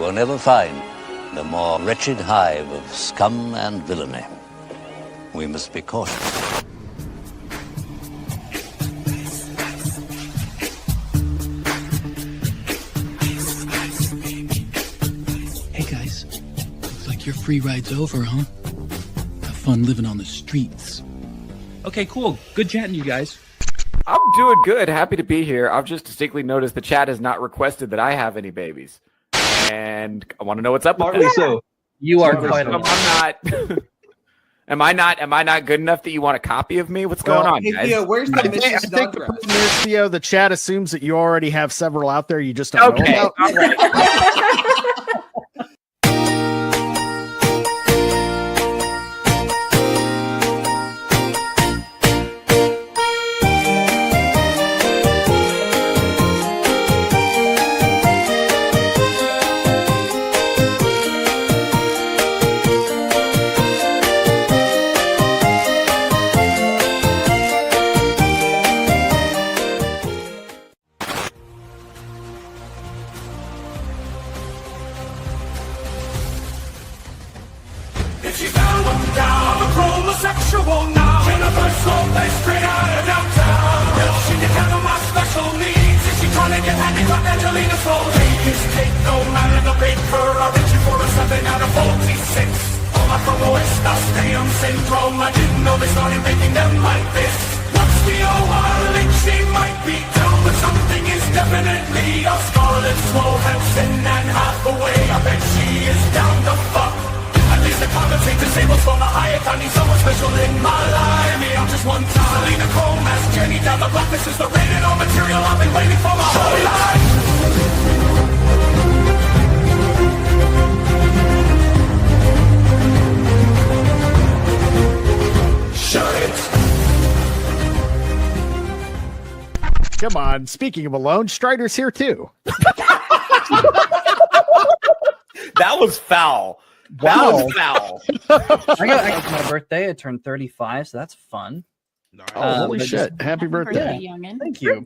will never find a more wretched hive of scum and villainy. We must be cautious. Hey guys, looks like your free ride's over, huh? Have fun living on the streets. Okay, cool. Good chatting, you guys. I'm doing good. Happy to be here. I've just distinctly noticed the chat has not requested that I have any babies, and I want to know what's up with that. So You are quite. I'm not. Am I not good enough that you want a copy of me? What's going on, guys? Theo, where's the I think the Snodgrass? problem is, Theo, the chat assumes that you already have several out there. You just don't know about. All right. Come on. Speaking of Malone, Strider's here too. That was foul. That was foul. I got my birthday. I turned 35, so that's fun. Oh, holy shit! Happy birthday! Youngin. Thank you.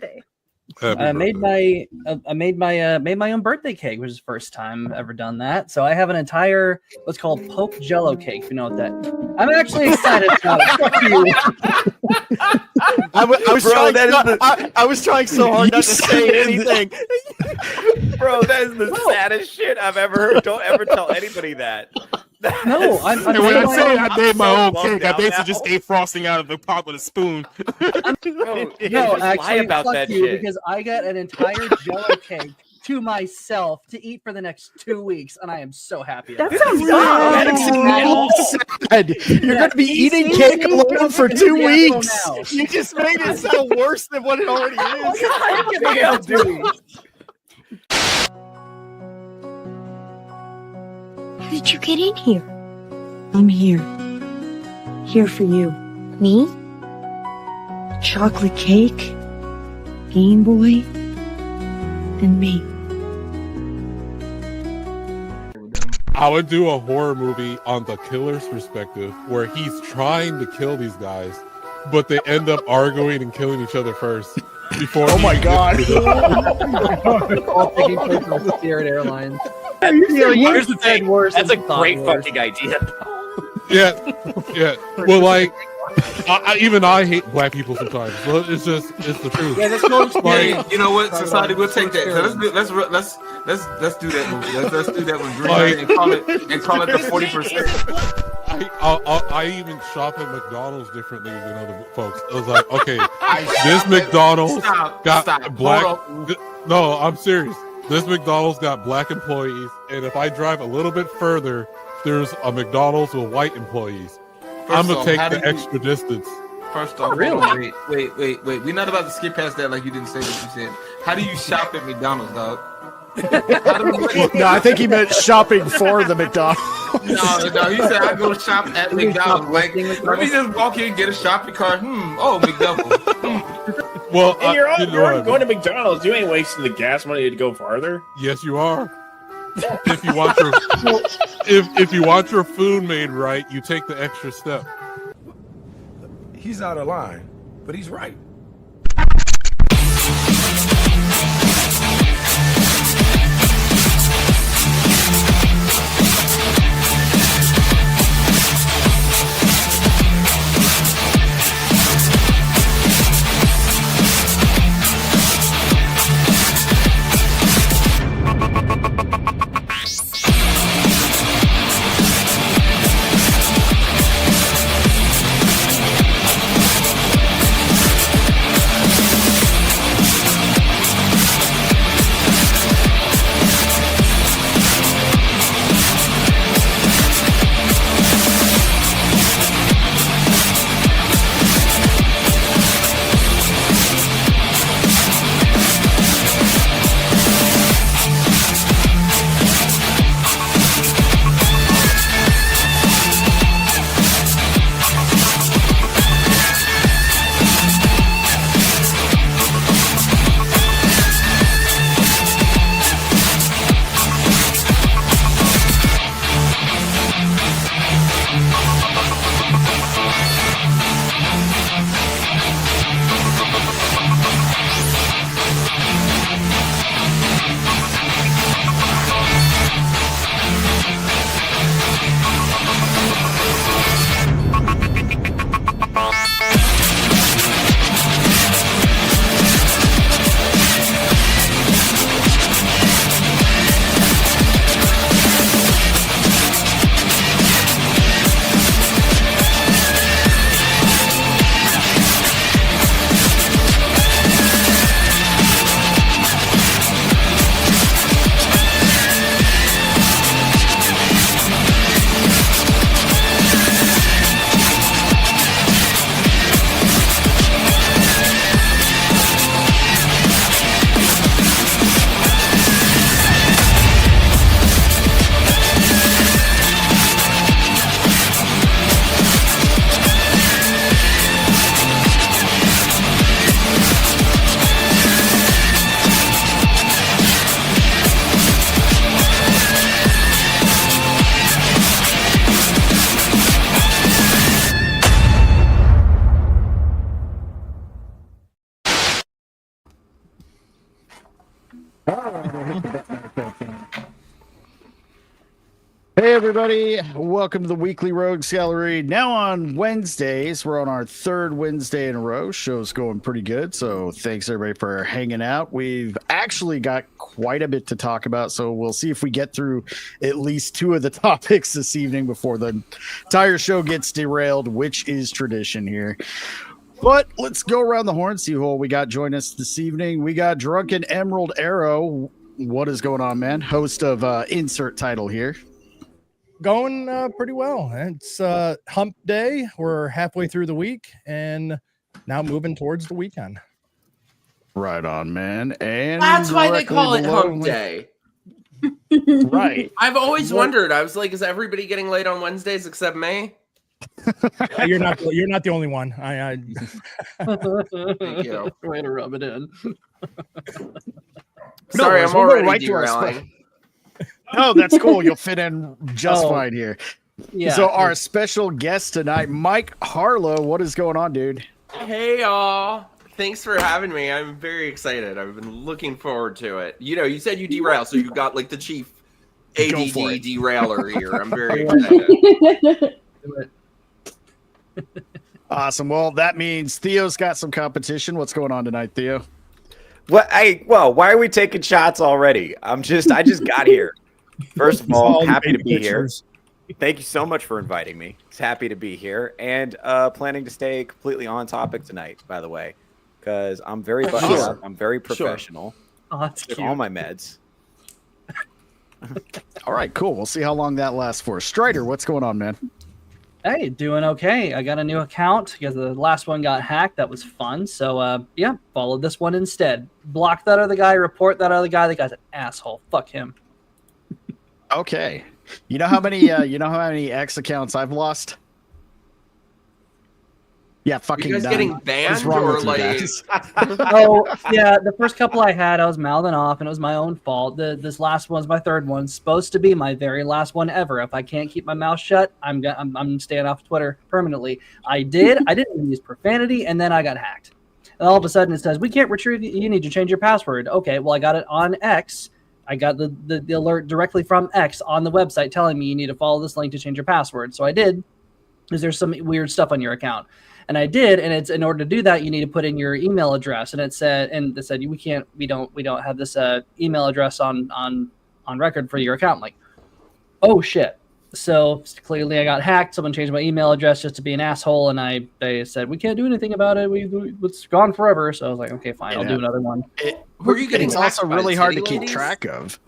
I made my own birthday cake, which is the first time I've ever done that. So I have an entire what's called Pope Jello cake. If you know what that. I'm actually excited about it. Fuck you. I was trying so hard not to say anything. Bro, that is the saddest shit I've ever heard. Don't ever tell anybody that. No, I'm when I say I made my own cake, I basically now. just ate frosting out of the pot with a spoon. Bro, No, lie actually, about fuck that you, shit. because I got an entire Jello cake to myself to eat for the next 2 weeks, and I am so happy. That about sounds it. Sad. You're going to be eating cake alone for 2 weeks. Now. You just made it sound worse than what it already is. How did you get in here? I'm here. Here for you. Me? Chocolate cake? Game Boy? And me. I would do a horror movie on the killer's perspective, where he's trying to kill these guys, but they end up arguing and killing each other first. Before Oh my god! All taking place on Spirit Airlines. Here's the thing. Worse That's a than Star great Wars. fucking idea. Yeah. Well, like, even I hate black people sometimes. So it's the truth. Yeah, that's cool. Like, You know what? Society will take that. So let's do that movie. Let's do that with Green Light and call it the 40%. I even shop at McDonald's differently than other folks. I was like, okay, this McDonald's got black. No, I'm serious. This McDonald's got black employees, and if I drive a little bit further, there's a McDonald's with white employees. I'm gonna take the extra distance. First off, really? Wait. We're not about to skip past that like you didn't say what you said. How do you shop at McDonald's, dog? No, I think he meant shopping for the McDonald's. No, he said I go shop at McDonald's. Like, let me just walk in and get a shopping cart. Oh, McDouble. Well, And you're you know what I mean. going to McDonald's. You ain't wasting the gas money to go farther. Yes, you are. If you want your if you want your food made right, you take the extra step. He's out of line, but he's right. Hey everybody, welcome to the Weekly Rogues Gallery. Now on Wednesdays, we're on our third Wednesday in a row. Show's going pretty good, so thanks everybody for hanging out. We've actually got quite a bit to talk about, so we'll see if we get through at least 2 of the topics this evening before the entire show gets derailed, which is tradition here. But let's go around the horn, see who we got join us this evening. We got Drunken Emerald Arrow. What is going on, man? Host of insert title here. Going pretty well. It's hump day. We're halfway through the week and now moving towards the weekend. Right on, man. And that's why they call it hump day. Right. I've always wondered. I was like, is everybody getting laid on Wednesdays except me? You're not the only one. Thank you. Way to rub it in. Sorry, I'm already derailing. No, that's cool. You'll fit in just fine here. Yeah. So our special guest tonight, Mike Harlow. What is going on, dude? Hey, y'all. Thanks for having me. I'm very excited. I've been looking forward to it. You know, you said you derail, so you got like the chief ADD derailer here. I'm very excited. Awesome. Well, that means Theo's got some competition. What's going on tonight, Theo? Well, why are we taking shots already? I just got here. First of all, happy to be here. Thank you so much for inviting me. It's happy to be here and planning to stay completely on topic tonight, by the way, because I'm very buttoned up. I'm very professional. Oh, that's cute. All my meds. All right, cool. We'll see how long that lasts for. Strider, what's going on, man? Hey, doing okay. I got a new account because the last one got hacked. That was fun. So, yeah, followed this one instead. Block that other guy, report that other guy. The guy's an asshole. Fuck him. Okay. You know how many X accounts I've lost? Yeah, fucking. You guys done. getting banned or like? Oh yeah, the first couple I had, I was mouthing off, and it was my own fault. This last one's my third one. Supposed to be my very last one ever. If I can't keep my mouth shut, I'm staying off Twitter permanently. I didn't even use profanity, and then I got hacked. And all of a sudden, it says we can't retrieve. You need to change your password. Okay, well I got it on X. I got the alert directly from X on the website telling me you need to follow this link to change your password. So I did, because there's some weird stuff on your account. And I did, and it's in order to do that, you need to put in your email address. And it said we don't have this email address on record for your account. I'm like, oh shit. So clearly I got hacked. Someone changed my email address just to be an asshole, and they said we can't do anything about it. It's gone forever. So I was like, okay, fine, I'll do another one. Who are you getting? It's also really hard to keep track of.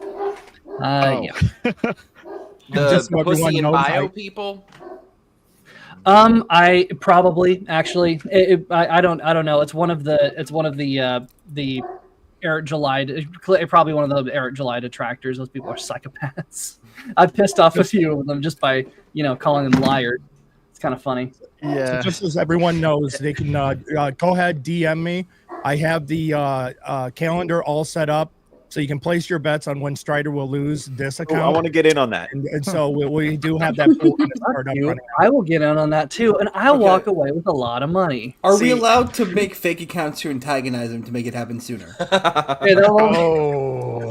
Yeah. The pussy and bio people. I probably actually I don't know. It's one of the Eric July, probably one of the Eric July detractors. Those people are psychopaths. I've pissed off a few of them just by calling them liars. It's kind of funny. Yeah. So just as everyone knows, they can go ahead, DM me. I have the calendar all set up, so you can place your bets on when Strider will lose this account. I want to get in on that. And so we do have that. I will get in on that too, and I'll walk away with a lot of money. Are we allowed to make fake accounts to antagonize him to make it happen sooner?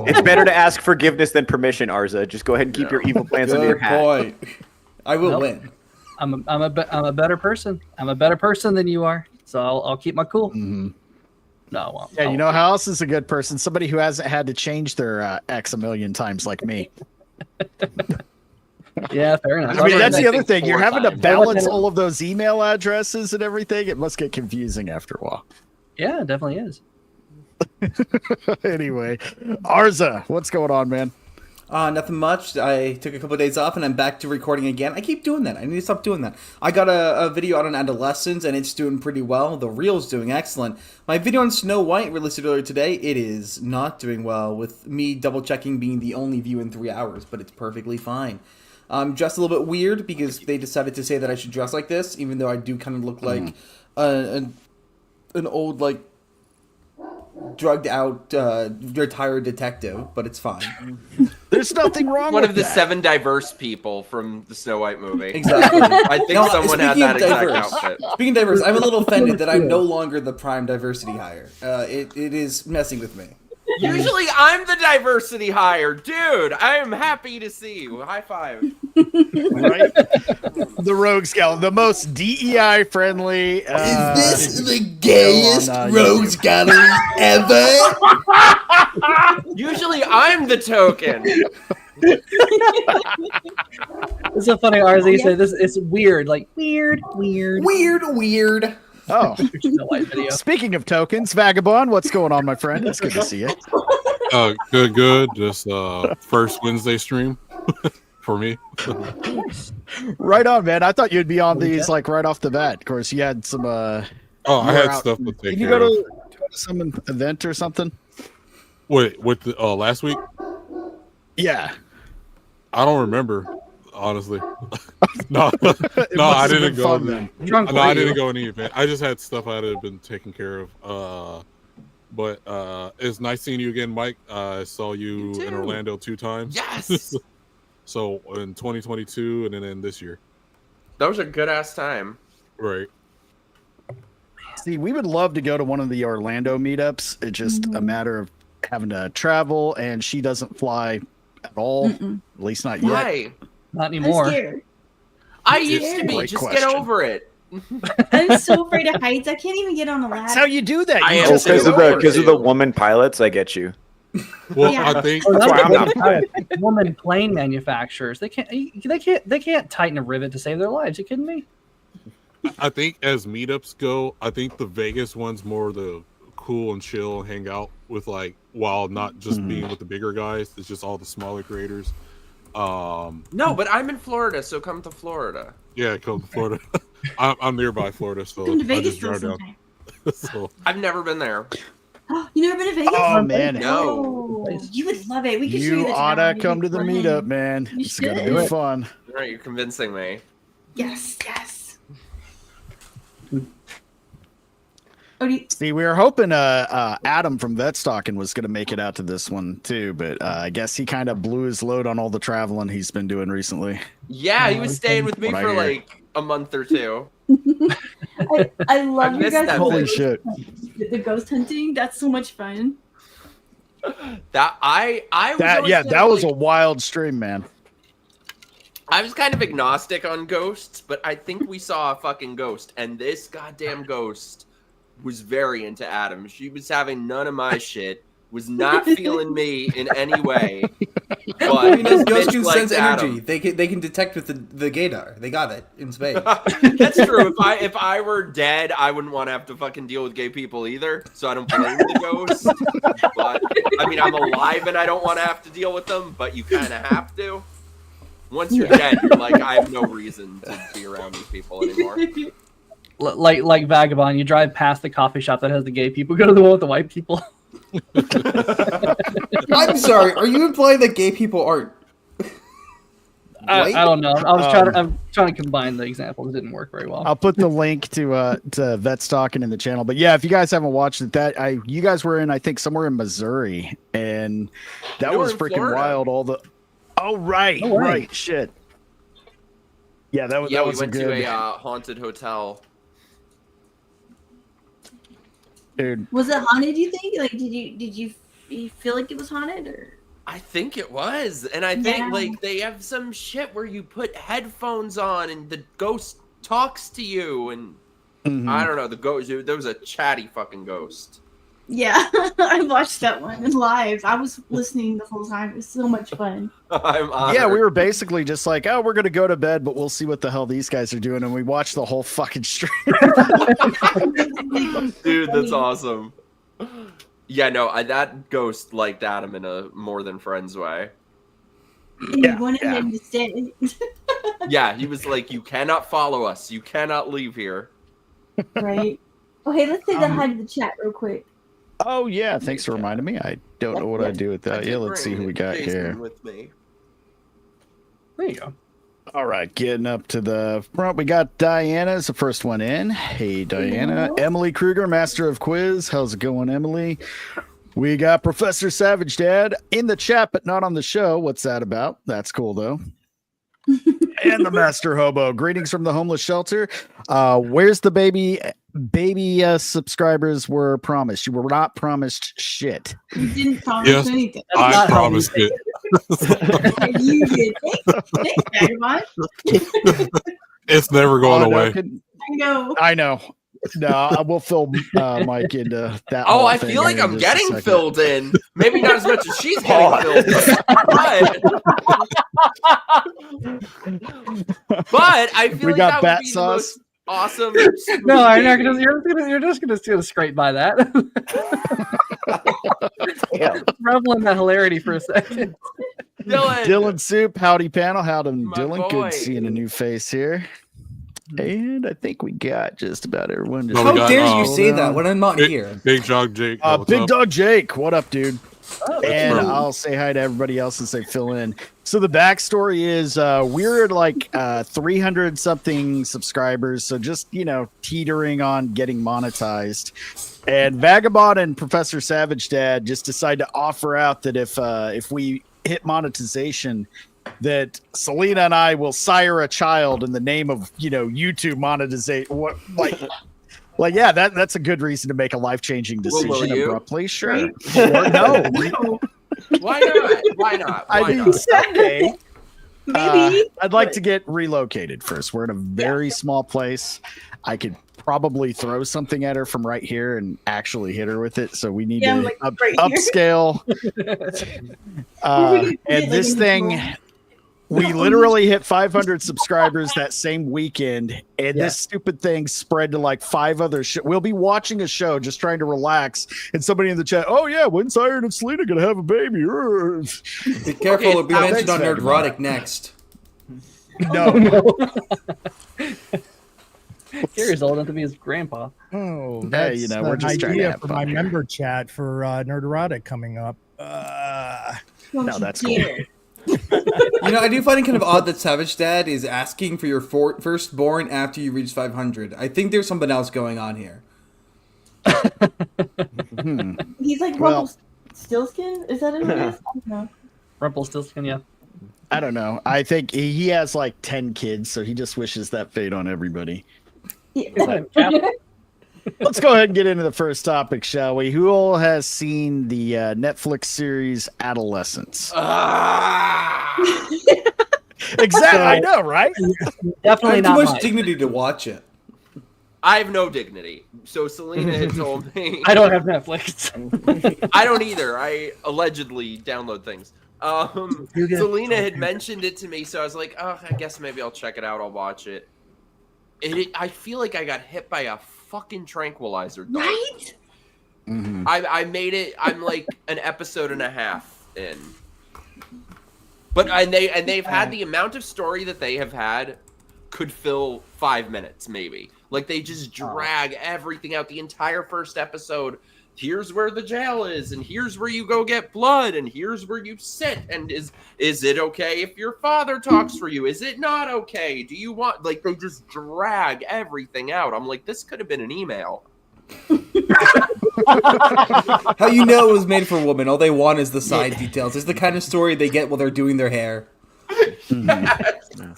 It's better to ask forgiveness than permission, Arza. Just go ahead and keep your evil plans under your hat. Point. I will win. I'm a better person. I'm a better person than you are, so I'll keep my cool. Mm-hmm. No, I won't. Yeah, you know how else is a good person? Somebody who hasn't had to change their X a million times like me. Yeah, fair enough. I mean, that's the other thing. You're having to balance all of those email addresses and everything. It must get confusing after a while. Yeah, it definitely is. Anyway, Arza, what's going on, man? Nothing much. I took a couple of days off and I'm back to recording again. I keep doing that. I need to stop doing that. I got a video out on adolescence and it's doing pretty well. The reel's doing excellent. My video on Snow White released earlier today. It is not doing well, with me double checking being the only view in 3 hours, but it's perfectly fine. I'm dressed a little bit weird because they decided to say that I should dress like this, even though I do kind of look like an old, like, drugged out retired detective, but it's fine. There's nothing wrong One with of the that. 7 diverse people from the Snow White movie. Exactly. I think someone had that exact outfit. Speaking of diverse, I'm a little offended that I'm no longer the prime diversity hire. It is messing with me. Usually I'm the diversity hire. Dude, I am happy to see you. High five. Right? The Rogues Gallery, the most DEI friendly. Is this the gayest Rogues Gallery ever? Usually I'm the token. It's so funny, RZ said this. It's weird, like weird. Oh, speaking of tokens, Vagabond, what's going on, my friend? It's good to see you. Good. Just first Wednesday stream for me. Right on, man. I thought you'd be on these like right off the bat. Of course, you had some. I had stuff to take Did you care go of. to some event or something? Wait, with the last week? Yeah. I don't remember, honestly. No, I didn't go. I didn't go any event. I just had stuff I had been taken care of. But it's nice seeing you again, Mike. I saw you in Orlando 2 times. Yes. So in 2022 and then in this year. That was a good ass time. Right. See, we would love to go to one of the Orlando meetups. It's just a matter of having to travel, and she doesn't fly at all. At least not yet. Why? Not anymore. I'm scared. I used to be. Great Just question. get over it. I'm so afraid of heights. I can't even get on a ladder. That's how you do that. I am because of the woman pilots. I get you. Well, Yeah. I think That's why I'm not. Woman plane manufacturers. They can't tighten a rivet to save their lives. You kidding me? I think as meetups go, I think the Vegas one's more the cool and chill, hang out with like while not just being with the bigger guys. It's just all the smaller creators. No, but I'm in Florida, so come to Florida. Yeah, come to Florida. I'm nearby Florida, so Come to I Vegas just drive down. sometime. So I've never been there. You never been to Vegas? Oh man, No. Oh, you would love it. We could show you you the oughta town. come to the It'd be meetup, fun. man. You It's gonna should. be fun. All right, you're convincing me. Yes. See, we were hoping Adam from Vetstocking was going to make it out to this one too, but I guess he kind of blew his load on all the traveling he's been doing recently. Yeah, he was staying with me What I for hear. like a month or two. I love you missed guys. that Holy thing. shit! The ghost hunting. That's so much fun. That I was That always kind that of was like, a wild stream, man. I was kind of agnostic on ghosts, but I think we saw a fucking ghost, and this goddamn ghost was very into Adam. She was having none of my shit, was not feeling me in any way. But I mean, those this ghosts bitch can liked sense energy. Adam. They can detect with the gaydar. They got it in space. That's true. If I were dead, I wouldn't want to have to fucking deal with gay people either. So I don't blame the ghost. But I mean, I'm alive and I don't want to have to deal with them. But you kind of have to. Once you're dead, you're like, I have no reason to be around these people anymore. Like Vagabond, you drive past the coffee shop that has the gay people, go to the one with the white people. I'm sorry. Are you implying that gay people aren't? I don't know. I'm trying to combine the examples. It didn't work very well. I'll put the link to Vetstocking in the channel. But yeah, if you guys haven't watched it, you guys were in, I think, somewhere in Missouri, and that No, was we're in freaking Florida. wild. Right, No way. right, shit. Yeah, that was Yeah, that we was went good. to a haunted hotel. Dude. Was it haunted? You think? Like, did you feel like it was haunted, or? I think it was, and I think Yeah. like they have some shit where you put headphones on and the ghost talks to you, and I don't know, the ghost. There was a chatty fucking ghost. Yeah, I watched that one live. I was listening the whole time. It was so much fun. I'm honored. Yeah, we were basically just like, oh, we're gonna go to bed, but we'll see what the hell these guys are doing, and we watched the whole fucking stream. Dude, that's awesome. Yeah, no, that ghost liked Adam in a more than friends way. You wanted him to stay. Yeah, he was like, you cannot follow us. You cannot leave here. Right. Oh, hey, let's say that hi to the chat real quick. Oh yeah, thanks for reminding me. I don't know what I'd do with that. Yeah, let's see who we got Jason here. with me. There you go. All right, getting up to the front, we got Diana as the first one in. Hey, Diana. Hello. Emily Kruger, Master of Quiz. How's it going, Emily? We got Professor Savage Dad in the chat, but not on the show. What's that about? That's cool, though. And the Master Hobo. Greetings from the homeless shelter. Where's the baby baby subscribers were promised. You were not promised shit. You didn't promise anything. I promised it. You did. Thanks, Vagabond. It's never going away. I know. I know. No, I will fill Mike into that. Oh, whole I thing feel like here in I'm just a getting second. filled in. Maybe not as much as she's getting filled in. But I feel We like got that would be the Battsauce. most awesome. No, you're just gonna skate by that. Revel in that hilarity for a second. Dylan Soup, howdy panel, howdy Dylan. boy. Good seeing a new face here. And I think we got just about everyone. No, How dare you say that when I'm not here? Big Dog Jake. Big Dog Jake, what up, dude? Oh, and right. I'll say hi to everybody else as they fill in. So the backstory is we're at like 300 something subscribers, so just teetering on getting monetized. And Vagabond and Professor Savage Dad just decided to offer out that if we hit monetization, that Selena and I will sire a child in the name of YouTube monetization. Like yeah, that's a good reason to make a life-changing decision abruptly. Sure. Right? Or no. Why not? Why not? I mean, someday. Maybe. I'd like to get relocated first. We're in a very small place. I could probably throw something at her from right here and actually hit her with it. So we need to upscale. And this thing, we literally hit 500 subscribers that same weekend, and this stupid thing spread to like 5 other shows. We'll be watching a show, just trying to relax, and somebody in the chat, "Oh yeah, when's Siren and Selena gonna have a baby?" Be careful, it'll be mentioned on Nerdrotic next. No. Gary's old enough to be his grandpa. Oh, Hey, that's we're an just trying to idea have for fun my here. member chat for Nerderotic coming up. No, that's cool. I do find it kind of odd that Savage Dad is asking for your firstborn after you reach 500. I think there's something else going on here. He's like Rumpelstiltskin? Is that who it is? I don't know. Rumpelstiltskin, yeah. I don't know. I think he has like 10 kids, so he just wishes that fate on everybody. Let's go ahead and get into the first topic, shall we? Who all has seen the Netflix series Adolescence? Exactly, I know, right? Definitely I have not too much mine. dignity to watch it. I have no dignity. So Selena had told me. I don't have Netflix. I don't either. I allegedly download things. Selena had mentioned it to me, so I was like, oh, I guess maybe I'll check it out. I'll watch it. I feel like I got hit by a fucking tranquilizer dart. Right? Mm-hmm. I made it. I'm like an episode and a half in. But they've had the amount of story that they have had could fill 5 minutes maybe. Like they just drag everything out. The entire first episode. Here's where the jail is, and here's where you go get blood, and here's where you sit. And is it okay if your father talks for you? Is it not okay? Do you want they just drag everything out? I'm like, this could have been an email. How you know it was made for women? All they want is the side details. It's the kind of story they get while they're doing their hair. Mm-hmm.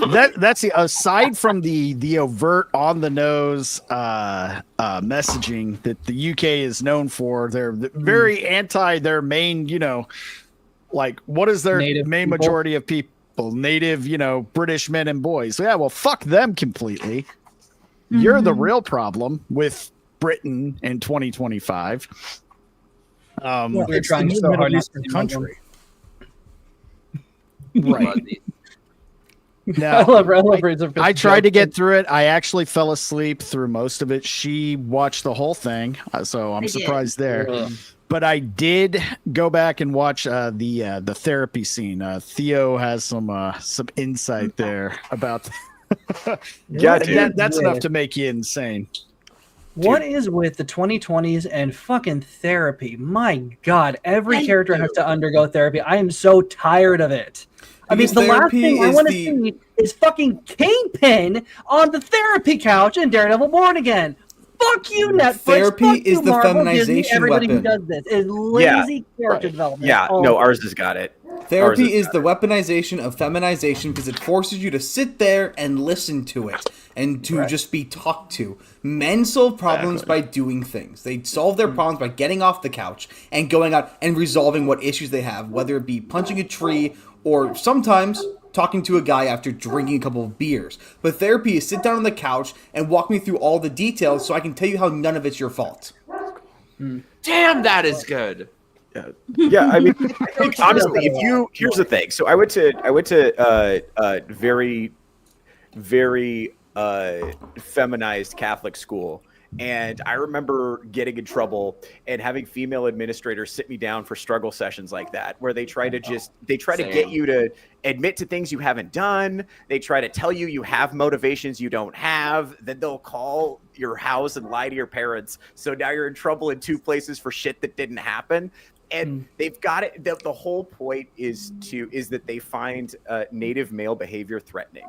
That's the aside from the overt on the nose messaging that the UK is known for. They're very anti their main, like what is their Native main people. majority of people? Native, British men and boys. So yeah, well, fuck them completely. You're the real problem with Britain in 2025. We're trying so hard not to country. Right. I love Razor. I tried to get through it. I actually fell asleep through most of it. She watched the whole thing, so I'm surprised there. But I did go back and watch the therapy scene. Theo has some insight there about. That's enough to make you insane. What is with the 2020s and fucking therapy? My God, every character has to undergo therapy. I am so tired of it. I mean, the last thing I want to see is fucking Kingpin on the therapy couch in Daredevil Born Again. Fuck you, Netflix. Therapy Fuck is you, the Marvel, feminization Disney, everybody weapon. who does this is lazy character development. Yeah, no, ours has got it. Therapy is the weaponization of feminization because it forces you to sit there and listen to it and to just be talked to. Men solve problems by doing things. They solve their problems by getting off the couch and going out and resolving what issues they have, whether it be punching a tree or sometimes talking to a guy after drinking a couple of beers. But therapy is sit down on the couch and walk me through all the details so I can tell you how none of it's your fault. Damn, that is good. Yeah, I mean, I think, honestly, here's the thing. So I went to very, very feminized Catholic school, and I remember getting in trouble and having female administrators sit me down for struggle sessions like that, where they try to get you to admit to things you haven't done. They try to tell you have motivations you don't have. Then they'll call your house and lie to your parents. So now you're in trouble in 2 places for shit that didn't happen. And they've got it. The whole point is that they find native male behavior threatening,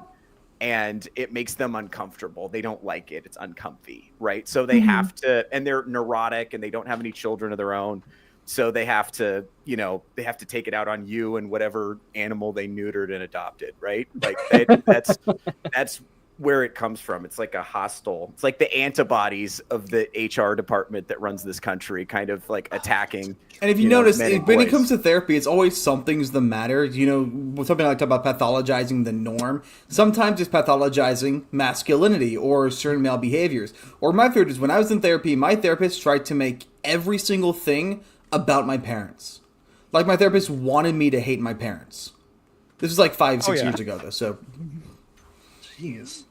and it makes them uncomfortable. They don't like it. It's uncomfy, right? So they have to, and they're neurotic, and they don't have any children of their own. So they have to, take it out on you and whatever animal they neutered and adopted, right? Like that's where it comes from. It's like it's like the antibodies of the HR department that runs this country, kind of like attacking. And if you notice, when it comes to therapy, it's always something's the matter. Something like talk about pathologizing the norm. Sometimes it's pathologizing masculinity or certain male behaviors. Or my favorite is when I was in therapy, my therapist tried to make every single thing about my parents. Like my therapist wanted me to hate my parents. This was like 5-6 years ago, though. So, jeez.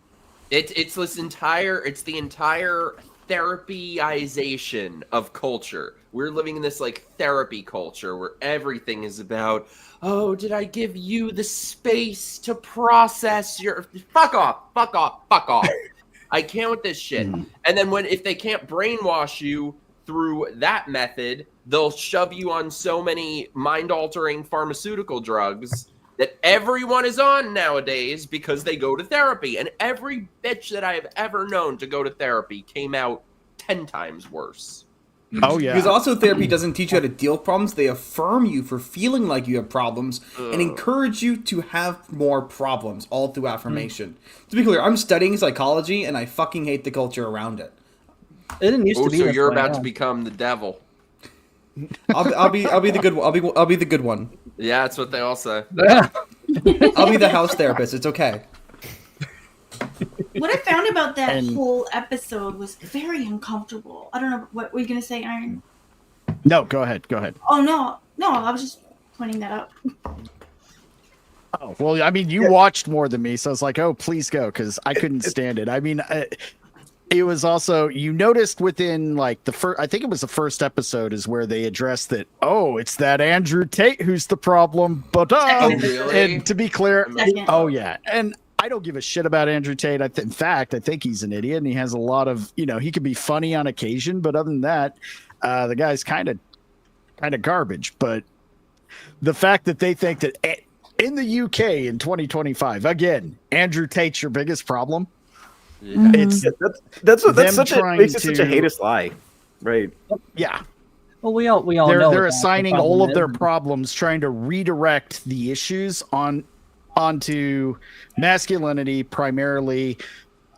It's the entire therapyization of culture. We're living in this like therapy culture where everything is about, oh, did I give you the space to process your fuck off. I can't with this shit. And then if they can't brainwash you through that method, they'll shove you on so many mind-altering pharmaceutical drugs that everyone is on nowadays because they go to therapy. And every bitch that I have ever known to go to therapy came out 10 times worse. Oh, yeah. Because also therapy doesn't teach you how to deal with problems. They affirm you for feeling like you have problems and encourage you to have more problems all through affirmation. To be clear, I'm studying psychology and I fucking hate the culture around it. It didn't used to be. So you're about to become the devil. I'll be the good one. I'll be the good one. Yeah, that's what they all say. I'll be the house therapist. It's okay. What I found about that whole episode was very uncomfortable. I don't know, what were you going to say, Iron? No, go ahead. Oh, no, I was just pointing that out. Oh, well, I mean, you watched more than me, so I was like, oh, please go, because I couldn't stand it. I mean, it was also, you noticed within like I think it was the first episode is where they addressed that, oh, it's that Andrew Tate who's the problem. But, really? And to be clear, oh, yeah. And I don't give a shit about Andrew Tate. In fact, I think he's an idiot and he has a lot of, he can be funny on occasion. But other than that, the guy's kind of garbage. But the fact that they think that in the UK in 2025, again, Andrew Tate's your biggest problem. Yeah. That's such a heinous lie, right? Yeah. Well, we all know they're assigning all of their problems, trying to redirect the issues onto masculinity, primarily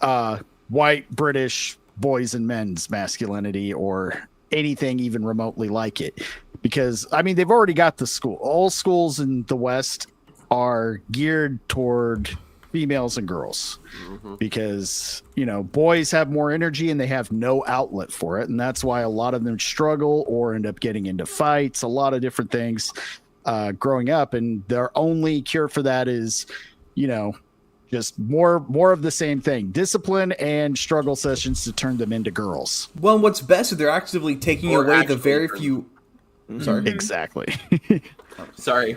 white British boys and men's masculinity, or anything even remotely like it. Because I mean, they've already got the school. All schools in the West are geared toward females and girls, because boys have more energy and they have no outlet for it, and that's why a lot of them struggle or end up getting into fights, a lot of different things growing up, and their only cure for that is just more of the same thing, discipline and struggle sessions to turn them into girls. Well, what's best is they're actively taking away the very few. Sorry. Exactly. Sorry.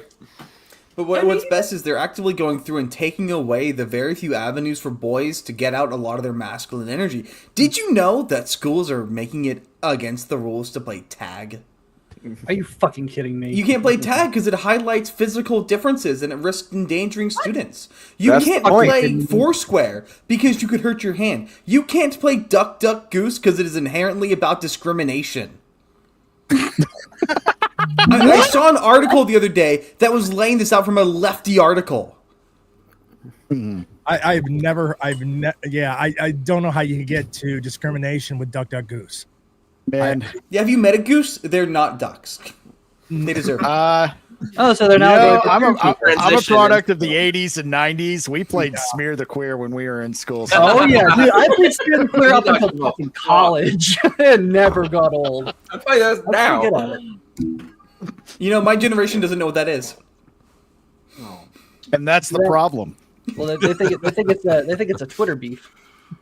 But what's best is they're actively going through and taking away the very few avenues for boys to get out a lot of their masculine energy. Did you know that schools are making it against the rules to play tag? Are you fucking kidding me? You can't play tag because it highlights physical differences and it risks endangering students. You That's can't the point. play Foursquare because you could hurt your hand. You can't play Duck Duck Goose because it is inherently about discrimination. I saw an article the other day that was laying this out from a lefty article. I don't know how you can get to discrimination with Duck Duck Goose. Man, have you met a goose? They're not ducks. They deserve it. So they're not. I'm a product of the 80s and 90s. We played Smear the Queer when we were in school. So. Oh yeah, dude, I played Smear the Queer up until fucking college. It never got old. I play that now. You know, my generation doesn't know what that is. And that's the problem. Well, they think it's a Twitter beef.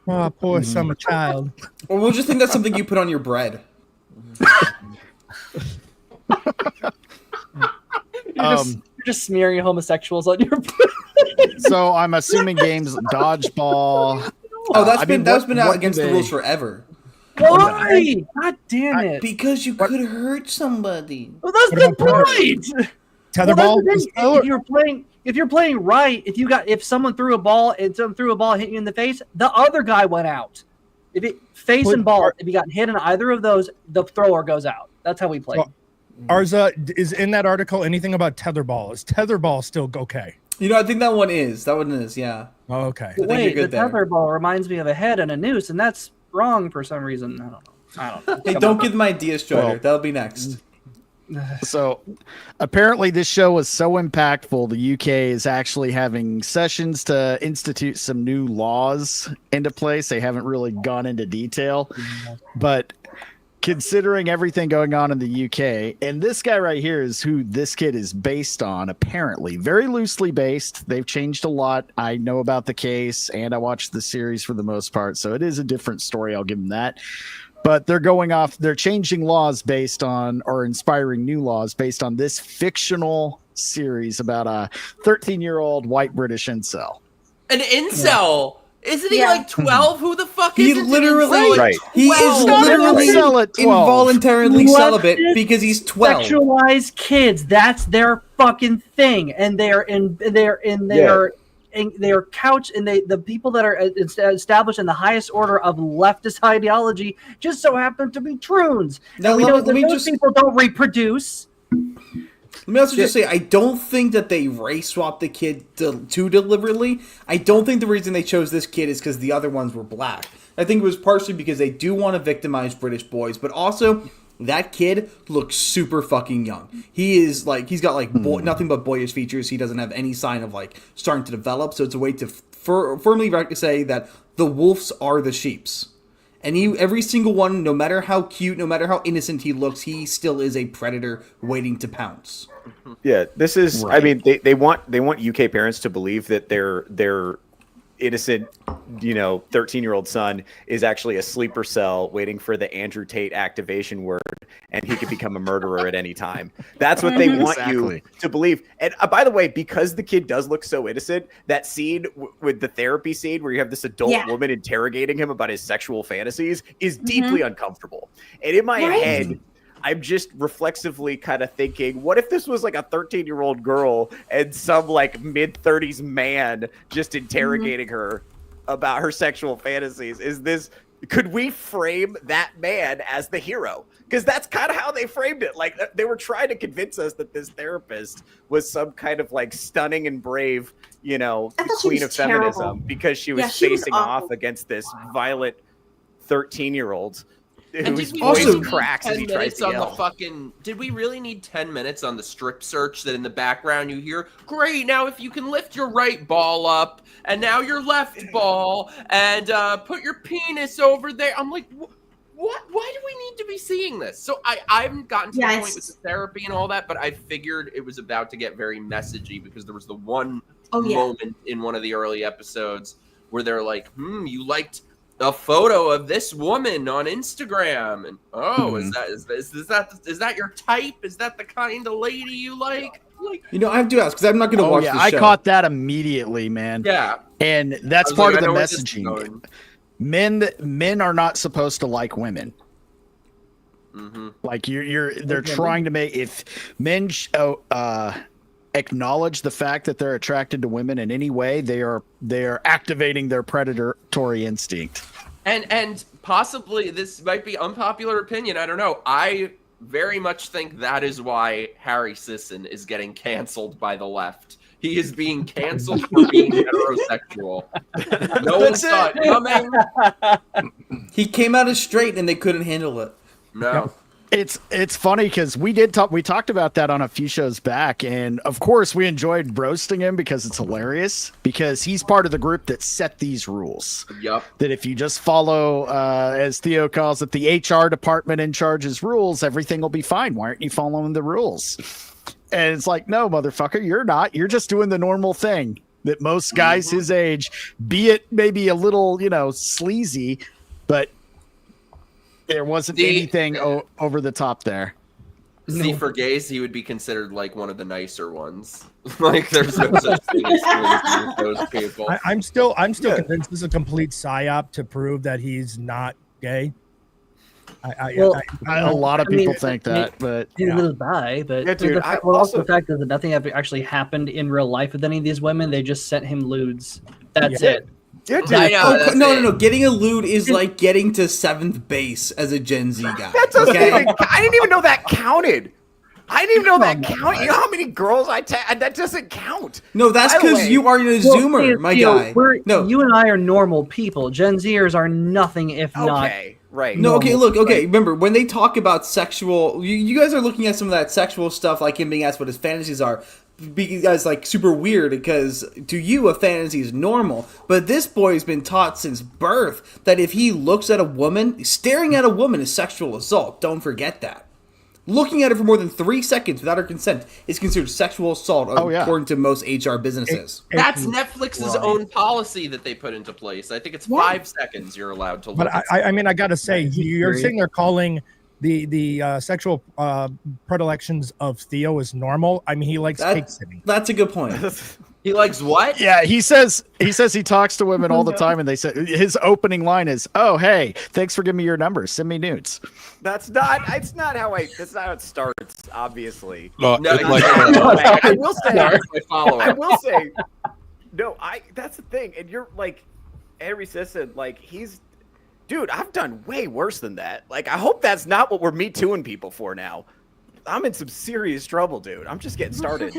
Oh, poor summer child. Or we'll just think that's something you put on your bread. You're just smearing homosexuals on your bread. So I'm assuming games dodgeball. Oh, that's been out against the rules forever. Why? God damn it! Because you could hurt somebody. Well, that's the point. Tetherball. If you're playing right, if someone threw a ball and someone threw a ball and hit you in the face, the other guy went out. If it face and ball, if you got hit in either of those, the thrower goes out. That's how we play. Well, Arza, is in that article anything about tetherball? Is tetherball still okay? You know, I think that one is. Yeah. Oh, okay. Wait, the tetherball reminds me of a head and a noose, and that's wrong for some reason. I don't know. Hey, don't give them ideas, Strider. That'll be next. So apparently this show was so impactful, the UK is actually having sessions to institute some new laws into place. They haven't really gone into detail, but considering everything going on in the UK, and this guy right here is who this kid is based on, apparently very loosely based. They've changed a lot. I know about the case and I watched the series for the most part, so it is a different story. I'll give them that. But they're changing laws based on, or inspiring new laws based on this fictional series about a 13-year-old white British incel. An incel? Isn't he like 12? Who the fuck is He literally, Right. he is literally involuntarily celibate because he's 12. Sexualized kids. That's their fucking thing, and they are couch and the people that are established in the highest order of leftist ideology just so happen to be troons. Now, we know that those people don't reproduce. Let me also just say, I don't think that they race swapped the kid too deliberately. I don't think the reason they chose this kid is because the other ones were black. I think it was partially because they do want to victimize British boys, but also that kid looks super fucking young. He is like, he's got like nothing but boyish features. He doesn't have any sign of like starting to develop. So it's a way to firmly say that the wolves are the sheeps. And every single one, no matter how cute, no matter how innocent he looks, he still is a predator waiting to pounce. Yeah, this is. Right. I mean, they want UK parents to believe that their innocent, 13-year-old son is actually a sleeper cell waiting for the Andrew Tate activation word, and he could become a murderer at any time. That's what they want you to believe. And by the way, because the kid does look so innocent, that scene with the therapy scene where you have this adult woman interrogating him about his sexual fantasies is deeply uncomfortable. And in my head, I'm just reflexively kind of thinking, what if this was like a 13-year-old girl and some like mid-30s man just interrogating her about her sexual fantasies? Could we frame that man as the hero? Because that's kind of how they framed it. Like they were trying to convince us that this therapist was some kind of like stunning and brave, queen of feminism because she was facing off against this violent 13-year-old. And did we also cracks as he tries to yell. Did we really need 10 minutes on the strip search that in the background you hear, great, now if you can lift your right ball up and now your left ball and put your penis over there. I'm like, what? Why do we need to be seeing this? So I haven't gotten to the point with the therapy and all that, but I figured it was about to get very messagey because there was the one moment in one of the early episodes where they're like, you liked a photo of this woman on Instagram, and is that your type? Is that the kind of lady you like? I have to ask because I'm not going to watch the show. I caught that immediately, man. Yeah, and that's part of the messaging. Men are not supposed to like women. Like they're trying to make if men acknowledge the fact that they're attracted to women in any way, they are activating their predatory instinct. And possibly this might be unpopular opinion. I don't know. I very much think that is why Harry Sisson is getting canceled by the left. He is being canceled for being heterosexual. No one saw it coming. He came out as straight and they couldn't handle it. No. It's funny because we talked about that on a few shows back, and of course we enjoyed roasting him because it's hilarious, because he's part of the group that set these rules. Yep. That if you just follow, as Theo calls it, the HR department in charge's rules, everything will be fine. Why aren't you following the rules? And it's like, no, motherfucker, you're not. You're just doing the normal thing that most guys his age, be it maybe a little, sleazy, but there wasn't anything over the top there. See, for gays, he would be considered like one of the nicer ones. Like, there's no such thing as those people. I'm still convinced this is a complete psyop to prove that he's not gay. A lot of people think that, but he's a little bi. But yeah, dude, also the fact is that nothing actually happened in real life with any of these women. They just sent him lewds. That's it. Yeah, no. Getting a lewd is like getting to 7th base as a Gen Z guy. That doesn't even, I didn't even know that counted. I didn't even know that counted. You know how many girls that doesn't count. No, that's because you are a Zoomer, my guy. You and I are normal people. Gen Zers are nothing if not. Right. No, okay, look, okay, remember, when they talk about sexual, you guys are looking at some of that sexual stuff, like him being asked what his fantasies are, because, like, super weird, because to you, a fantasy is normal, but this boy has been taught since birth that if he looks at a woman, staring at a woman is sexual assault. Don't forget that. Looking at her for more than 3 seconds without her consent is considered sexual assault, according to most HR businesses. That's Netflix's own policy that they put into place. I think it's 5 seconds you're allowed to look. But I mean, I gotta say, you're sitting there calling the sexual predilections of Theo is normal. I mean, he likes cake sitting. That's a good point. He likes what? Yeah, he says he talks to women all the time, and they say his opening line is, "Oh, hey, thanks for giving me your number. Send me nudes." That's not how it starts. Obviously, no. I will say, no. That's the thing, and you're like, Harry Sisson, like dude, I've done way worse than that. Like, I hope that's not what we're Me Tooing people for now. I'm in some serious trouble, dude. I'm just getting started.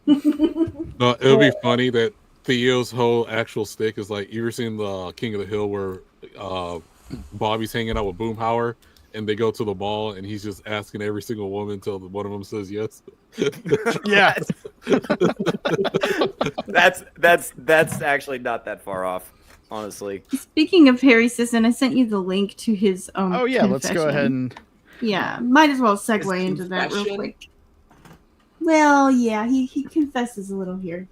No, it'll be funny that Theo's whole actual stick is like, you ever seen the King of the Hill where Bobby's hanging out with Boomhauer and they go to the mall and he's just asking every single woman until one of them says yes. Yeah. that's actually not that far off, honestly. Speaking of Harry Sisson, I sent you the link to his Oh yeah, let's go ahead and might as well segue into that real quick. Well, yeah, he confesses a little here.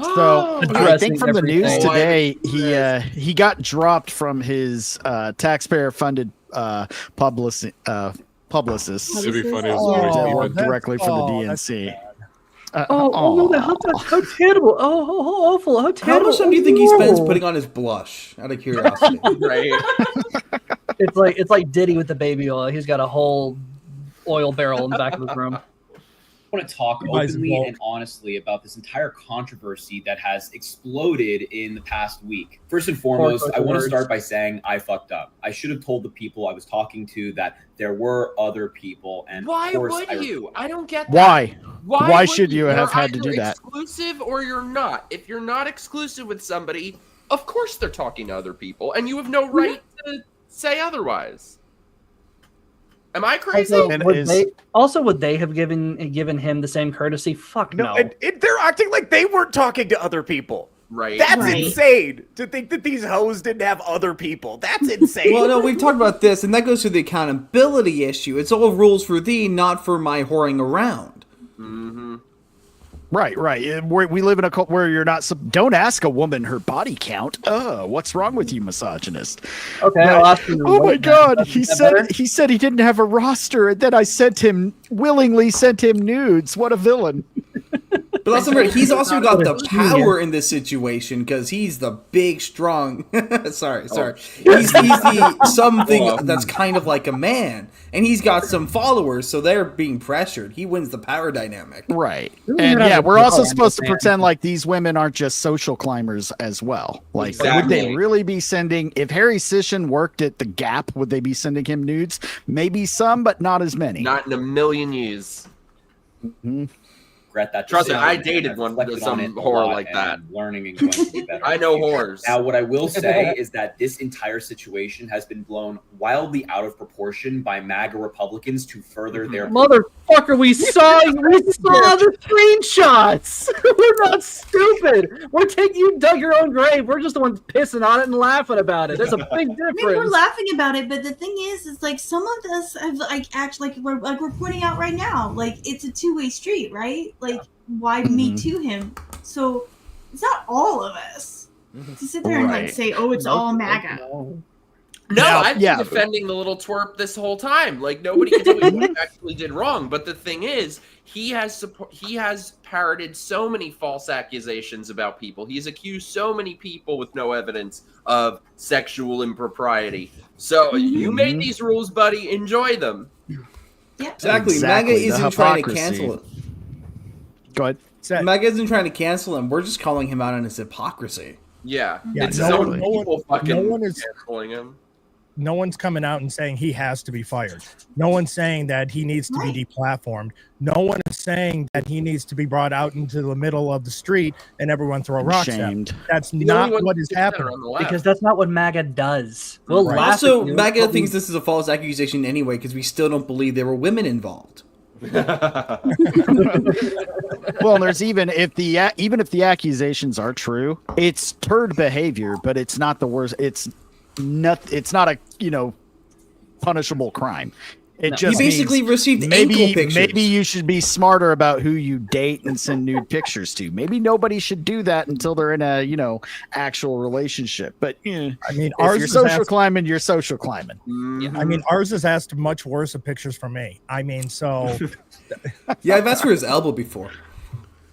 So I think from the news today, he got dropped from his taxpayer-funded publicist. It'd be funny directly for the DNC. How terrible! Oh, awful! How terrible! How much time do you think he spends putting on his blush? Out of curiosity, right? It's like Diddy with the baby oil. He's got a whole oil barrel in the back of his room. I want to talk openly and honestly about this entire controversy that has exploded in the past week. First and foremost, I want to start by saying I fucked up. I should have told the people I was talking to that there were other people. And why would you? I don't get that. Why? Why should you have had to do that? Exclusive or you're not. If you're not exclusive with somebody, of course they're talking to other people, and you have no right to say otherwise. Am I crazy? Would they have given him the same courtesy? Fuck no. They're acting like they weren't talking to other people. Right. That's insane to think that these hoes didn't have other people. That's insane. Well, no, we've talked about this, and that goes to the accountability issue. It's all rules for thee, not for my whoring around. Mm-hmm. Right. We live in a cult where you're not. Don't ask a woman her body count. What's wrong with you, misogynist? Okay, I'll ask you. Oh my God, he said he didn't have a roster, and then I willingly sent him nudes. What a villain! But let's remember, he's also got the power in this situation because he's the big, strong. sorry. He's the something that's kind of like a man, and he's got some followers, so they're being pressured. He wins the power dynamic, right? And yeah, we're also supposed to pretend like these women aren't just social climbers as well. Like, would they really be sending? If Harry Sishin worked at the Gap, would they be sending him nudes? Maybe some, but not as many. Not in a million years. Mm-hmm. That trust me, I dated some whore like that. Learning and going to be better. I know whores. Now, what I will say is that this entire situation has been blown wildly out of proportion by MAGA Republicans to further their motherfucker. We saw the screenshots. We're not stupid. You dug your own grave. We're just the ones pissing on it and laughing about it. There's a big difference. I mean, we're laughing about it, but the thing is like some of us have we're pointing out right now, like it's a two-way street, right? Like, why me too him? So it's not all of us to sit there and like say, "Oh, it's all MAGA." No, I've been defending the little twerp this whole time. Like, nobody can tell me what he actually did wrong. But the thing is, he has parroted so many false accusations about people. He's accused so many people with no evidence of sexual impropriety. So you made these rules, buddy. Enjoy them. Yeah, exactly. MAGA isn't trying to cancel it. Go ahead. MAGA isn't trying to cancel him. We're just calling him out on his hypocrisy. Yeah. It's no one is canceling him. No one's coming out and saying he has to be fired. No one's saying that he needs to be deplatformed. No one is saying that he needs to be brought out into the middle of the street and everyone throw rocks at him. That's not what is happening. Because that's not what MAGA does. Also, MAGA thinks this is a false accusation anyway because we still don't believe there were women involved. Well, there's even if the accusations are true, it's turd behavior, but it's not the worst. It's not a punishable crime. It just he basically received ankle pictures. Maybe you should be smarter about who you date and send nude pictures to. Maybe nobody should do that until they're in a actual relationship. But I mean, if you're social climbing, you're social climbing. I mean, ours has asked much worse of pictures from me. I mean, so yeah, I've asked for his elbow before.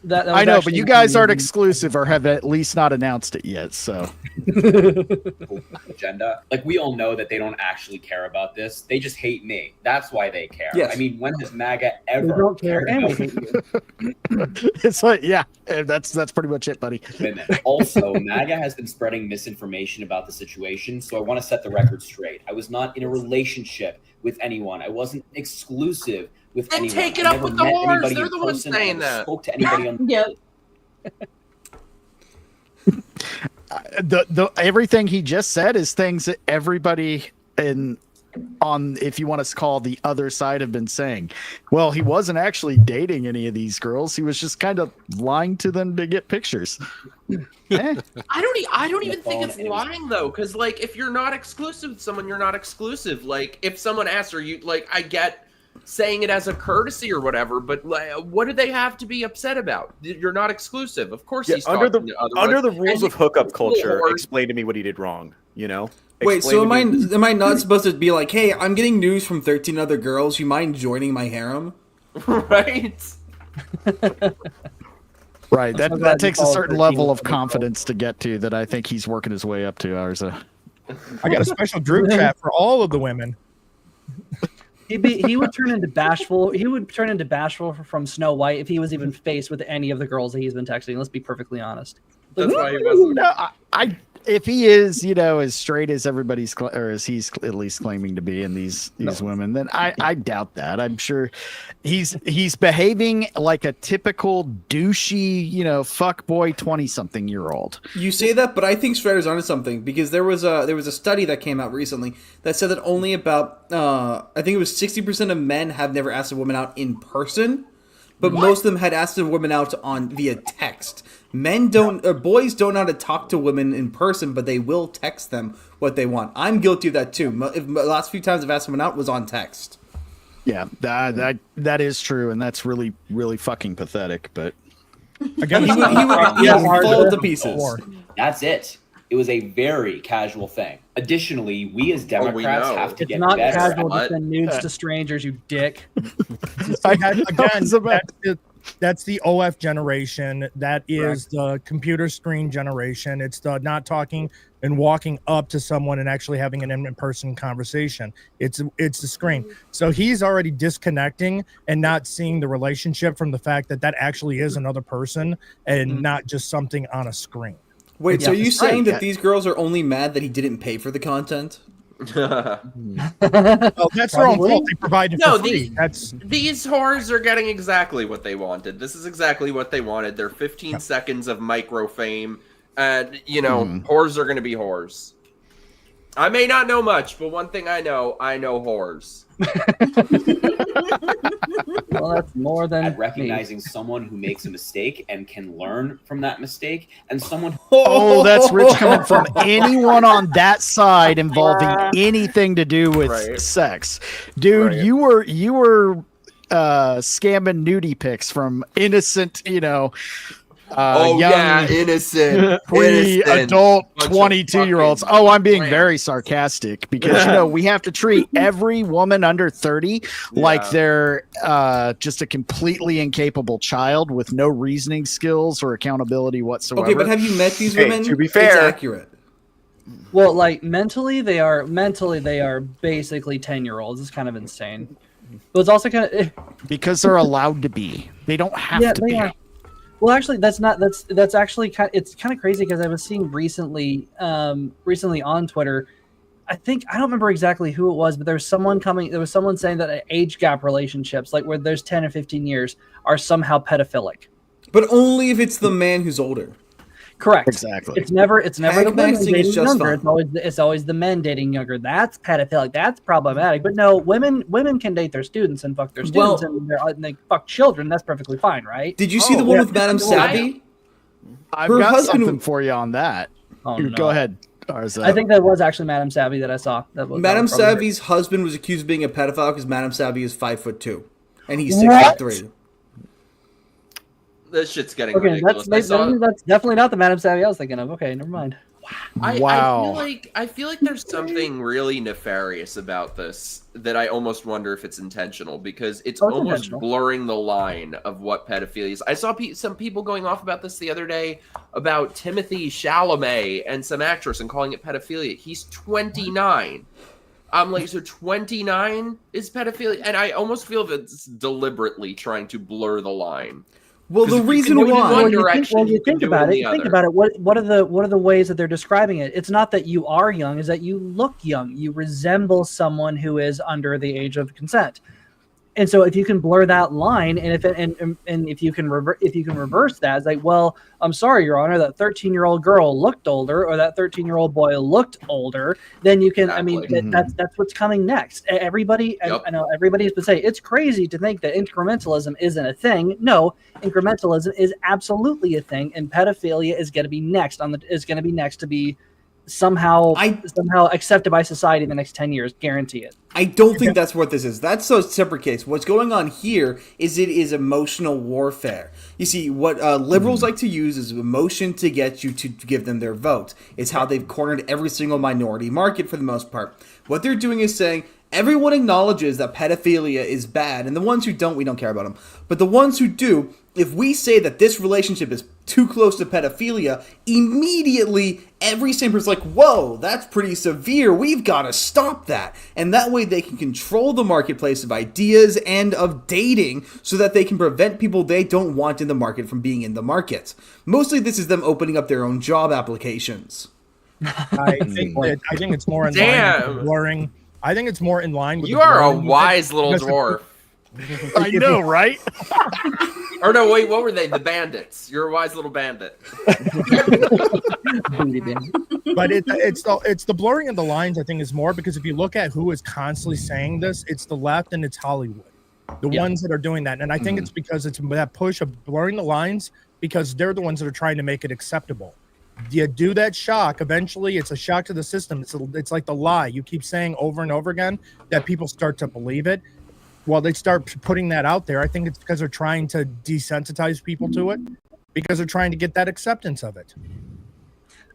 That I know, but you guys aren't exclusive or have at least not announced it yet. So agenda, like we all know that they don't actually care about this. They just hate me. That's why they care. Yes. I mean, when has MAGA ever? They don't care. And we hate you. It's like, yeah, that's pretty much it, buddy. Also, MAGA has been spreading misinformation about the situation, so I want to set the record straight. I was not in a relationship with anyone. I wasn't exclusive with anyone. And take it up with the whores. They're the ones saying that. Spoke to anybody on the everything he just said is things that everybody if you want to call the other side have been saying. Well, he wasn't actually dating any of these girls. He was just kind of lying to them to get pictures. I don't even think it's lying though, because like if you're not exclusive with someone, you're not exclusive. Like if someone asks, "Are you like?" I get saying it as a courtesy or whatever, but like, what do they have to be upset about? You're not exclusive. Of course, he's under the rules of hookup culture. Explain to me what he did wrong. Wait, so am I not supposed to be like, "Hey, I'm getting news from 13 other girls. You mind joining my harem?" Right. Right. That takes a certain level of confidence to get to that I think he's working his way up to, Arza. I got a special group chat for all of the women. He would turn into bashful. He would turn into bashful from Snow White if he was even faced with any of the girls that he's been texting. Let's be perfectly honest. That's why he wasn't. No, if he is, as straight as everybody's, or as he's at least claiming to be in these women, then I doubt that. I'm sure he's behaving like a typical douchey, fuckboy 20-something-year-old. You say that, but I think Strider's onto something because there was a study that came out recently that said that only about I think it was 60% of men have never asked a woman out in person, but most of them had asked a woman out via text. Boys don't know how to talk to women in person, but they will text them what they want. I'm guilty of that too. The last few times I've asked someone out was on text. Yeah, that is true, and that's really, really fucking pathetic. But again, he would fall to pieces. That's it. It was a very casual thing. Additionally, we as Democrats have to get better. It's not casual to send nudes to strangers, you dick. That's the OF generation. That is the computer screen generation. It's the not talking and walking up to someone and actually having an in-person conversation. It's the screen. So he's already disconnecting and not seeing the relationship from the fact that that actually is another person and not just something on a screen. Wait, so are you saying that these girls are only mad that he didn't pay for the content? Well, that's their own fault. They provided for free. These whores are getting exactly what they wanted. This is exactly what they wanted. Their 15 seconds of micro fame. And, you know, whores are going to be whores. I may not know much, but one thing I know whores. Well, that's more than at recognizing someone who makes a mistake and can learn from that mistake, and someone. Oh, that's rich coming from anyone on that side involving anything to do with sex, dude. You were scamming nudie pics from innocent, young, innocent pre-adult 22-year-olds. Oh, I'm being very sarcastic because we have to treat every woman under 30 like they're just a completely incapable child with no reasoning skills or accountability whatsoever. Okay, but have you met these women? To be fair, it's accurate. Well, like mentally they are basically 10-year-olds. It's kind of insane. But it's also kind of because they're allowed to be. They don't have to be. Are. Well, actually, that's actually it's kind of crazy because I was seeing recently on Twitter. I don't remember exactly who it was, but there was someone saying that age gap relationships, like where there's 10 or 15 years, are somehow pedophilic. But only if it's the man who's older. Correct. Exactly. It's never the women dating younger. Fine. It's always the men dating younger. That's pedophilic. That's problematic. But no, women can date their students and fuck their students and they fuck children. That's perfectly fine, right? Did you see the one with Madame Savvy? I've got something for you on that. Oh, no. Go ahead, Arzakhan. I think that was actually Madame Savvy that I saw. Madame Savvy's husband was accused of being a pedophile because Madame Savvy is 5'2" and he's 6'3". This shit's getting ridiculous. That's definitely not the Madame Savvy I was thinking of. Okay, never mind. I feel like there's something really nefarious about this that I almost wonder if it's intentional because it's almost blurring the line of what pedophilia is. I saw some people going off about this the other day about Timothy Chalamet and some actress and calling it pedophilia. He's 29. I'm like, so 29 is pedophilia? And I almost feel that it's deliberately trying to blur the line. Well, the reason why you think about it. What are the ways that they're describing it? It's not that you are young; is that you look young. You resemble someone who is under the age of consent. And so, if you can blur that line, and if you can reverse that, it's like, well, I'm sorry, Your Honor, that 13-year-old girl looked older, or that 13-year-old boy looked older. Then you can. Exactly. I mean, that's what's coming next. Everybody, I know everybody has been saying it's crazy to think that incrementalism isn't a thing. No, incrementalism is absolutely a thing, and pedophilia is going to be next to be somehow accepted by society in the next 10 years. Guarantee it. I don't think that's what this is. That's a separate case. What's going on here is it is emotional warfare. You see, what liberals like to use is emotion to get you to give them their vote. It's how they've cornered every single minority market for the most part. What they're doing is saying, everyone acknowledges that pedophilia is bad, and the ones who don't, we don't care about them. But the ones who do, if we say that this relationship is too close to pedophilia, immediately every single person's like, whoa, that's pretty severe. We've got to stop that. And that way they can control the marketplace of ideas and of dating so that they can prevent people they don't want in the market from being in the market. Mostly this is them opening up their own job applications. I think it's more in line with blurring. I think it's more in line with. You are a wise little dwarf. I know, right? Or no, wait, what were they? The bandits. You're a wise little bandit. But it's the blurring of the lines. I think is more because if you look at who is constantly saying this, it's the left and it's Hollywood, the ones that are doing that. And I think it's because it's that push of blurring the lines because they're the ones that are trying to make it acceptable. You do that shock, eventually it's a shock to the system. It's like the lie you keep saying over and over again that people start to believe it. Well, they start putting that out there. I think it's because they're trying to desensitize people to it because they're trying to get that acceptance of it.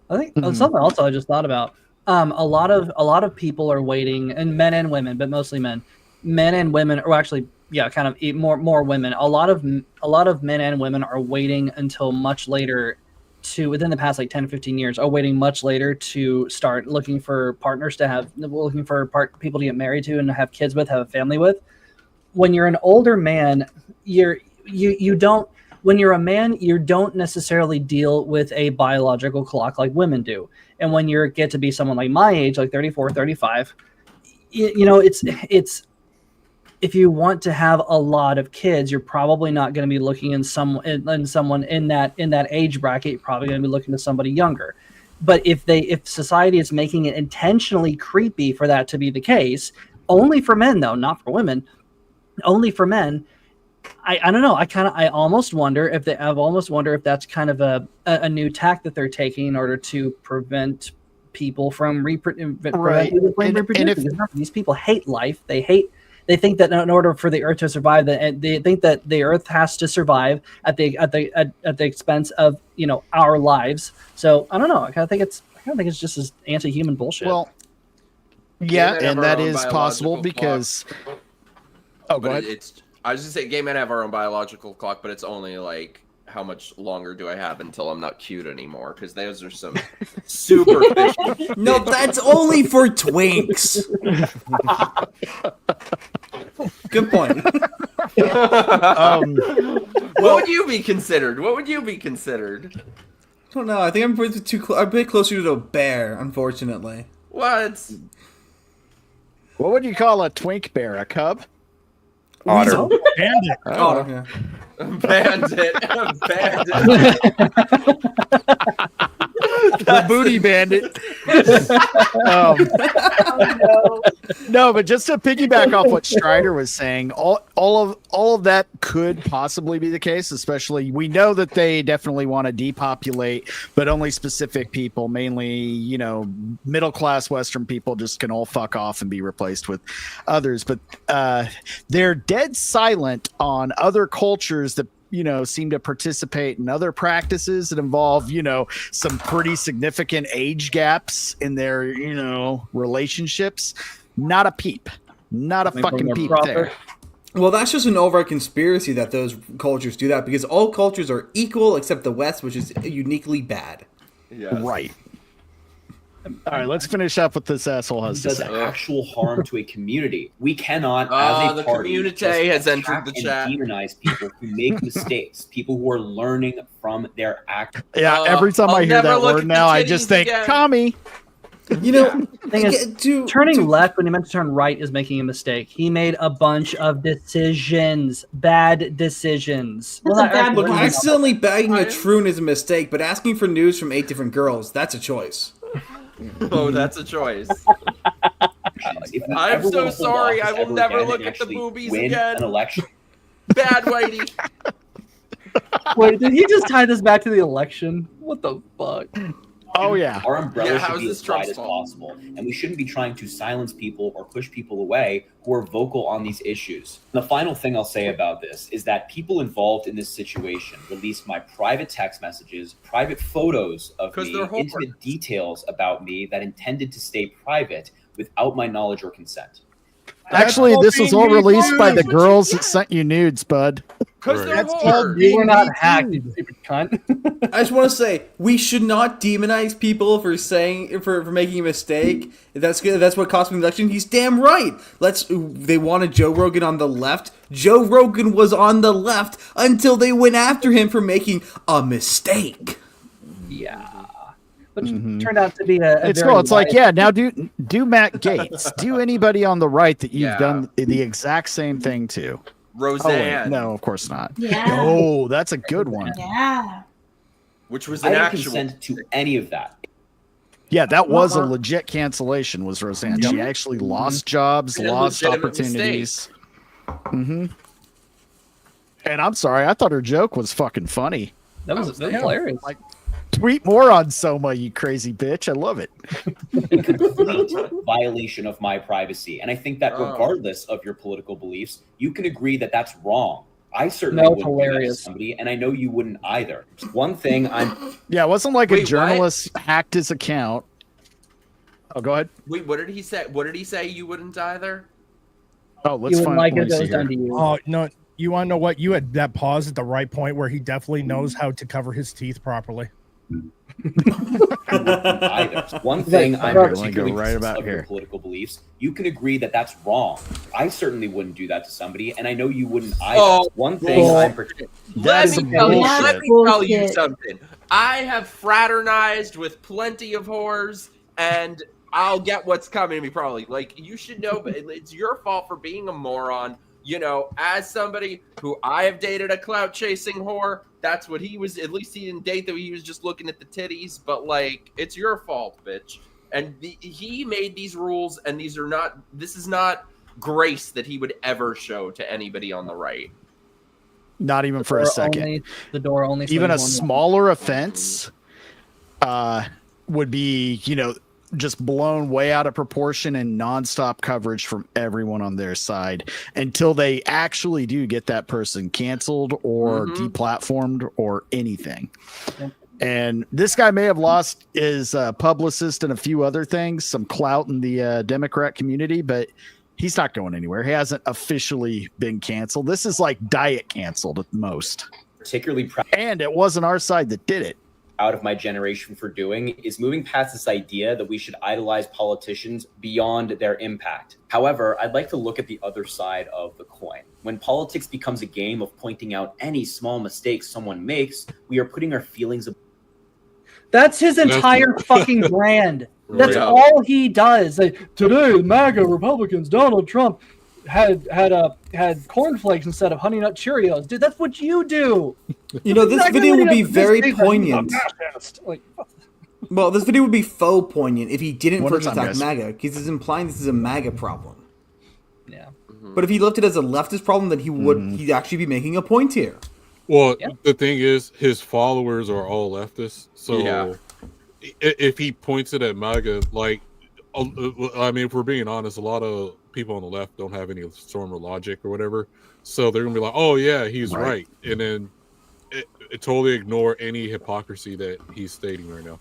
I think something else I just thought about. A lot of people are waiting, and men and women, but mostly men and women, or actually kind of more women. A lot of men and women are waiting until much later to, within the past like 10 to 15 years, are waiting much later to start looking for partners people to get married to and have kids with, have a family with. When you're an older man, you don't, when you're a man, you don't necessarily deal with a biological clock like women do. And when you get to be someone like my age, like 34, 35, it's if you want to have a lot of kids, you're probably not going to be looking in someone in that age bracket. You're probably going to be looking to somebody younger. But if society is making it intentionally creepy for that to be the case, only for men though, not for women, only for men, I don't know. I almost wonder if that's kind of a new tack that they're taking in order to prevent people from reproducing. These people hate life. They think that in order for the Earth to survive, they think that the Earth has to survive at the expense of our lives. So I don't know. I kind of think it's just as anti-human bullshit. Well, yeah, and that is possible because. Oh, go ahead. I was just saying, gay men have our own biological clock, but it's only like how much longer do I have until I'm not cute anymore? Because those are some super fishy. No, that's only for twinks. Good point. What would you be considered? What would you be considered? I don't know. I think I'm a bit closer to a bear, unfortunately. What? What would you call a twink bear? A cub? Otter. Bandit. Oh, yeah. Bandit. The booty bandit. No, but just to piggyback off what Strider was saying, all of that could possibly be the case. Especially, we know that they definitely want to depopulate, but only specific people, mainly middle class Western people, just can all fuck off and be replaced with others. But they're dead silent on other cultures that seem to participate in other practices that involve, some pretty significant age gaps in their, relationships. Not a peep. Not a fucking peep there. Well, that's just an overt conspiracy that those cultures do that, because all cultures are equal except the West, which is uniquely bad. Yes. Right. All right, let's finish up what this asshole has to does say. Actual harm to a community. We cannot, as a the party, community has entered the chat. Demonize people who make mistakes, people who are learning from their act. Yeah, every time I hear that word now, I just think, commie. Turning left when he meant to turn right is making a mistake. He made a bunch of decisions, bad decisions. Look, accidentally bagging a troon is a mistake, but asking for news from 8 different girls, that's a choice. Oh, that's a choice. I'm so sorry. I will never look at the boobies again. An election. Bad Whitey. Wait, did he just tie this back to the election? What the fuck? Oh yeah. Our umbrella should be as wide as possible, and we shouldn't be trying to silence people or push people away who are vocal on these issues. The final thing I'll say about this is that people involved in this situation released my private text messages, private photos of me, intimate details about me that intended to stay private without my knowledge or consent. Actually, this was all released by the girls that sent you nudes, bud. Because you were not hacked, you stupid cunt. I just want to say, we should not demonize people for making a mistake. That's what cost me the election. He's damn right. They wanted Joe Rogan on the left. Joe Rogan was on the left until they went after him for making a mistake. Yeah. Which turned out to be it's cool. It's like, yeah, now do Matt Gaetz. Do anybody on the right that you've done the exact same thing to. Roseanne. Oh, no, of course not. Yeah. Oh, that's a good one. Yeah. Which was I an didn't actual consent to any of that. Yeah, that was a legit cancellation, was Roseanne. Yep. She actually lost jobs, lost opportunities. And I'm sorry, I thought her joke was fucking funny. That was hilarious. Like, tweet more on Soma, you crazy bitch. I love it. Complete violation of my privacy. And I think that regardless of your political beliefs, you can agree that that's wrong. I certainly wouldn't do that to somebody, and I know you wouldn't either. One thing Yeah, it wasn't like a journalist hacked his account. Oh, go ahead. Wait, what did he say? What did he say you wouldn't either? Oh, let's you would find like let it me if it see was done here. to you. Oh no, you want to know what? You had that pause at the right point where he definitely knows how to cover his teeth properly. Either. One thing I'm particularly right about of your here. political beliefs, you can agree that that's wrong. I certainly wouldn't do that to somebody, and I know you wouldn't either. One thing I'm particularly Let me tell you something. I have fraternized with plenty of whores, and I'll get what's coming to me probably. Like, you should know, but it's your fault for being a moron. You know, as somebody who I have dated a clout chasing whore, that's what he was. At least he didn't date that. He was just looking at the titties. But like, it's your fault, bitch. And he made these rules, and these are not. This is not grace that he would ever show to anybody on the right. Not even for a second. The door only. Even a smaller offense would be, just blown way out of proportion and nonstop coverage from everyone on their side until they actually do get that person canceled or deplatformed or anything. Yep. And this guy may have lost his publicist and a few other things, some clout in the Democrat community, but he's not going anywhere. He hasn't officially been canceled. This is like diet canceled at most. particularly proud. And it wasn't our side that did it. Out of my generation for doing is moving past this idea that we should idolize politicians beyond their impact. However, I'd like to look at the other side of the coin. When politics becomes a game of pointing out any small mistake someone makes, we are putting our feelings. That's his entire fucking brand. That's all he does. Like, today, MAGA Republicans, Donald Trump had cornflakes instead of Honey Nut Cheerios. Dude, that's what you do. You know, this video would be very poignant. Like, well, this video would be faux poignant if he didn't One first at a time, attack guys. MAGA, because he's implying this is a MAGA problem. Yeah. But if he left it as a leftist problem, then he would he'd actually be making a point here. Well, the thing is, his followers are all leftists. So if he points it at MAGA, like, I mean, if we're being honest, a lot of people on the left don't have any storm of logic or whatever. So they're going to be like, oh, yeah, he's right. And then it totally ignore any hypocrisy that he's stating right now.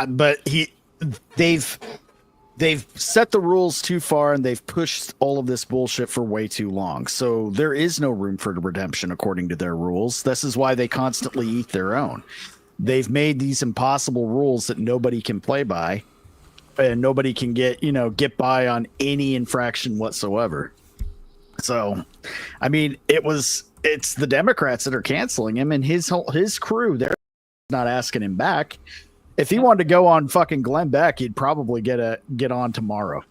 But they've set the rules too far and they've pushed all of this bullshit for way too long. So there is no room for redemption according to their rules. This is why they constantly eat their own. They've made these impossible rules that nobody can play by and nobody can get by on any infraction whatsoever. So, I mean, it's the Democrats that are canceling him and his crew. They're not asking him back. If he wanted to go on fucking Glenn Beck, he'd probably get on tomorrow.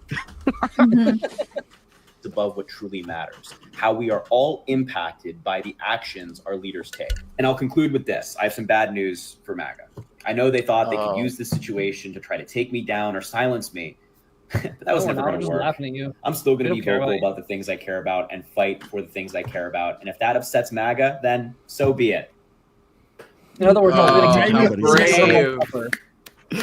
Above what truly matters, how we are all impacted by the actions our leaders take. And I'll conclude with this. I have some bad news for MAGA. I know they thought they could use this situation to try to take me down or silence me, but that was never going to work. Laughing at you. I'm still going to They be don't care vocal about about the things I care about and fight for the things I care about. And if that upsets MAGA, then so be it. In other words, brave.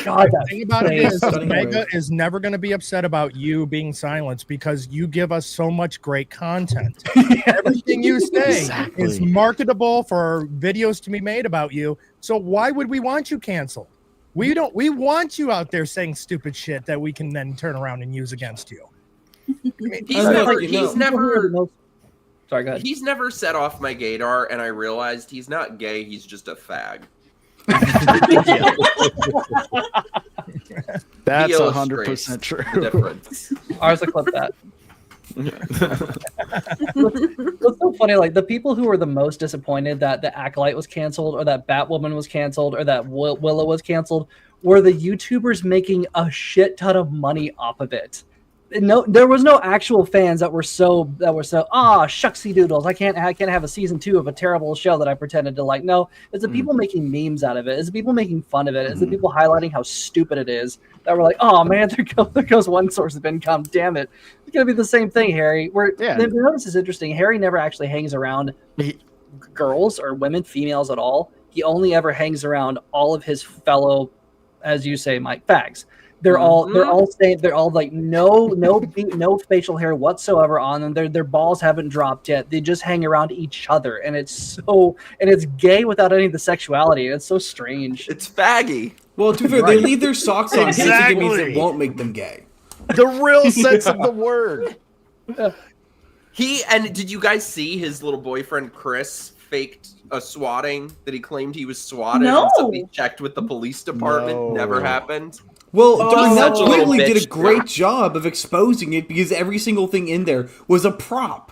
God, the thing about it is, Stunning Mega word. is never going to be upset about you being silenced because you give us so much great content. Everything you say is marketable for videos to be made about you. So why would we want you canceled? We don't. We want you out there saying stupid shit that we can then turn around and use against you. He's never. Sorry, go ahead. He's never set off my gaydar, and I realized he's not gay. He's just a fag. That's He 100% true. the difference. Ours will clip that. What's so funny, like the people who were the most disappointed that the Acolyte was canceled or that Batwoman was canceled or that Willow was canceled were the YouTubers making a shit ton of money off of it. No, there was no actual fans that were so shucksy doodles. I can't have a season 2 of a terrible show that I pretended to like. No, it's the people making memes out of it. It's the people making fun of it. It's the people highlighting how stupid it is that were like, oh man, there goes one source of income. Damn it, it's gonna be the same thing, Harry. Notice is interesting. Harry never actually hangs around girls or women, females at all. He only ever hangs around all of his fellow, as you say, Mike, fags. They're all like no facial hair whatsoever on them. Their balls haven't dropped yet. They just hang around each other, and it's gay without any of the sexuality. It's so strange. It's faggy. Well, to be fair, they leave their socks on. Basically means it won't make them gay. The real sense of the word. Did you guys see his little boyfriend Chris faked a swatting that he claimed he was swatted? No. And somebody checked with the police department. No. Never happened. Well, Oh, Darnell such a little Quigley did a bitch. great job of exposing it because every single thing in there was a prop.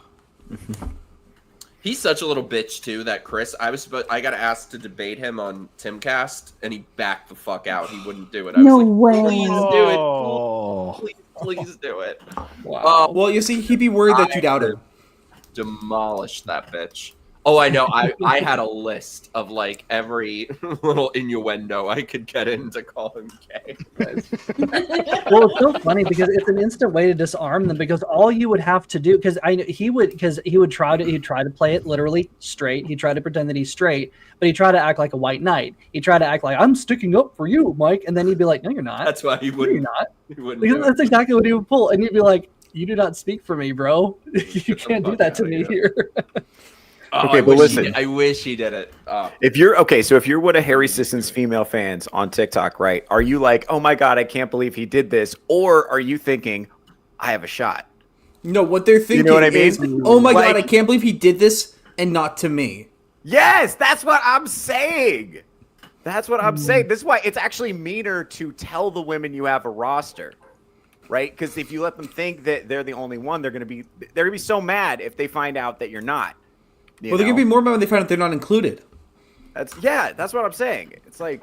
He's such a little bitch too. That Chris, I got asked to debate him on Timcast, and he backed the fuck out. He wouldn't do it. I No was like, way. Please do it. Oh. Please do it. Wow. Well, you see, he'd be worried that you'd out him. Demolish that bitch. Oh, I know. I had a list of like every little innuendo I could get in to call him gay. Well, it's so funny because it's an instant way to disarm them because all you would have to do he would try to play it literally straight. He'd try to pretend that he's straight, but he'd try to act like a white knight. He'd try to act like I'm sticking up for you, Mike, and then he'd be like, no, you're not. That's why he No, wouldn't. you're not. He wouldn't Because do that's it. exactly what he would pull, and you'd be like, you do not speak for me, bro. You can't do that to me here. Oh, Okay, but listen. I wish he did it. If you're one of Harry Sisson's female fans on TikTok, right? Are you like, oh my god, I can't believe he did this, or are you thinking, I have a shot? No, what they're thinking know what I mean? is, oh my god, Like- I can't believe he did this and not to me. Yes, that's what I'm saying. That's what I'm saying. This is why it's actually meaner to tell the women you have a roster, right? Because if you let them think that they're the only one, they're gonna be so mad if they find out that you're not. Well, they're gonna be more mad when they find out they're not included. That's what I'm saying. It's like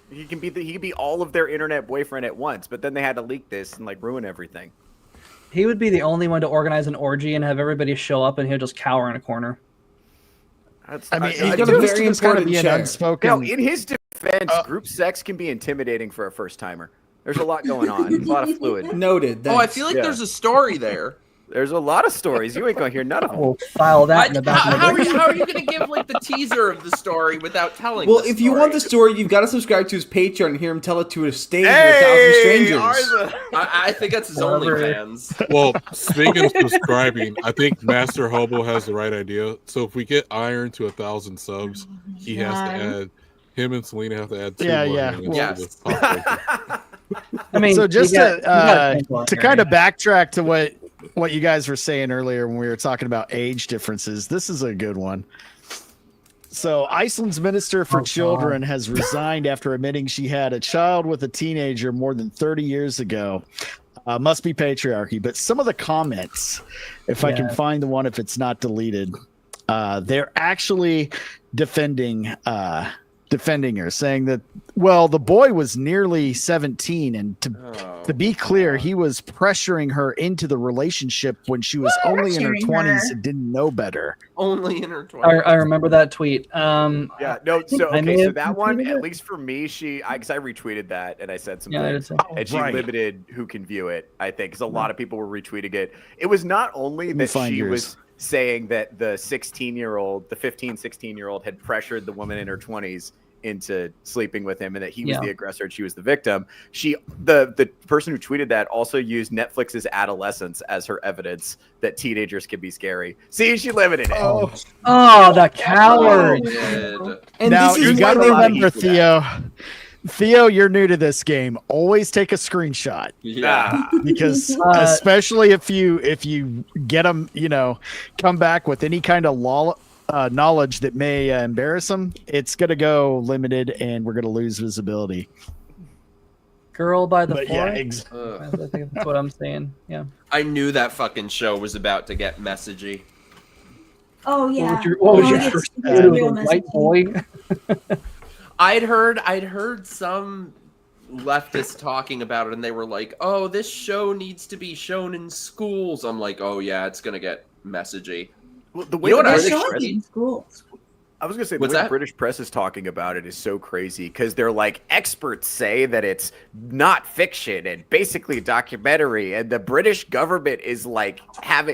he can be all of their internet boyfriend at once, but then they had to leak this and like ruin everything. He would be the only one to organize an orgy and have everybody show up, and he'll just cower in a corner. He's got a very important kind of be an chair. unspoken. Now, in his defense, group sex can be intimidating for a first timer. There's a lot going on. There's a lot of fluid. Noted. Oh, I feel like there's a story there. There's a lot of stories. You ain't gonna hear none of them. We'll file that in the back How of the are you going to give like the teaser of the story without telling? Well, the if you story? want the story, you've got to subscribe to his Patreon and hear him tell it to a stage with 1,000 strangers. I think that's his OnlyFans. Well, speaking of subscribing, I think Master Hobo has the right idea. So if we get Iron to 1,000 subs, he has to add. Him and Selena have to add 2 more minutes to the population. I mean, so just you got to kind of backtrack to what you guys were saying earlier when we were talking about age differences, this is a good one. So Iceland's Minister for Children has resigned after admitting she had a child with a teenager more than 30 years ago. Must be patriarchy. But some of the comments, if I can find the one, if it's not deleted, they're actually defending her, saying that, well, the boy was nearly 17, and to be clear, he was pressuring her into the relationship when she was only in her 20s and didn't know better. Only in her 20s. I remember that tweet. Yeah, no. So I may so have that one, retweeted at it. least for me, because I retweeted that and I said something, Yeah, I did too. and she Right. limited who can view it. I think because a lot of people were retweeting it. It was not only that find she yours. was saying that the 16-year-old had pressured the woman in her 20s into sleeping with him and that he was the aggressor and she was the victim. The person who tweeted that also used Netflix's Adolescence as her evidence that teenagers can be scary. See, she limited it. Oh, the coward! And Now, this you is got to why they remember, Theo, you're new to this game. Always take a screenshot. Yeah. Because especially if you get them, come back with any kind of knowledge that may embarrass them, it's going to go limited and we're going to lose visibility. Girl by the But forest. yeah, I think that's what I'm saying. Yeah. I knew that fucking show was about to get messagey. Oh yeah. What was your it's first real white messaging. boy? I'd heard some leftists talking about it, and they were like, "Oh, this show needs to be shown in schools." I'm like, "Oh yeah, it's gonna get messagey." Well, the You way know what the I British think? press- in schools. I was gonna say the What's way the that? British press is talking about it is so crazy because they're like, experts say that it's not fiction and basically a documentary, and the British government is like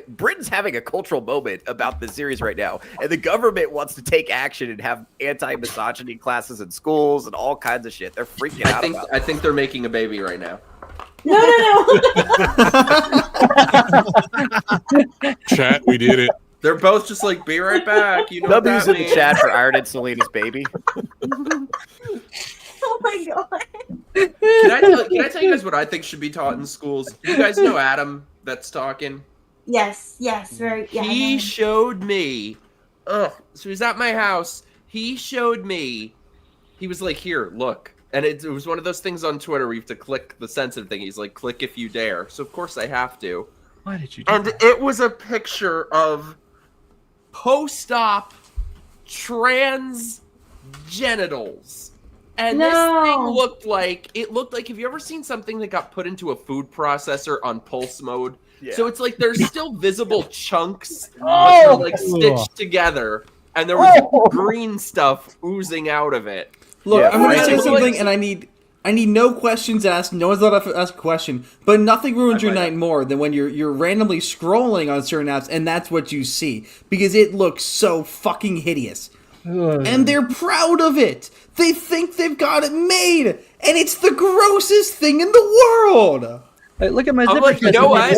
Britain's having a cultural moment about the series right now, and the government wants to take action and have anti-misogyny classes in schools and all kinds of shit. They're freaking out about it. I think they're making a baby right now. No. Chat, we did it. They're both just like, "Be right back." You know what W's that in the means. chat for Iron and Selena's baby. Oh my god. Can can I tell you guys what I think should be taught in schools? You guys know Adam that's talking? Yes, very. Yeah, he showed me. So he's at my house. He showed me. He was like, "Here, look." And it was one of those things on Twitter where you have to click the sensitive thing. He's like, "Click if you dare." So of course I have to. Why did you do And that? it was a picture of post-op trans genitals. And this thing looked like have you ever seen something that got put into a food processor on pulse mode? Yeah. So it's like there's still visible chunks, but they're like stitched together, and there was green stuff oozing out of it. Look, Yeah, I'm going to say right. something, and I need no questions asked. No one's allowed to ask a question, but nothing ruins your night more than when you're randomly scrolling on certain apps, and that's what you see because it looks so fucking hideous. And they're proud of it. They think they've got it made, and it's the grossest thing in the world. Hey, look at my I'm zipper. like, you know what?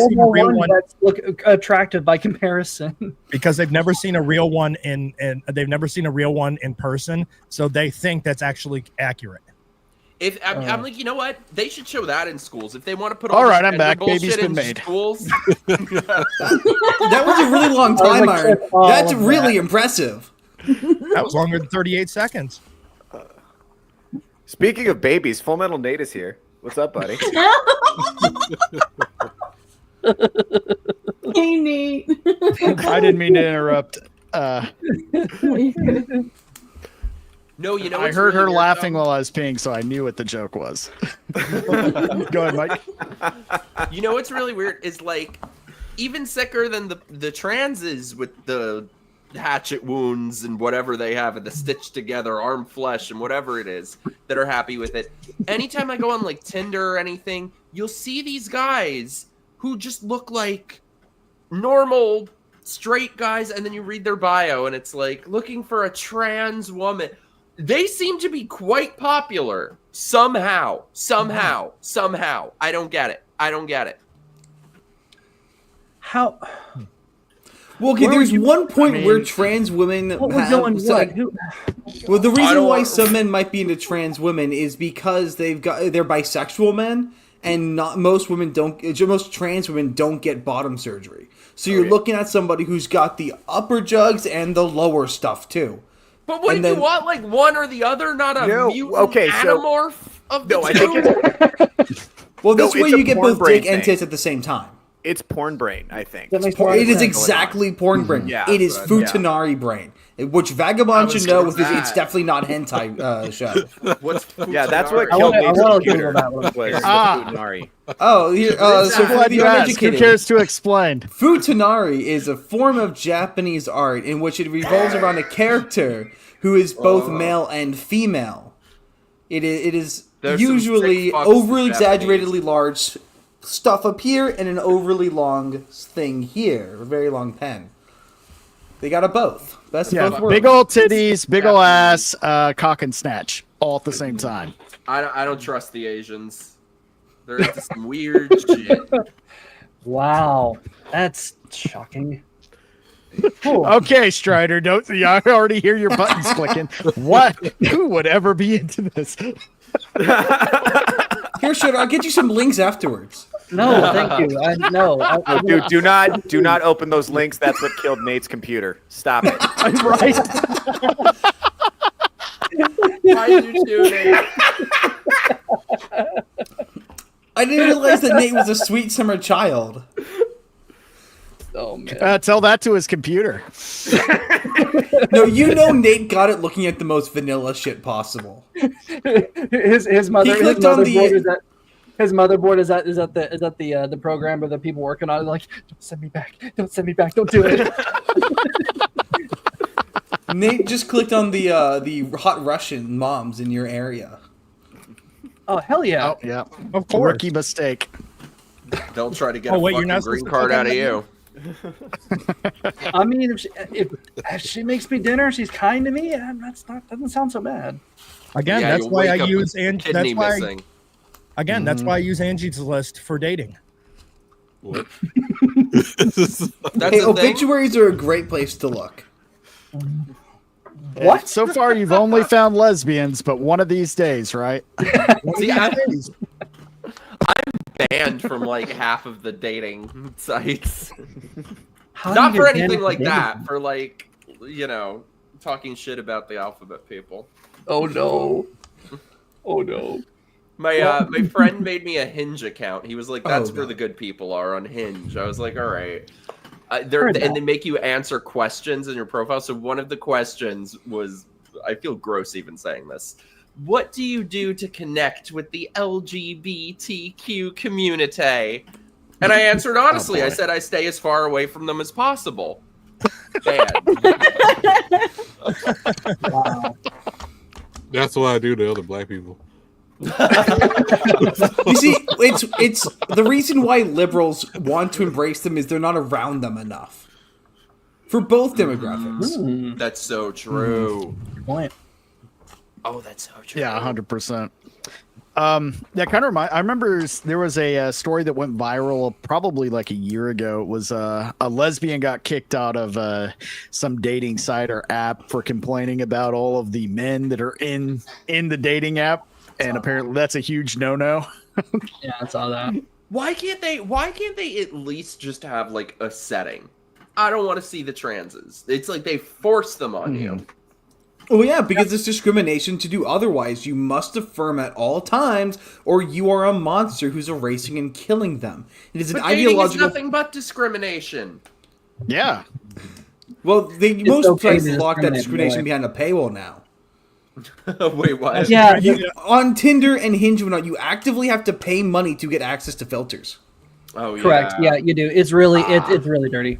That's look attractive by comparison. Because they've never seen a real one in person, so they think that's actually accurate. If I'm like, you know what? They should show that in schools if they want to put All all right, this I'm back. gender Baby's bullshit been in made. schools. That was a really long time, Iron. That's really impressive. That was longer than 38 seconds. Speaking of babies, Full Metal Nate is here. What's up, buddy? Hey, Nate. I didn't mean to interrupt. No, you know I what's heard really her weird, laughing though? while I was peeing, so I knew what the joke was. Go ahead, Mike. You know what's really weird is like even sicker than the transes with the hatchet wounds and whatever they have and the stitched together arm flesh and whatever it is that are happy with it. Anytime I go on like Tinder or anything, you'll see these guys who just look like normal straight guys, and then you read their bio and it's like looking for a trans woman. They seem to be quite popular somehow. I don't get it. How? Well, okay, there's one point where trans women What was going on? Well, the reason why some men might be into trans women is because they're bisexual men, and not most trans women don't get bottom surgery. So you're looking at somebody who's got the upper jugs and the lower stuff too. But wouldn't you want like one or the other, not a mutant anamorph of the two? Well, this way it's a you get porn both brain dick and thing. tits at the same time. It's porn brain, I think. It is exactly porn brain. Yeah, it is that's what I- futanari brain, which Vagabond should know because it's definitely not hentai show. What's Yeah, that's what I killed wanna- I Nate's wanna computer. Google that one. Was the Ah. Futanari. Oh, here, so for Glad the you asked. Who uneducated, cares to explain? Futanari is a form of Japanese art in which it revolves around a character who is both male and female. It is There's some usually sick fucks overly in Japanese. exaggeratedly large stuff up here and an overly long thing here, a very long pen. They got a both. Best of both worlds. Big old titties, big old ass, cock and snatch, all at the same time. I don't trust the Asians. They're into some weird shit. Wow, that's shocking. Okay, Strider, don't I already hear your buttons clicking. What? Who would ever be into this? Here, shit, I'll get you some links afterwards. No, thank you. Oh, dude, do not open those links. That's what killed Nate's computer. Stop it. I'm right. Why did you do it? I didn't realize that Nate was a sweet summer child. Oh man! Tell that to his computer. No, you know Nate got it looking at the most vanilla shit possible. His motherboard is at the program where the people working on it like, don't send me back, don't do it. Nate just clicked on the hot Russian moms in your area. Oh hell yeah! Oh yeah, of course. Rookie mistake. They'll try to get Oh, a wait, you're fucking not green supposed to card click out on of that? you. I mean, if she makes me dinner, she's kind to me. Doesn't sound so bad. Again, Yeah, that's you'll why I wake up use with Angie. kidney That's why. missing. Again, that's why I use Angie's List for dating. What? That's Hey, the thing. obituaries are a great place to look. What? So far, you've only found lesbians, but one of these days, right? See, banned from like half of the dating sites. How Not do you for get anything banned like from that, dating? for like, you know, talking shit about the alphabet people. Oh no. Oh no. My my friend made me a Hinge account. He was like, "That's where the good people are, on Hinge." I was like, "All right." And they make you answer questions in your profile. So one of the questions was, I feel gross even saying this. What do you do to connect with the LGBTQ community? And I answered honestly. I said I stay as far away from them as possible. Bad. Wow. That's what I do to other black people. You see, it's the reason why liberals want to embrace them is they're not around them enough. For both demographics. That's so true. Good point. Oh, that's so true. Yeah, 100%. That kind of I remember there was a story that went viral probably like a year ago. It was a lesbian got kicked out of some dating site or app for complaining about all of the men that are in the dating app, and apparently that's a huge no-no. Yeah, I saw that. Why can't they at least just have like a setting? I don't want to see the transes. It's like they force them on you. Oh yeah, because it's discrimination to do otherwise. You must affirm at all times, or you are a monster who's erasing and killing them. It is an But dating is ideological. nothing but discrimination. Yeah. Well, most okay places to lock that discriminate, discrimination behind a paywall now. Wait, what? Yeah. On Tinder and Hinge and whatnot, you actively have to pay money to get access to filters. Oh Correct. Yeah, you do. It's really it's really dirty.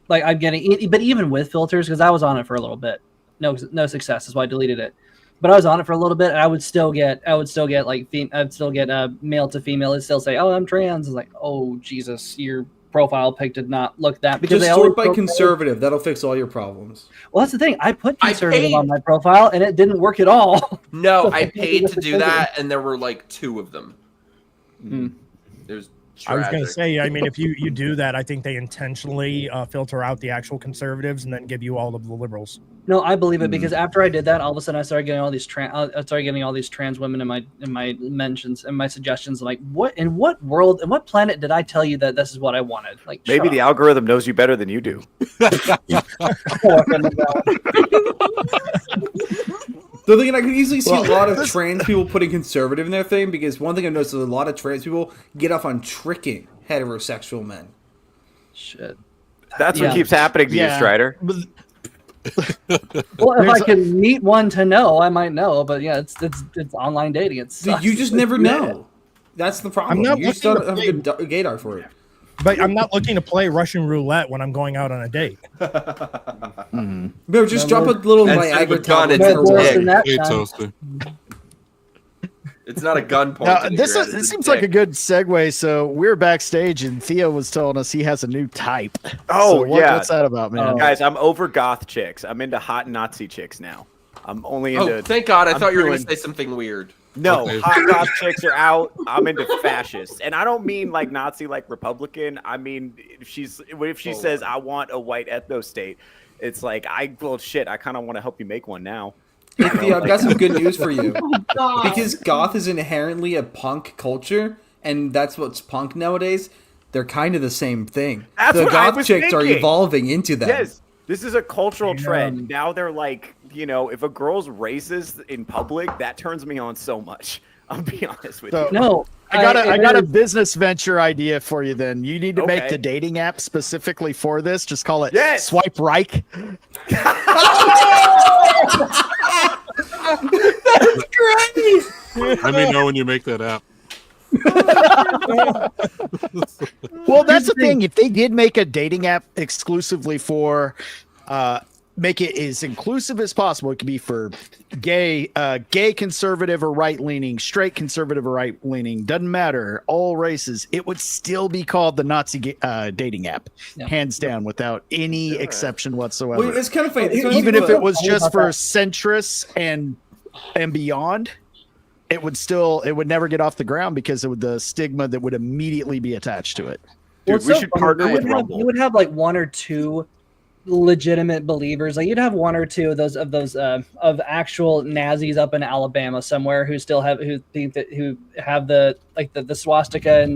Like I'm getting it, but even with filters, because I was on it for a little bit. No success is why I deleted it. But I was on it for a little bit, and I would still get like male to female. It'd still say, "Oh, I'm trans." It's like, "Oh, Jesus, your profile pic did not look that." Because Just they sort by always conservative. That'll fix all your problems. Well, that's the thing. I put conservative on my profile, and it didn't work at all. No, I paid to do that, and there were like 2 of them. It was I was going to tragic. say, I mean, if you do that, I think they intentionally filter out the actual conservatives and then give you all of the liberals. No, I believe it because after I did that, all of a sudden I started getting all these trans women in my mentions and my suggestions. Like, what in what world, in what planet did I tell you that this is what I wanted? Like, Maybe the algorithm knows you better than you do. The thing, I could easily see a lot of trans people putting conservative in their thing, because one thing I've noticed is a lot of trans people get off on tricking heterosexual men. Shit. That's what keeps happening to you, Strider. Well, if I can meet one to know, I might know. But yeah, it's online dating. It sucks. You just never know. That's the problem. I'm not You just don't have a good gaydar for it. But I'm not looking to play Russian roulette when I'm going out on a date. No, just drop a little Viagra tablet. It's not a gun point. Now, this seems like a good segue. So we're backstage, and Theo was telling us he has a new type. Oh, so yeah. What's that about, man? Guys, I'm over goth chicks. I'm into hot Nazi chicks now. I'm only into... Oh, thank God. I thought you were going to say something weird. No, hot goth chicks are out. I'm into fascists. And I don't mean like Nazi, like Republican. I mean, if she says, I want a white ethno state, it's like, well, shit, I kind of want to help you make one now. Hey, Theo, I've got some good news for you. Because goth is inherently a punk culture, and that's what's punk nowadays. They're kind of the same thing. That's the what I goth was chicks are thinking. evolving into that. Yes, this is a cultural trend. Now they're like, if a girl's racist in public, that turns me on so much. I'll be honest with you. No, I got a business venture idea for you. Then you need to make Okay. the dating app specifically for this. Just call it Yes. Swipe Right. That's great. Let me know when you make that app. Well, that's the thing. If they did make a dating app exclusively for, make it as inclusive as possible. It could be for gay conservative or right leaning, straight conservative or right leaning. Doesn't matter. All races. It would still be called the Nazi dating app, hands down, without any exception whatsoever. Well, it's kind of funny. Even if it was just for centrists and beyond. It would never get off the ground because the stigma that would immediately be attached to it. Dude, Well, we should partner with Rumble. You would have like one or two legitimate believers. Like you'd have one or two of those of actual Nazis up in Alabama somewhere who still have who have the swastika and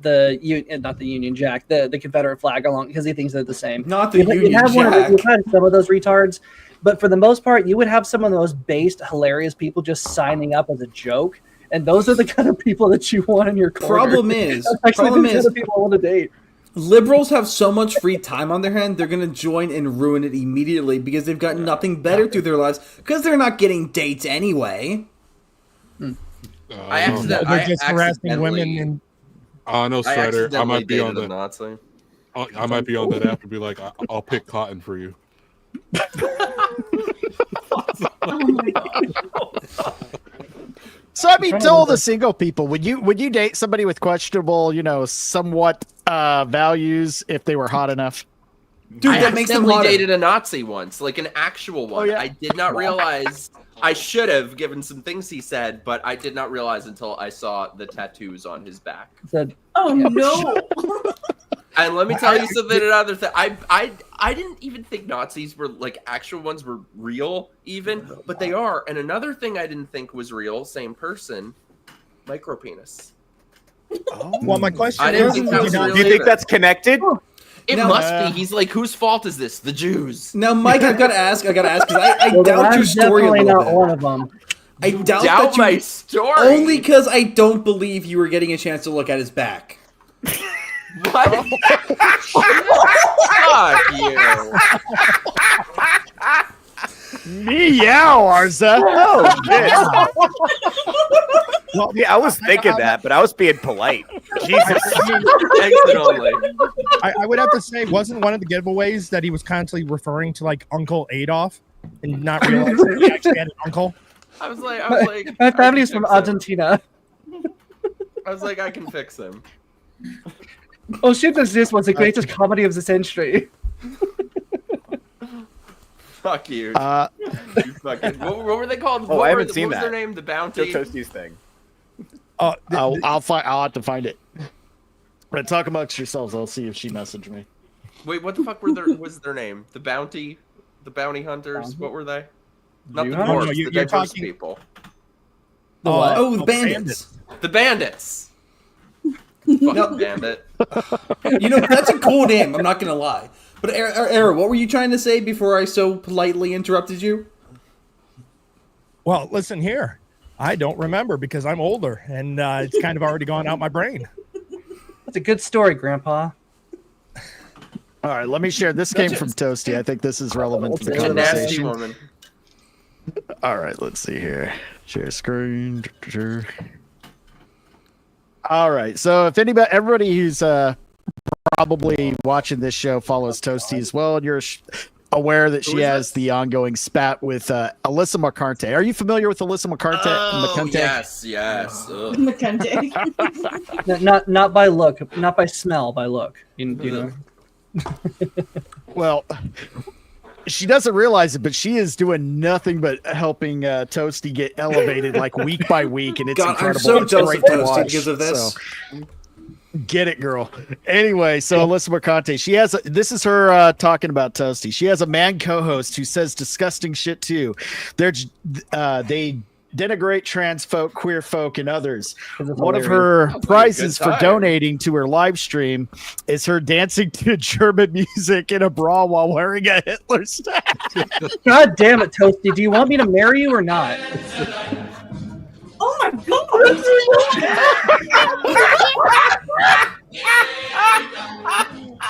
not the Union Jack, the Confederate flag along because he thinks they're the same. Not the Union Jack. You've had some of those retards, but for the most part, you would have some of the most based, hilarious people just signing up as a joke, and those are the kind of people that you want in your corner. Problem is, the kind of people I want to date. Liberals have so much free time on their hand, they're going to join and ruin it immediately because they've got nothing better through their lives because they're not getting dates anyway. They're just harassing women and. No, Strider. I might be on the Nazi. I might be on that app and be like, I'll pick cotton for you. Oh my god. So I mean, to all the single people, would you date somebody with questionable, somewhat values if they were hot enough? Dude, I that makes them accidentally hotter. dated a Nazi once, like an actual one. Oh, yeah? I did not realize. I should have given some things he said, but I did not realize until I saw the tattoos on his back. Oh no. And let me tell you something. Another thing, I didn't even think Nazis were like actual ones were real, even, but they are. And another thing I didn't think was real, same person, micropenis. Well, my question I didn't is, think that was real Do you think either. that's connected? It No. must be. He's like, whose fault is this? The Jews. Now, Mike, I've got to ask because I Well, doubt your I'm story a definitely little not bit. one of them. I doubt Doubt that my you, story. only because I don't believe you were getting a chance to look at his back. What? Fuck you. Meow, Arza. Oh, shit. well, Yeah, I was thinking that, but I was being polite. Jesus. Exit only. I would have to say, wasn't one of the giveaways that he was constantly referring to like Uncle Adolf and not realizing he actually had an uncle? I was like, My family's from Argentina. I was like, I can fix him. Oh shit! This was the greatest comedy of the century. Fuck you. You fucking. What were they called? Oh, I haven't seen what was that. their name? The Bounty. Joe Toasties thing. I'll have to find it. But talk amongst yourselves. I'll see if she messaged me. Wait, what the fuck was their name? The Bounty, the Bounty Hunters. What were they? Not the You dwarves, have- the you're diverse talking- people. The what? Oh, the bandits. The bandits. Fucking bandit. That's a cool name. I'm not gonna lie. But Era, what were you trying to say before I so politely interrupted you? Well, listen here. I don't remember because I'm older and it's kind of already gone out my brain. It's a good story, Grandpa. All right, let me share. This came from Toasty. I think this is relevant to the She's a nasty conversation. woman. All right, let's see here. Share screen. All right, so if everybody who's probably watching this show follows Toasty as well, and you're aware that she has the ongoing spat with Alyssa McCartney. Are you familiar with Alyssa McCartney? Oh, yes. Ugh. McCunty. Not by look, not by smell, by look. You know. Well, she doesn't realize it, but she is doing nothing but helping Toasty get elevated like week by week, and it's God, incredible. I'm so It's jealous great of to Toasty watch, because of this. so. Get it, girl. Anyway, so Alyssa McCartney, she has this is her talking about Toasty. She has a man co-host who says disgusting shit too. They denigrate trans folk, queer folk, and others. One of her prizes for donating to her live stream is her dancing to German music in a bra while wearing a Hitler statue. God damn it, Toasty. Do you want me to marry you or not? Oh my god!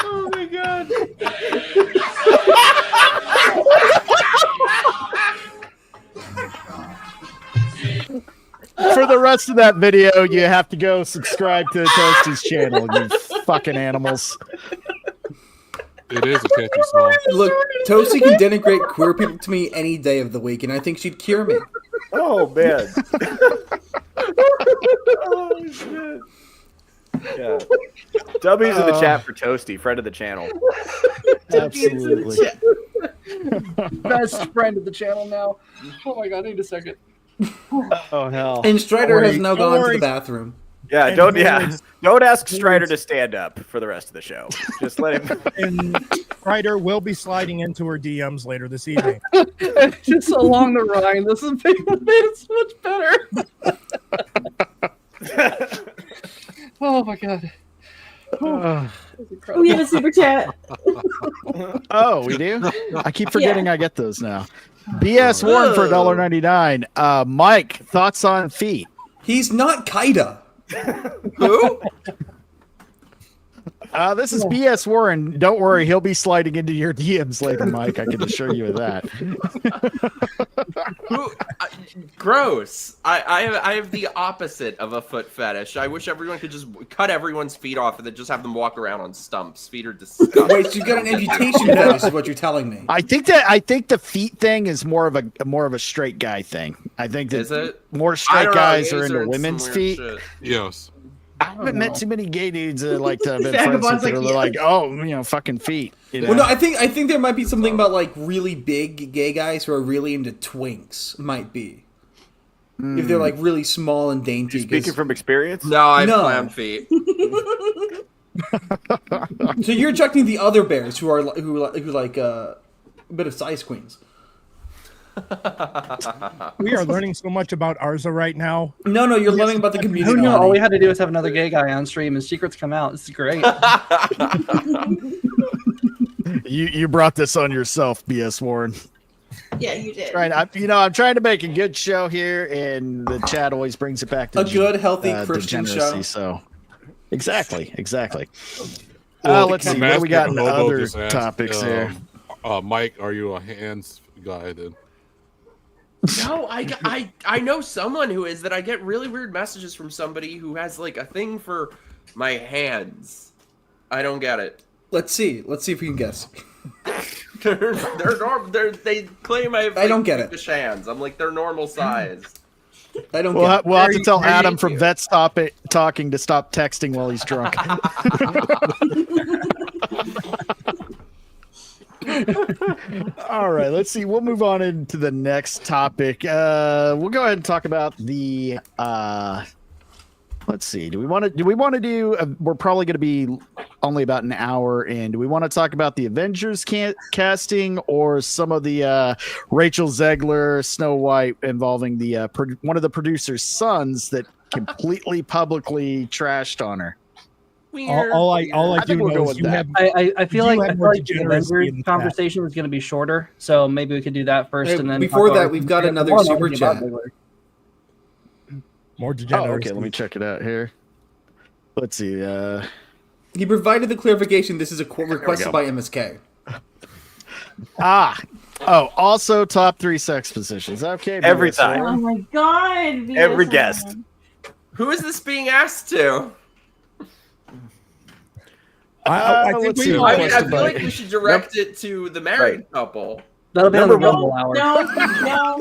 Oh my god. For the rest of that video, you have to go subscribe to Toasty's channel, you fucking animals. It is a catchy song. Look, Toasty can denigrate queer people to me any day of the week, and I think she'd cure me. Oh, man. Oh, shit. Yeah. W's in the chat for Toasty, friend of the channel. Absolutely. Best friend of the channel now. Oh my god, I need a second. Oh, hell. And Strider has now gone to worry. the bathroom. Yeah, don't ask Strider to stand up for the rest of the show. Just let him. RedStrider will be sliding into her DMs later this evening. It's along the Rhine. This has made it so much better. Oh my god. We have a super chat. Oh, we do? I keep forgetting I get those now. BS Warren for $1.99. Mike, thoughts on feet? He's not Kaida. Who? This is BS Warren. Don't worry, he'll be sliding into your DMs later, Mike. I can assure you of that. Who? Gross. I have the opposite of a foot fetish. I wish everyone could just cut everyone's feet off and then just have them walk around on stumps. Feet are disgusting. Wait, so you got an amputation fetish? Is what you're telling me? I think the feet thing is more of a straight guy thing. I think that Is it? more straight guys are Gays into into women's some feet. weird shit. Yes. I haven't met too many gay dudes that like to have been friends with that are like, oh, fucking feet. You know? Well, no, I think there might be something about like really big gay guys who are really into twinks. Might be if they're like really small and dainty. Speaking from experience? No, I have clam feet. So you're rejecting the other bears who like a bit of size queens. We are learning so much about Arza right now. No, you're learning about the community. Who knew all we had to do was have another gay guy on stream and secrets come out. This is great. You brought this on yourself, BS Warren. Yeah, you did. Right, I'm trying to make a good show here, and the chat always brings it back to a good, healthy Christian show. So, exactly. Well, Let's see. What do we got in other topics here? Mike, are you a hands guy then? No, I know someone who is that. I get really weird messages from somebody who has like a thing for my hands. I don't get it. Let's see if we can guess. They claim I have. I don't get it. Fish hands. I'm like they're normal size. I don't. We'll have to tell Adam from Vets Talking to stop texting while he's drunk. All right, let's see. We'll move on into the next topic. We'll go ahead and talk about the. Let's see. Do we want to do? We're probably going to be only about an hour in. Do we want to talk about the Avengers casting or some of the Rachel Zegler, Snow White involving the one of the producer's sons that completely publicly trashed on her? All I do know is I feel like the Avengers conversation was going to be shorter, so maybe we could do that first, and then before that, we've got another super chat. More degeneration. Oh, okay, let me check it out here. Let's see. He provided the clarification. This is a requested by MSK. Also top 3 sex positions. Okay, every time. Oh my god. Every guest. Who is this being asked to? I feel like we should direct it to the married couple. That'll be on the Rumble hour. No.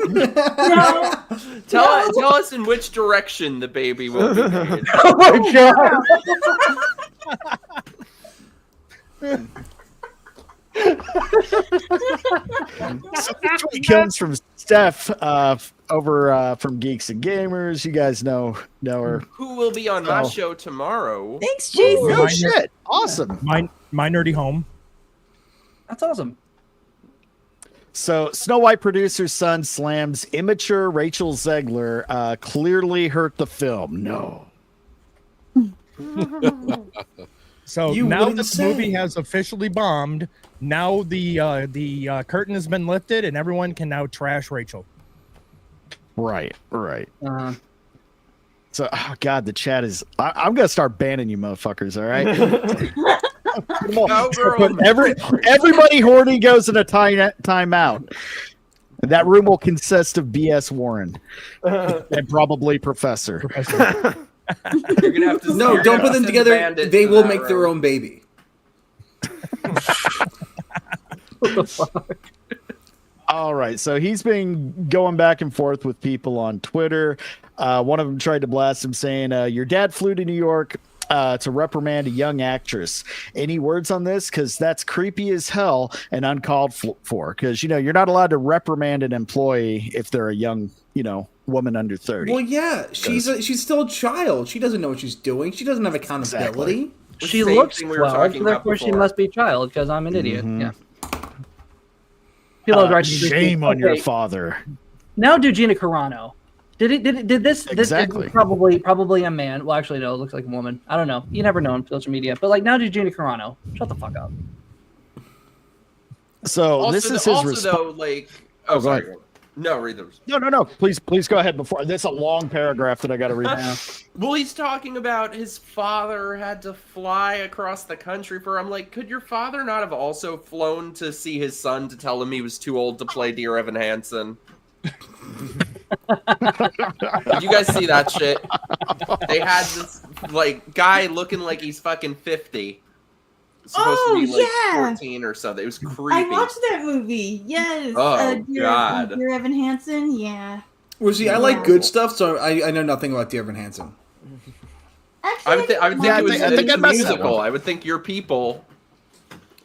Tell us in which direction the baby will be made. Oh my god. So this one comes from Steph over from Geeks and Gamers. You guys know her. Who will be on my show tomorrow? Thanks, Jason. Oh shit! Awesome. My nerdy home. That's awesome. So, Snow White producer's son slams immature Rachel Zegler. Clearly hurt the film. No. So now this movie has officially bombed. Now the curtain has been lifted, and everyone can now trash Rachel. Right. So, oh God, the chat is. I'm gonna start banning you, motherfuckers. All right. Everybody horny goes in a timeout. That room will consist of BS Warren and probably Professor. You're gonna have to. No, don't put them together. They will make their own baby. What the fuck? All right, so he's been going back and forth with people on Twitter. One of them tried to blast him saying, your dad flew to New York to reprimand a young actress. Any words on this? Because that's creepy as hell and uncalled for. Because, you're not allowed to reprimand an employee if they're a young, woman under 30. Well, yeah, she's still a child. She doesn't know what she's doing. She doesn't have accountability. She looks 12, therefore she must be child because I'm an idiot. Yeah. Shame on your father. Now do Gina Carano. Did this Exactly. This is probably a man. Well, actually, no, it looks like a woman. I don't know. You never know on social media. But like now do Gina Carano. Shut the fuck up. So Also, this is his also response. though, like, Oh, sorry. go ahead. No, read those. No. Please go ahead. Before that's a long paragraph that I got to read. Well, he's talking about his father had to fly across the country for. I'm like, could your father not have also flown to see his son to tell him he was too old to play Dear Evan Hansen? Did you guys see that shit? They had this like guy looking like he's fucking 50. Supposed to be like 14 or something. It was creepy. I watched that movie. Yes. Oh, God. Dear Evan Hansen. Yeah. Well, see, I like good stuff, so I know nothing about Dear Evan Hansen. I would think it was a musical. I would think Your People.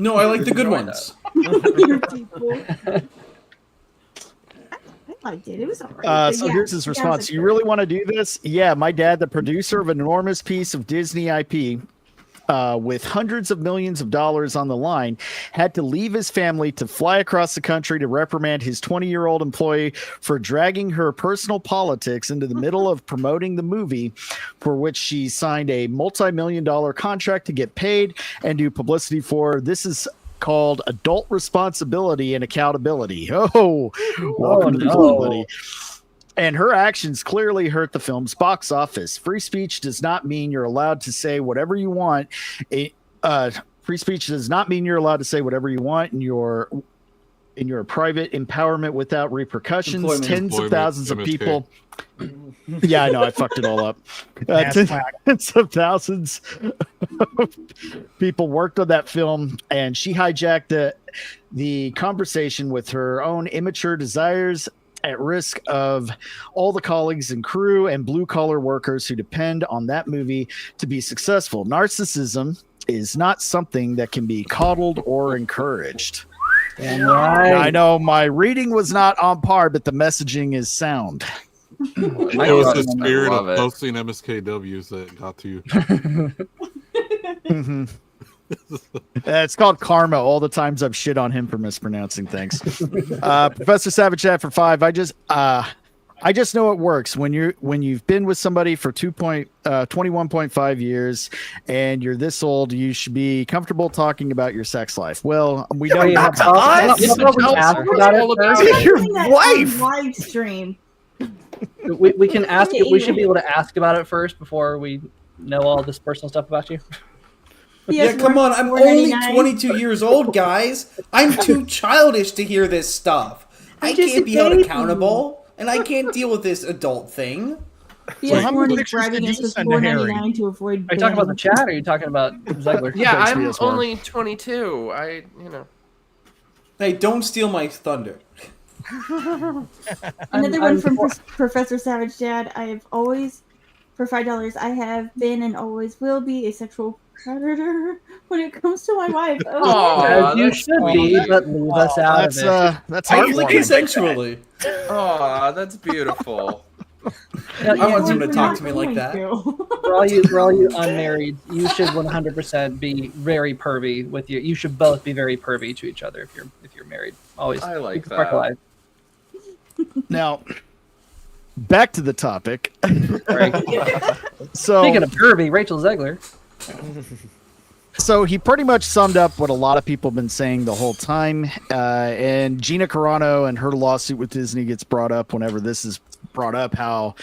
No, I like the good ones. Your People. I liked it. It was alright. So here's his response. You really want to do this? Yeah, my dad, the producer of an enormous piece of Disney IP, with hundreds of millions of dollars on the line, had to leave his family to fly across the country to reprimand his 20-year-old employee for dragging her personal politics into the middle of promoting the movie, for which she signed a multi-million-dollar contract to get paid and do publicity for. This is called adult responsibility and accountability. Oh, welcome to buddy. And her actions clearly hurt the film's box office. Free speech does not mean you're allowed to say whatever you want. Free speech does not mean you're allowed to say whatever you want in your private empowerment without repercussions. Tens of thousands of people. Yeah, I know. I fucked it all up. Tens of thousands of people worked on that film, and she hijacked the conversation with her own immature desires at risk of all the colleagues and crew and blue-collar workers who depend on that movie to be successful. Narcissism is not something that can be coddled or encouraged. Right. I know my reading was not on par, but the messaging is sound. It was the spirit of posting MSKWs that got to you. Mm-hmm. It's called karma. All the times I've shit on him for mispronouncing things. Professor Savage Chat for 5. I just know it works when you've been with somebody for 21.5 years and you're this old. You should be comfortable talking about your sex life. Well, we know your wife. Live stream. We can ask it. We should be able to ask about it first before we know all this personal stuff about you. Yeah, come on. I'm only 22 years old, guys. I'm too childish to hear this stuff. I can't be held accountable, and I can't deal with this adult thing. So how many pictures did you send to Harry? Are you talking about the chat, or are you talking about Zegler? Yeah, I'm only 22. Hey, don't steal my thunder. Another one from Professor Savage Dad. I have always, for $5, I have been and always will be a sexual predator when it comes to my wife. As you should be, but leave us out of it. That's heartwarming. Sexually. Oh, that's beautiful. I want someone to talk to me like that. For all you unmarried, you should 100% be very pervy with you. You should both be very pervy to each other if you're married. Always. I like that. Spark alive. Now, back to the topic. So, speaking of pervy, Rachel Zegler. So he pretty much summed up what a lot of people have been saying the whole time. And Gina Carano and her lawsuit with Disney gets brought up whenever this is brought up, how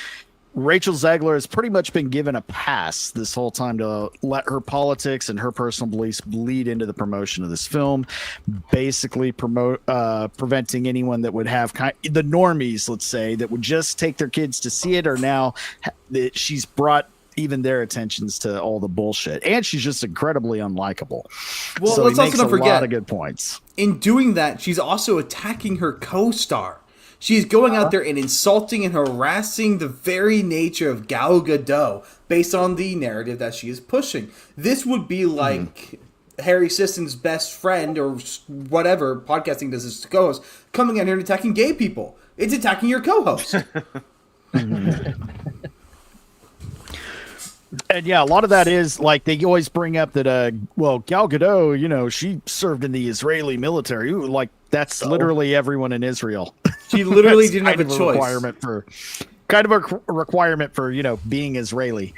Rachel Zegler has pretty much been given a pass this whole time to let her politics and her personal beliefs bleed into the promotion of this film, basically preventing anyone that would have the normies, let's say, that would just take their kids to see it, or now that she's brought even their attentions to all the bullshit, and she's just incredibly unlikable. Well, so let's also not forget, a lot of good points. In doing that, she's also attacking her co-star. She's going out there and insulting and harassing the very nature of Gal Gadot based on the narrative that she is pushing. This would be like Harry Sisson's best friend or whatever podcasting does this co-host coming out here and attacking gay people. It's attacking your co-host. And yeah, a lot of that is like they always bring up that Gal Gadot, she served in the Israeli military. Ooh, like that's literally everyone in Israel. She literally didn't have a choice. Kind of a requirement for being Israeli,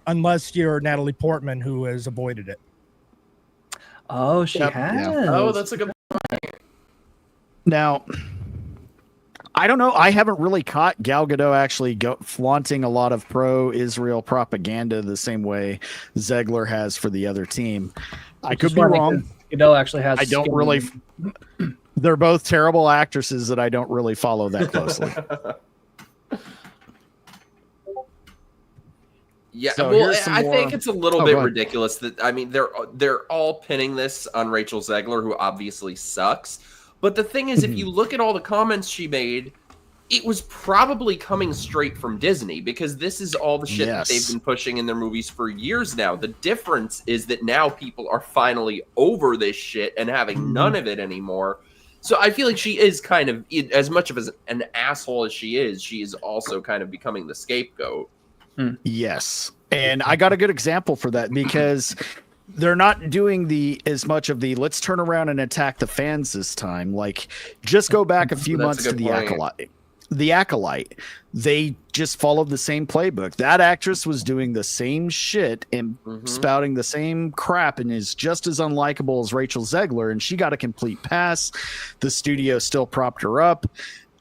unless you're Natalie Portman, who has avoided it. Oh, she has. Yeah. Oh, that's a good point. Now, I don't know. I haven't really caught Gal Gadot actually flaunting a lot of pro-Israel propaganda the same way Zegler has for the other team. I could be wrong. Gadot actually has. I don't really. They're both terrible actresses that I don't really follow that closely. Yeah, So well, here's some I more- think it's a little Oh, bit go ahead. ridiculous that they're all pinning this on Rachel Zegler, who obviously sucks. But the thing is, if you look at all the comments she made, it was probably coming straight from Disney, because this is all the shit that they've Yes. been pushing in their movies for years now. The difference is that now people are finally over this shit and having none of it anymore. So I feel like she is kind of, as much of an asshole as she is also kind of becoming the scapegoat. Yes. And I got a good example for that because they're not doing as much of the let's turn around and attack the fans this time. Like, just go back a few That's a months to good the point. Acolyte. The Acolyte, they just followed the same playbook. That actress was doing the same shit and spouting the same crap and is just as unlikable as Rachel Zegler, and she got a complete pass. The studio still propped her up,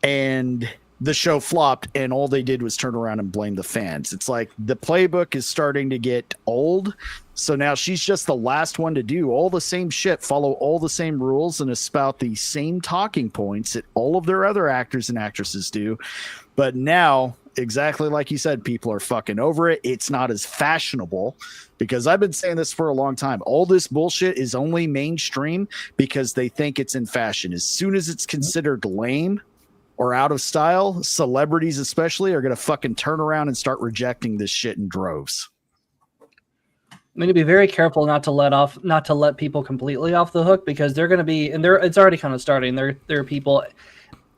and the show flopped, and all they did was turn around and blame the fans. It's like the playbook is starting to get old, so now she's just the last one to do all the same shit, follow all the same rules, and espout the same talking points that all of their other actors and actresses do. But now, exactly like you said, people are fucking over it. It's not as fashionable, because I've been saying this for a long time. All this bullshit is only mainstream because they think it's in fashion. As soon as it's considered lame or out of style, celebrities especially are going to fucking turn around and start rejecting this shit in droves. I mean, to be very careful not to let people completely off the hook, because they're going to be, and it's already kind of starting. There are people.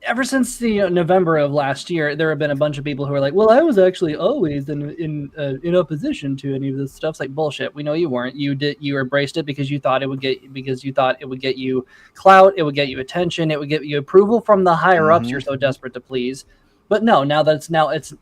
Ever since the November of last year, there have been a bunch of people who are like, "Well, I was actually always in opposition to any of this stuff." It's like bullshit. We know you weren't. You embraced it because you thought it would get you clout, it would get you attention, it would get you approval from the higher ups you're so desperate to please. But no, now that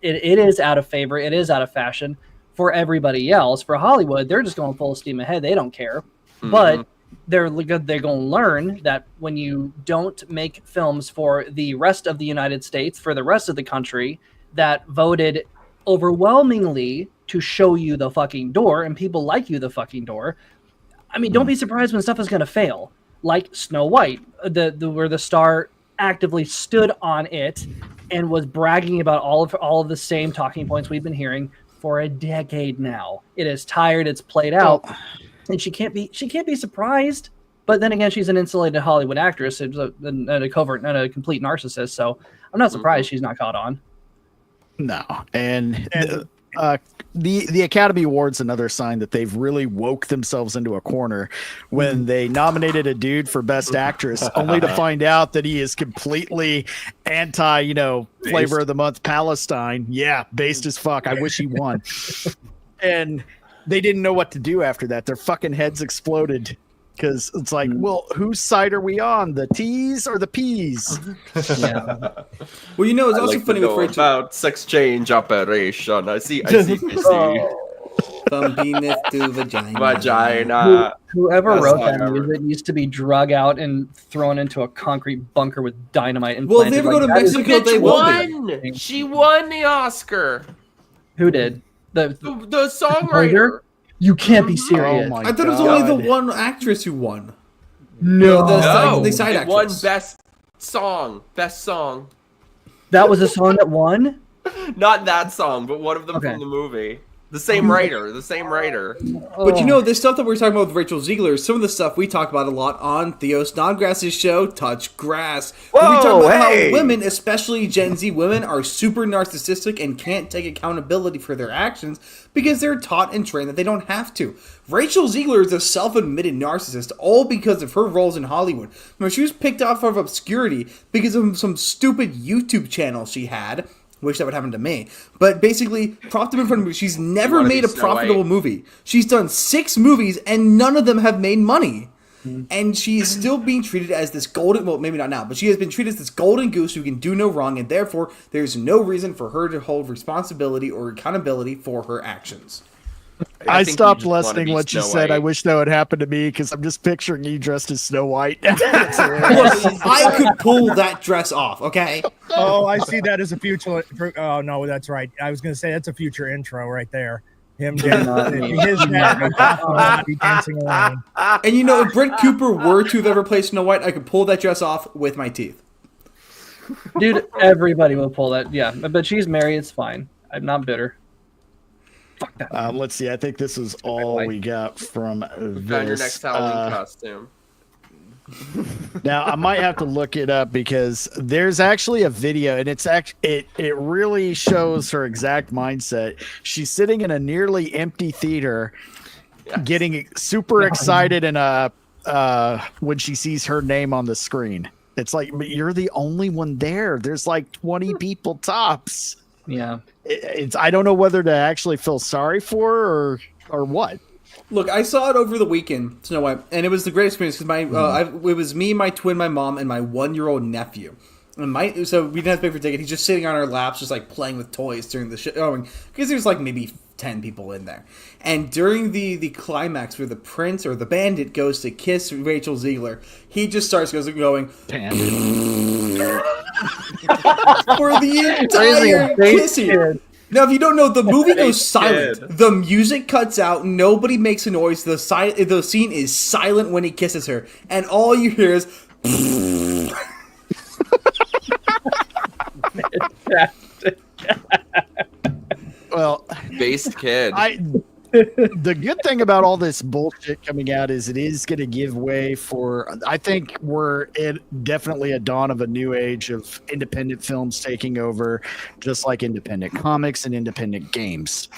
it is out of favor, it is out of fashion for everybody else. For Hollywood, they're just going full steam ahead. They don't care. But they're going to learn that when you don't make films for the rest of the United States, for the rest of the country that voted overwhelmingly to show you the fucking door, and people like you the fucking door, I mean, don't be surprised when stuff is going to fail. Like Snow White, where the star actively stood on it and was bragging about all of the same talking points we've been hearing for a decade now. It is tired, it's played out. And she can't be surprised. But then again, she's an insulated Hollywood actress and a covert and a complete narcissist. So I'm not surprised she's not caught on. No, and the Academy Awards, another sign that they've really woke themselves into a corner when they nominated a dude for Best Actress, only to find out that he is completely anti, flavor of the month Palestine. Yeah, based as fuck. I wish he won. And they didn't know what to do after that. Their fucking heads exploded because it's like, well, whose side are we on? The T's or the P's? Yeah. Well, it's I also like funny to with know Rachel. about sex change operation. I see. From penis to vagina. Vagina. Whoever That's wrote not that ever. music needs to be drug out and thrown into a concrete bunker with dynamite. Well, if they implanted. ever go to That is- Mexico, they will be. Won. She won the Oscar. Who did? The songwriter. You can't be serious. Oh my I thought it was God. only the one actress who won. No. The side it won actress. best song. Best song. That was a song that won? Not that song, but one of them Okay. from the movie. The same writer. But this stuff that we're talking about with Rachel Ziegler is some of the stuff we talk about a lot on Theo Snodgrass' show, Touch Grass. Where we talk about how women, especially Gen Z women, are super narcissistic and can't take accountability for their actions because they're taught and trained that they don't have to. Rachel Ziegler is a self-admitted narcissist, all because of her roles in Hollywood. She was picked off of obscurity because of some stupid YouTube channel she had, Wish that would happen to me. But basically, propped up in front of me. She's never made a Snow profitable White? movie. She's done 6 movies, and none of them have made money. And she is still being treated as this golden, well, maybe not now, but she has been treated as this golden goose who can do no wrong, and therefore there's no reason for her to hold responsibility or accountability for her actions. I think you stopped just wanna listening be what you Snow said. I White. wish that would happen to me because I'm just picturing you dressed as Snow White. Look, I could pull that dress off, okay? Oh, I see that as a future. Oh no, that's right. I was going to say that's a future intro right there. Him getting his dad be dancing around. And you know, if Brett Cooper were to have ever played Snow White, I could pull that dress off with my teeth. Dude, everybody will pull that. Yeah, but she's married. It's fine. I'm not bitter. Fuck that. Let's see. I think this is all we got from Found your this. next Halloween costume. Now I might have to look it up because there's actually a video, and it really shows her exact mindset. She's sitting in a nearly empty theater, getting super excited, and when she sees her name on the screen, it's like, but you're the only one there. There's like 20 people tops. Yeah, I don't know whether to actually feel sorry for her or what. Look, I saw it over the weekend, Snow White, and it was the great experience because it was me, my twin, my mom, and my 1-year-old nephew. And so we didn't have to pay for a ticket. He's just sitting on our laps, just like playing with toys during the show, because there's like maybe 10 people in there. And during the climax where the prince or the bandit goes to kiss Rachel Ziegler, he just starts going for the entire kissing. Now, if you don't know, the movie goes silent. The music cuts out. Nobody makes a noise. The scene is silent when he kisses her, and all you hear is. Well, based kid. The good thing about all this bullshit coming out is it is going to give way for, I think we're in definitely a dawn of a new age of independent films taking over, just like independent comics and independent games.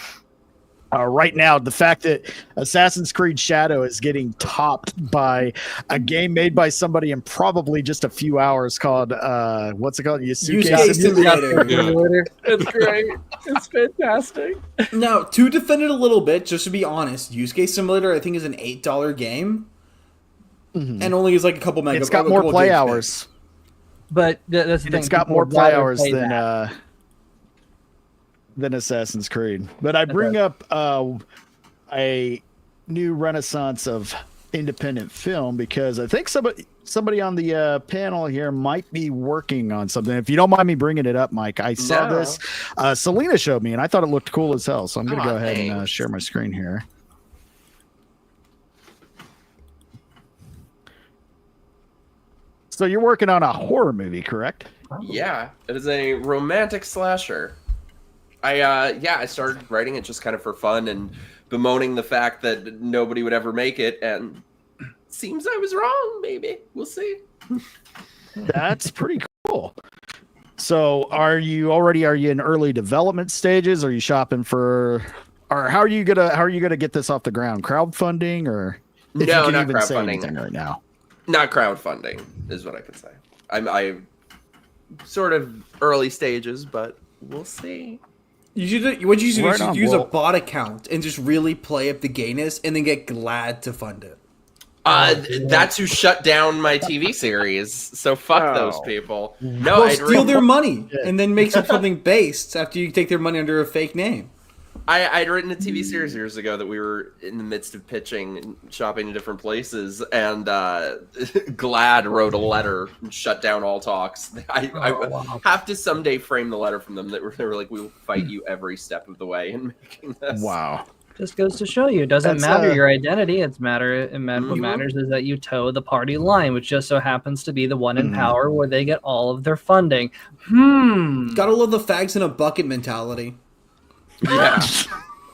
Right now, the fact that Assassin's Creed Shadow is getting topped by a game made by somebody in probably just a few hours called, what's it called? Yusuke Simulator. It's great. It's fantastic. Now, to defend it a little bit, just to be honest, Yusuke Simulator, I think, is an $8 game. And only is like a couple megabytes. It's got more play hours. But that's the thing. It's got more play hours than Assassin's Creed. But I bring up a new renaissance of independent film because I think somebody on the panel here might be working on something. If you don't mind me bringing it up, Mike, I saw this. Selena showed me, and I thought it looked cool as hell. So I'm going to go ahead and share my screen here. So you're working on a horror movie, correct? Yeah, it is a romantic slasher. I started writing it just kind of for fun and bemoaning the fact that nobody would ever make it, and seems I was wrong. Maybe we'll see. That's pretty cool. So, are you in early development stages? Are you shopping for, or how are you gonna get this off the ground? Crowdfunding, or if no, you can not even say crowdfunding anything right now? Not crowdfunding is what I could say. I'm sort of early stages, but we'll see. You should use a bot account and just really play up the gayness and then get Glad to fund it. That's who shut down my TV series. So fuck those people. No, well, steal their money and then make something based after you take their money under a fake name. I'd written a TV series years ago that we were in the midst of pitching and shopping in different places, and Glad wrote a letter and shut down all talks. I have to someday frame the letter from them. They were like, "We will fight you every step of the way in making this." Wow. Just goes to show you, it doesn't matter your identity. What matters is that you toe the party line, which just so happens to be the one in power where they get all of their funding. Gotta love the fags in a bucket mentality. Yeah.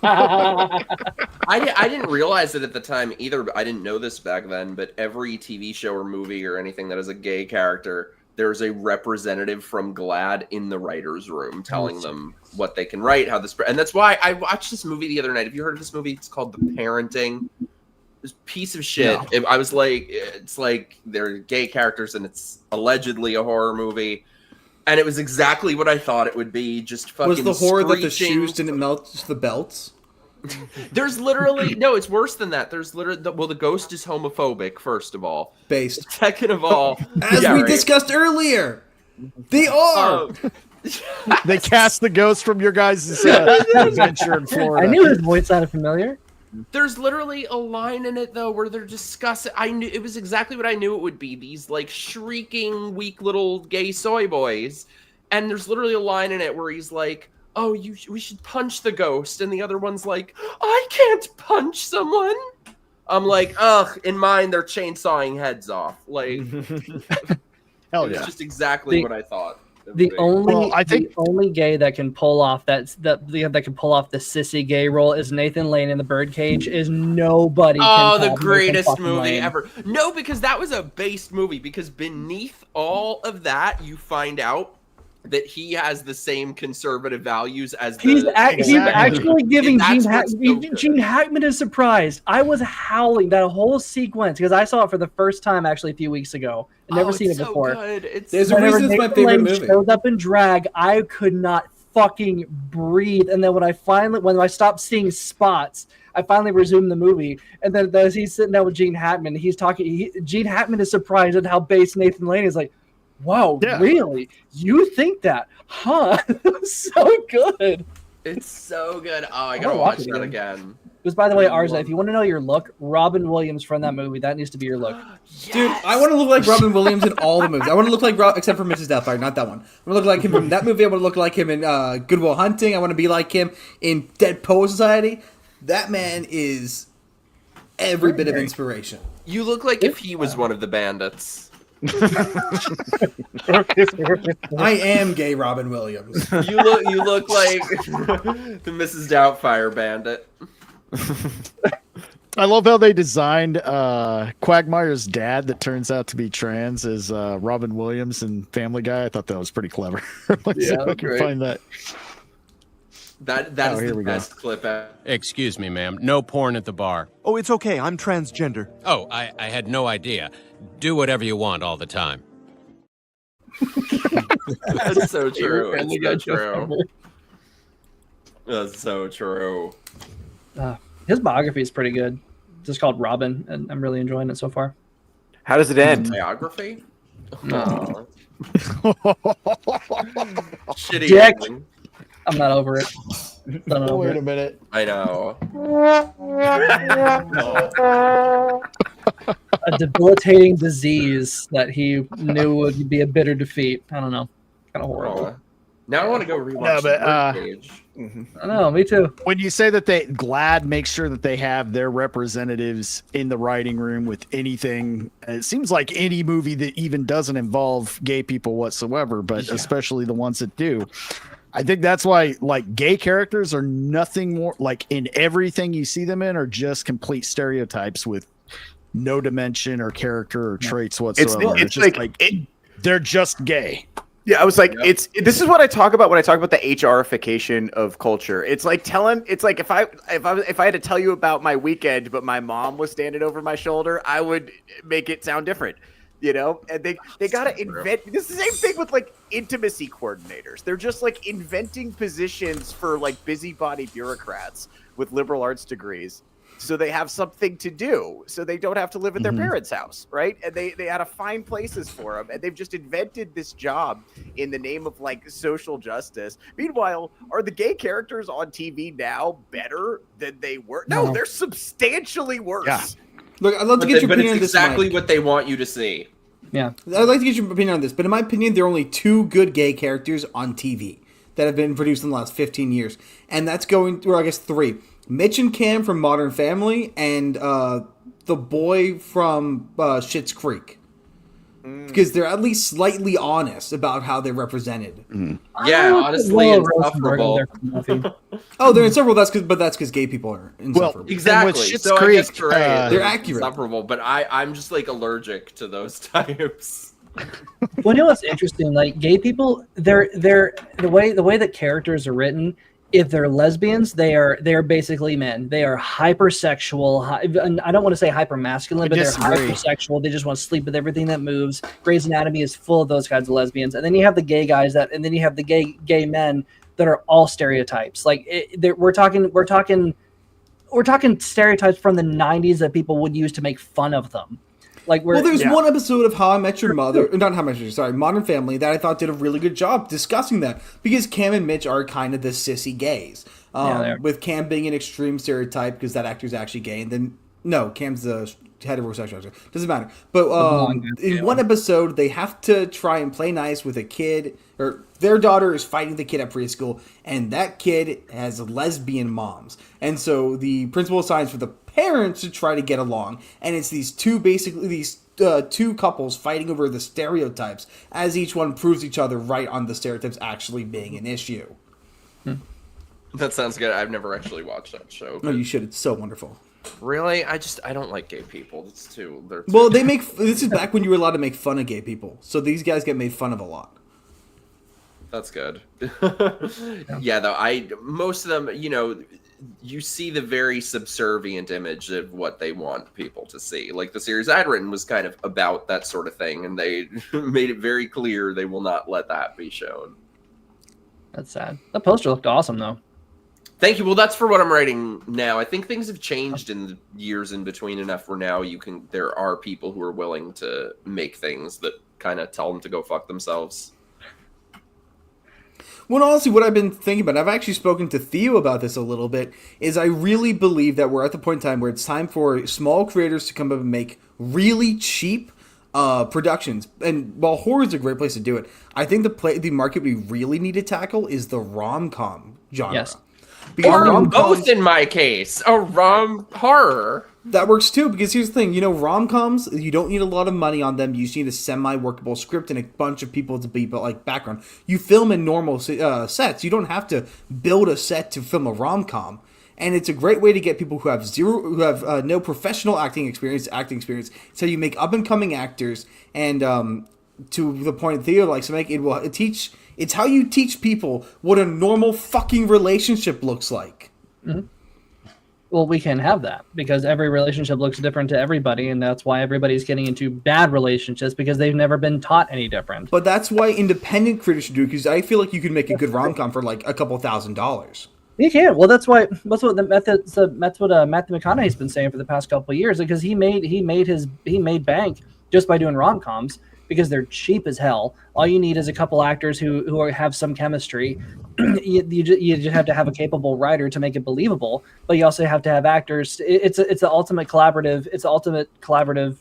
I didn't realize it at the time either. I didn't know this back then, but every TV show or movie or anything that has a gay character, there's a representative from Glad in the writer's room telling them what they can write, how this, and that's why I watched this movie the other night. Have you heard of this movie? It's called The Parenting. This piece of shit. No. I was like, it's like they're gay characters and it's allegedly a horror movie. And it was exactly what I thought it would be. Just fucking Was the horror that the screeching. shoes didn't melt just the belts? There's literally no. It's worse than that. There's literally the ghost is homophobic. First of all, based. Second of all, as we discussed earlier, they are. They cast the ghost from your guys' adventure in Florida. I knew his voice sounded familiar. There's literally a line in it though where they're discussing. I knew it was exactly what I knew it would be. These like shrieking, weak little gay soy boys, and there's literally a line in it where he's like, "Oh, we should punch the ghost," and the other one's like, "I can't punch someone." I'm like, ugh. In mine, they're chainsawing heads off. Like, hell it's yeah, just exactly what I thought. The only gay that can pull off that can pull off the sissy gay role is Nathan Lane in The Birdcage. Is nobody? Oh, can the top greatest Nathan fucking movie Lane. ever. No, because that was a based movie. Because beneath all of that, you find out that he has the same conservative values as He's the. actually giving And Gene that's what's so good. Gene Hackman is surprised. I was howling that whole sequence because I saw it for the first time actually a few weeks ago. I've never seen it so before. good. There's a Whenever reason it's my Nathan favorite Lane movie. shows up in drag, I could not fucking breathe. And then when I stopped seeing spots, I finally resumed the movie. And then as he's sitting there with Gene Hackman, he's talking. Gene Hackman is surprised at how base Nathan Lane is. Like, wow, really? You think that? Huh? So good. It's so good. Oh, I I gotta wanna watch watch it that again. again. Because by the way, Arza, if you want to know your look, Robin Williams from that movie, that needs to be your look. Dude, I want to look like Robin Williams in all the movies. I want to look like except for Mrs. Doubtfire, not that one. I want to look like him in that movie. I want to look like him in Good Will Hunting. I want to be like him in Dead Poet Society. That man is every bit of inspiration. You look like if he was one of the bandits. I am gay Robin Williams. You look like the Mrs. Doubtfire bandit. I love how they designed Quagmire's dad that turns out to be trans as Robin Williams in Family Guy. I thought that was pretty clever. Let's see if I can great. find that. That is here the we go. best clip ever. Excuse me, ma'am. No porn at the bar. Oh, it's okay. I'm transgender. Oh, I had no idea. Do whatever you want all the time. That's so true. Family It's Guy so joke true. ever. That's so true. His biography is pretty good. It's just called Robin, and I'm really enjoying it so far. How does it end? Biography? No. Shitty Jack. ending. I'm not over it. Not over Wait it. a minute. I know. A debilitating disease that he knew would be a bitter defeat. I don't know. Kind of horrible. Now I want to go rewatch No, but, The Birdcage. I know, me too. When you say that GLAAD makes sure that they have their representatives in the writing room with anything, it seems like any movie that even doesn't involve gay people whatsoever, but especially the ones that do. I think that's why like gay characters are nothing more like in everything you see them in are just complete stereotypes with no dimension or character or traits whatsoever. It's just like they're just gay. Yeah, I was like, this is what I talk about when I talk about the HRification of culture. It's like if I had to tell you about my weekend, but my mom was standing over my shoulder, I would make it sound different. You know, and they gotta invent. This is the same thing with like intimacy coordinators. They're just like inventing positions for like busybody bureaucrats with liberal arts degrees, so they have something to do, so they don't have to live at their parents' house, right? And they had to find places for them, and they've just invented this job in the name of like social justice. Meanwhile, are the gay characters on TV now better than they were? No, they're substantially worse. Yeah. Look, I'd love to get your but opinion on it's this. exactly Mike. what they want you to see. Yeah. I'd like to get your opinion on this, but in my opinion, there are only two good gay characters on TV that have been produced in the last 15 years. And that's or I guess three. Mitch and Cam from Modern Family and the boy from Schitt's Creek. Because they're at least slightly honest about how they're represented. Yeah, honestly, insufferable. Oh, they're insufferable. That's because gay people are insufferable. Exactly. So Creek, I guess they're accurate. Insufferable, but I'm just like allergic to those types. Well, you know what's interesting? Like gay people, they're the way that characters are written. if they're lesbians, they're basically men. They are hypersexual. I don't want to say hypermasculine, but they're hypersexual. They just want to sleep with everything that moves. Grey's Anatomy is full of those kinds of lesbians. And then you have the gay guys and then you have the gay men that are all stereotypes. Like we're talking stereotypes from the 90s that people would use to make fun of them. Like there's one episode of How I Met Your Mother, not How I Met Your, sorry, Modern Family, that I thought did a really good job discussing that, because Cam and Mitch are kind of the sissy gays. With Cam being an extreme stereotype because that actor's actually gay, and then no, Cam's the heterosexual actor. Doesn't matter. But in one episode, they have to try and play nice with a kid, or their daughter is fighting the kid at preschool, and that kid has lesbian moms, and so the principal assigns for the parents to try to get along, and it's these two couples fighting over the stereotypes as each one proves each other right on the stereotypes actually being an issue. That sounds good. I've never actually watched that show. No, you should. It's so wonderful. Really? I don't like gay people. Well, this is back when you were allowed to make fun of gay people, so these guys get made fun of a lot. That's good. Yeah, though most of them, you see the very subservient image of what they want people to see. Like the series I'd written was kind of about that sort of thing, and they made it very clear they will not let that be shown. That's sad. The poster looked awesome, though. Thank you. Well, that's for what I'm writing now. I think things have changed in the years in between enough where now there are people who are willing to make things that kind of tell them to go fuck themselves. Well, honestly, what I've been thinking about, I've actually spoken to Theo about this a little bit, is I really believe that we're at the point in time where it's time for small creators to come up and make really cheap productions. And while horror is a great place to do it, I think the market we really need to tackle is the rom-com genre. Yes. Or both in my case. A horror. That works too, because here's the thing, rom-coms, you don't need a lot of money on them. You just need a semi-workable script and a bunch of people to be background. You film in normal sets. You don't have to build a set to film a rom-com. And it's a great way to get people who have no professional acting experience. So you make up-and-coming actors, and to the point Theo likes to make, it's how you teach people what a normal fucking relationship looks like. Mm-hmm. Well, we can have that because every relationship looks different to everybody, and that's why everybody's getting into bad relationships because they've never been taught any different. But that's why independent creators should do it, because I feel like you could make a good rom-com for like a couple $1,000s. You can. Well, that's what Matthew McConaughey's been saying for the past couple of years, because he made bank just by doing rom-coms because they're cheap as hell. All you need is a couple actors who have some chemistry. You just have to have a capable writer to make it believable, but you also have to have actors. It's the ultimate collaborative. It's the ultimate collaborative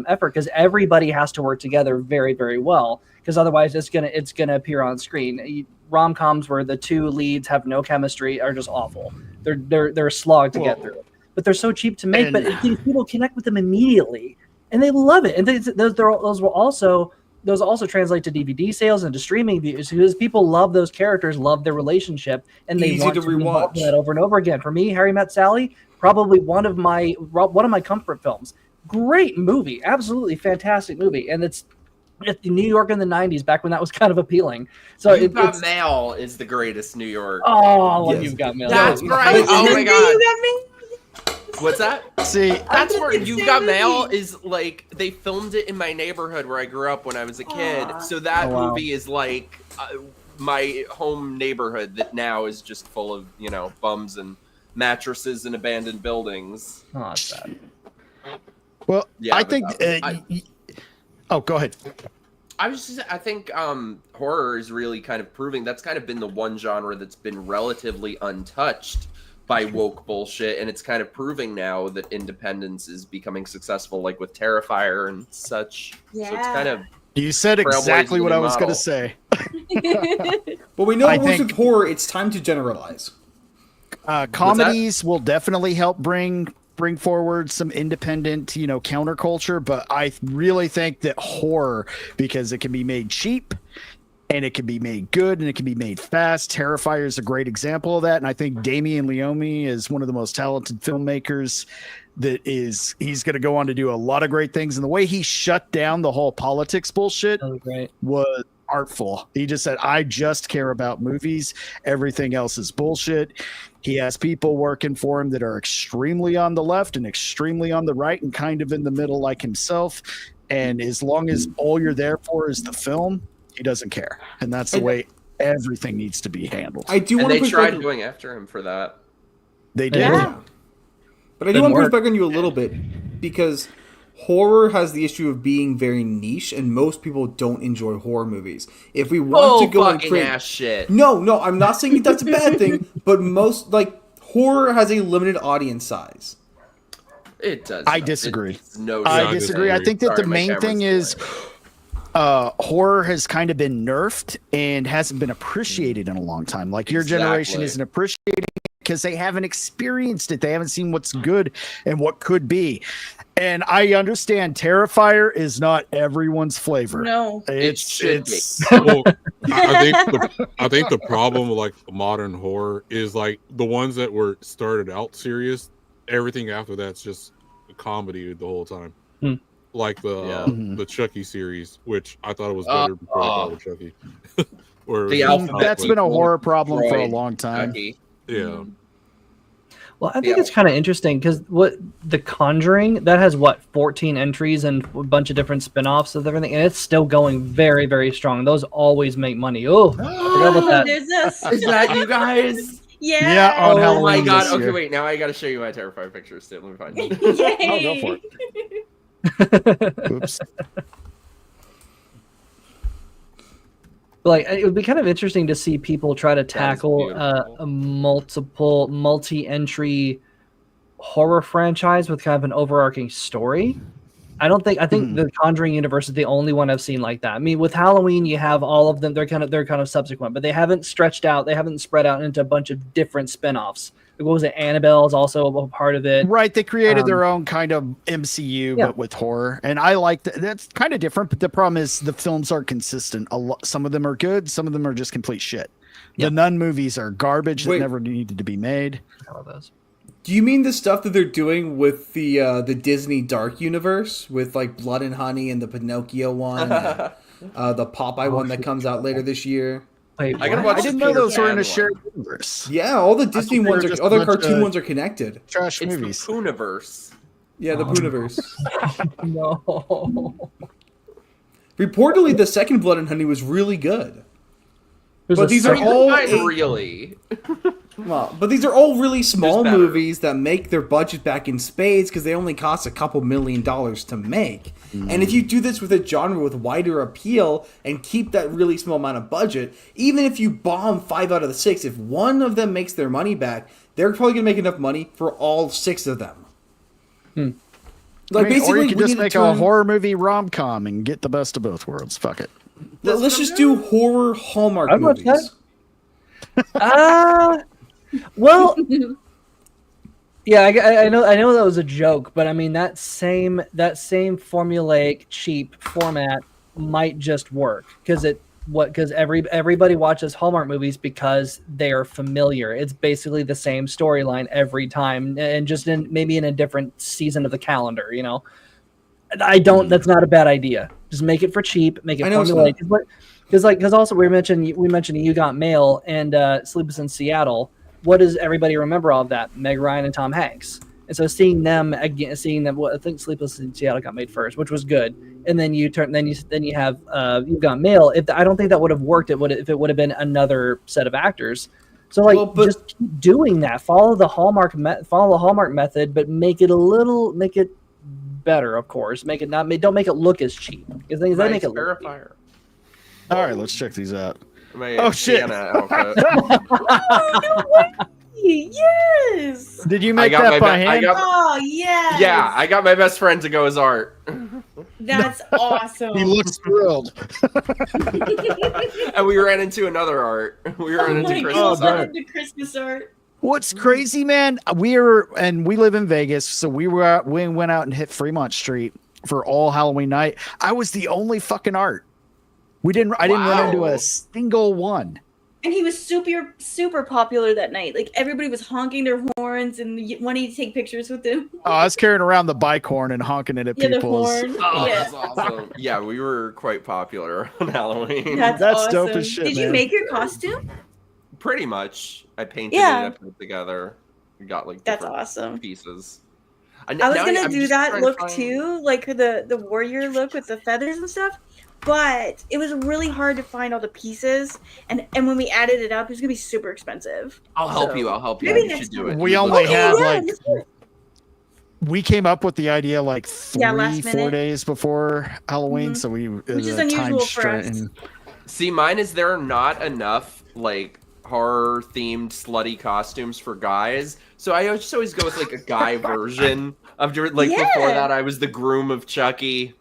effort, because everybody has to work together very, very well. Because otherwise, it's gonna appear on screen. Rom-coms where the two leads have no chemistry are just awful. They're a slog to get through, but they're so cheap to make. But people connect with them immediately, and they love it. And those also translate to DVD sales and to streaming views, because people love those characters, love their relationship, and they want to rewatch that over and over again. For me, Harry Met Sally, probably one of my comfort films. Great movie, absolutely fantastic movie, and it's New York in the 90s, back when that was kind of appealing. So You've Got Mail is the greatest New York. Oh, I love You've Got Mail. That's right. Oh my god. What's that? See, that's where You've Got Mail is like, they filmed it in my neighborhood where I grew up when I was a kid. So that movie is like my home neighborhood that now is just full of, bums and mattresses and abandoned buildings. Oh, that's sad. Well, yeah, I think. Oh, go ahead. I think horror is really kind of proving that's kind of been the one genre that's been relatively untouched by woke bullshit, and it's kind of proving now that independence is becoming successful, like with Terrifier and such. Yeah. So it's kind of you said exactly what I was going to say. But we know with horror, it's time to generalize. Comedies will definitely help bring forward some independent, counterculture, but I really think that horror, because it can be made cheap and it can be made good and it can be made fast. Terrifier is a great example of that, and I think Damien Leone is one of the most talented filmmakers he's going to go on to do a lot of great things, and the way he shut down the whole politics bullshit was artful. He just said, I just care about movies. Everything else is bullshit. He has people working for him that are extremely on the left and extremely on the right and kind of in the middle like himself. And as long as all you're there for is the film, he doesn't care. And that's the way everything needs to be handled. I do want to. They tried going after him for that. They did. Yeah. But I do want to push back on you a little bit because horror has the issue of being very niche, and most people don't enjoy horror movies. If we want to go and create ass shit. No, I'm not saying that's a bad thing, but most horror has a limited audience size. It does. I disagree. I disagree. I think that the main thing is horror has kind of been nerfed and hasn't been appreciated in a long time. Like your generation isn't appreciating it because they haven't experienced it. They haven't seen what's good and what could be. And I understand Terrifier is not everyone's flavor. No, it's Well, I think the problem with like modern horror is like the ones that were started out serious, everything after that's just a comedy the whole time. Like the Chucky series, which I thought it was better before I thought of Chucky. That's been a horror problem for a long time. Yeah. Well, I think it's kind of interesting because what The Conjuring, that has 14 entries and a bunch of different spin-offs of everything, and it's still going very, very strong. Those always make money. Oh, I forgot about that. There's this. Is that you guys? Yeah. On oh Halloween my god. this Okay, year. wait. Now I got to show you my Terrifier pictures. Let me find them. I'll go for it. Oops. Like, it would be kind of interesting to see people try to tackle a multi-entry horror franchise with kind of an overarching story. I think the Conjuring universe is the only one I've seen like that. I mean, with Halloween, you have all of them. They're kind of subsequent, but they haven't stretched out. They haven't spread out into a bunch of different spin-offs. What was it? Annabelle is also a part of it. Right. They created their own kind of MCU, but with horror. And I like that. That's kind of different. But the problem is the films aren't consistent. Some of them are good. Some of them are just complete shit. The Nun movies are garbage that never needed to be made. All of those. Do you mean the stuff that they're doing with the Disney Dark Universe with like Blood and Honey and the Pinocchio one, and, the Popeye one that comes out later this year? Wait, I didn't know those were in a shared universe. Yeah, all the Disney ones are other cartoon ones are connected. Trash It's movies. the Pooniverse. Yeah, the Pooniverse. No. Reportedly, the second Blood and Honey was really good. There's But these are all really. Well, but these are all really small movies that make their budget back in spades because they only cost a couple $1 million to make. And if you do this with a genre with wider appeal and keep that really small amount of budget, even if you bomb 5 out of the 6, if one of them makes their money back, they're probably going to make enough money for all 6 of them. Like basically, or you can just make a horror movie rom-com and get the best of both worlds. Fuck it. Let's just do horror Hallmark movies. Well, yeah, I know that was a joke, but I mean that same formulaic cheap format might just work because everybody watches Hallmark movies because they are familiar. It's basically the same storyline every time, and just maybe in a different season of the calendar. You know, that's not a bad idea. Just make it for cheap, make it formulaic. Because also we mentioned You Got Mail and Sleepless in Seattle. What does everybody remember all of that? Meg Ryan and Tom Hanks. And so seeing them again, I think Sleepless in Seattle got made first, which was good. And then you have You Got Mail. I don't think that would have worked. If it would have been another set of actors. So just keep doing that. Follow the Hallmark method, but make it better, of course. Don't make it look as cheap because they make it look cheap. All right, let's check these out. Oh shit! Yes. Did you make that by hand? Oh yeah. Yeah, I got my best friend to go as art. That's awesome. He looks thrilled. And we ran into another art. We ran into Christmas art. What's crazy, man? We live in Vegas, so we went out and hit Fremont Street for all Halloween night. I was the only fucking art. I didn't run into a single one. And he was super popular that night. Like everybody was honking their horns and wanting to take pictures with him. Oh, I was carrying around the bike horn and honking it at Yeah, the people. horn. Oh, Yeah. that's awesome. Yeah, we were quite popular on Halloween. That's dope awesome. as shit, Did you man. make your costume? Pretty much. I painted Yeah. it, I put it together. We got like That's different awesome. pieces. I was gonna do that look too, like the warrior look with the feathers and stuff. But it was really hard to find all the pieces, and when we added it up, it was gonna be super expensive. I'll help So, you. I'll help you. maybe You next should do time. it. We You only look- had yeah, like let's do it. we came up with the idea like last 4 minute. days before Halloween, so we Which is unusual for us. See, mine is there are not enough like horror themed slutty costumes for guys, so I just always go with like a guy version of like before that I was the groom of Chucky.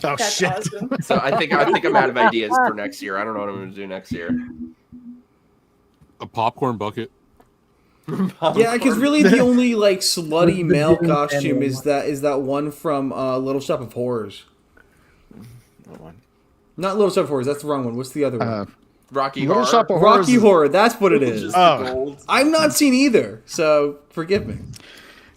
Oh That's shit! awesome. So I think I'm out of ideas for next year. I don't know what I'm going to do next year. A popcorn bucket. Yeah, because really the only like slutty male costume is that one from Little Shop of Horrors. Not Little Shop of Horrors. That's the wrong one. What's the other one? Rocky Little Horror. Shop of Horrors. Rocky Horror. That's what it is. Just the gold. I've not seen either, so forgive me.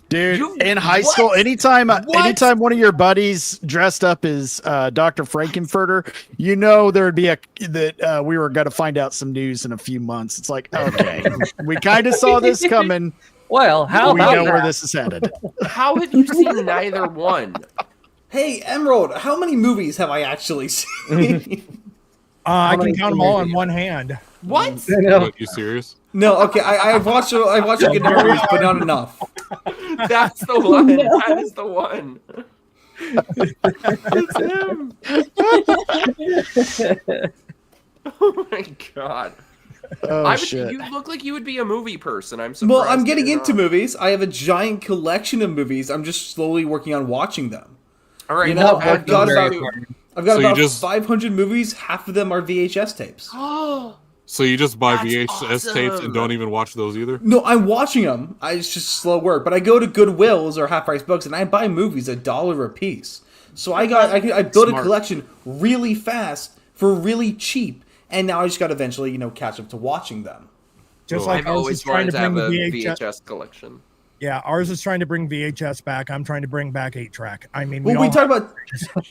Dude, in high school, anytime one of your buddies dressed up as Dr. Frankenfurter, you know there would be that we were going to find out some news in a few months. It's like, okay, we kind of saw this coming. Well, how we about know where that? this is headed. How have you seen neither one? Hey, Emerald, how many movies have I actually seen? I can count them all in one hand. What? What, you serious? No, okay, I've watched a good movies, but not enough. That's the one. That is the one. It's him. Oh my god. Oh shit! You look like you would be a movie person. I'm surprised. Well, I'm getting you're into not. movies. I have a giant collection of movies. I'm just slowly working on watching them. All right, You know, I've got about So you about just- 500 movies. Half of them are VHS tapes. So you just buy That's VHS tapes awesome. and don't even watch those either? No, I'm watching them. It's just slow work. But I go to Goodwills or Half Price Books and I buy movies $1 a piece. So I built a Smart. collection really fast for really cheap, and now I just got to eventually catch up to watching them. Just Cool. like I've ours always is trying wanted to to have bring a the VHS collection. Yeah, ours is trying to bring VHS back. I'm trying to bring back 8-track. I mean, Well, we talk about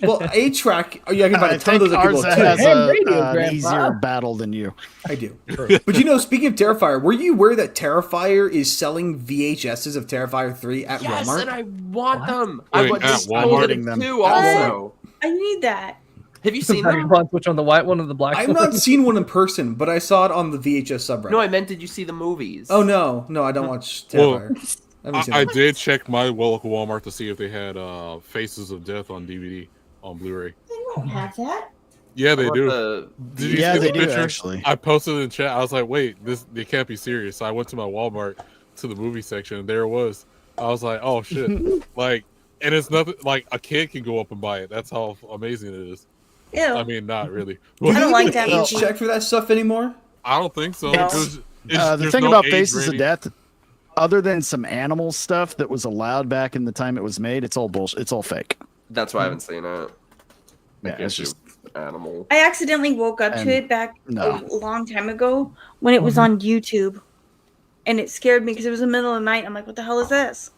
8-track. Oh, yeah, I can buy a ton of those at Goodwill too. has radio, an Grandpa. easier battle than you. I do. But speaking of Terrifier, were you aware that Terrifier is selling VHSs of Terrifier 3 at Yes, Walmart? and I want them. Wait, I want at this Walmart? them too. Also, I need that. have you seen them? Which on the white one or the black I've one? not seen one in person, but I saw it on the VHS subreddit. No, I meant did you see the movies? Oh no, I don't watch Well, Terrifier. I haven't seen I it. did check my local Walmart to see if they had Faces of Death on DVD on Blu-ray. They don't have that. Yeah, they What do. the- Did you Yeah, see they the do, picture? actually. I posted it in chat. I was like, wait, they can't be serious. So I went to my Walmart to the movie section, and there it was. I was like, oh shit. And it's nothing like a kid can go up and buy it. That's how amazing it is. Ew. I mean, not really. Do I don't you like even that age movie. check for that stuff anymore? I don't think so. No. It's The there's thing no about age Faces of rating. Death, other than some animal stuff that was allowed back in the time it was made, it's all bullshit. It's all fake. That's why I haven't seen it. Yeah, I it's guess just animal. I accidentally woke up And- to it back no. a long time ago when it was on YouTube, and it scared me because it was the middle of the night. I'm like, "What the hell is this?"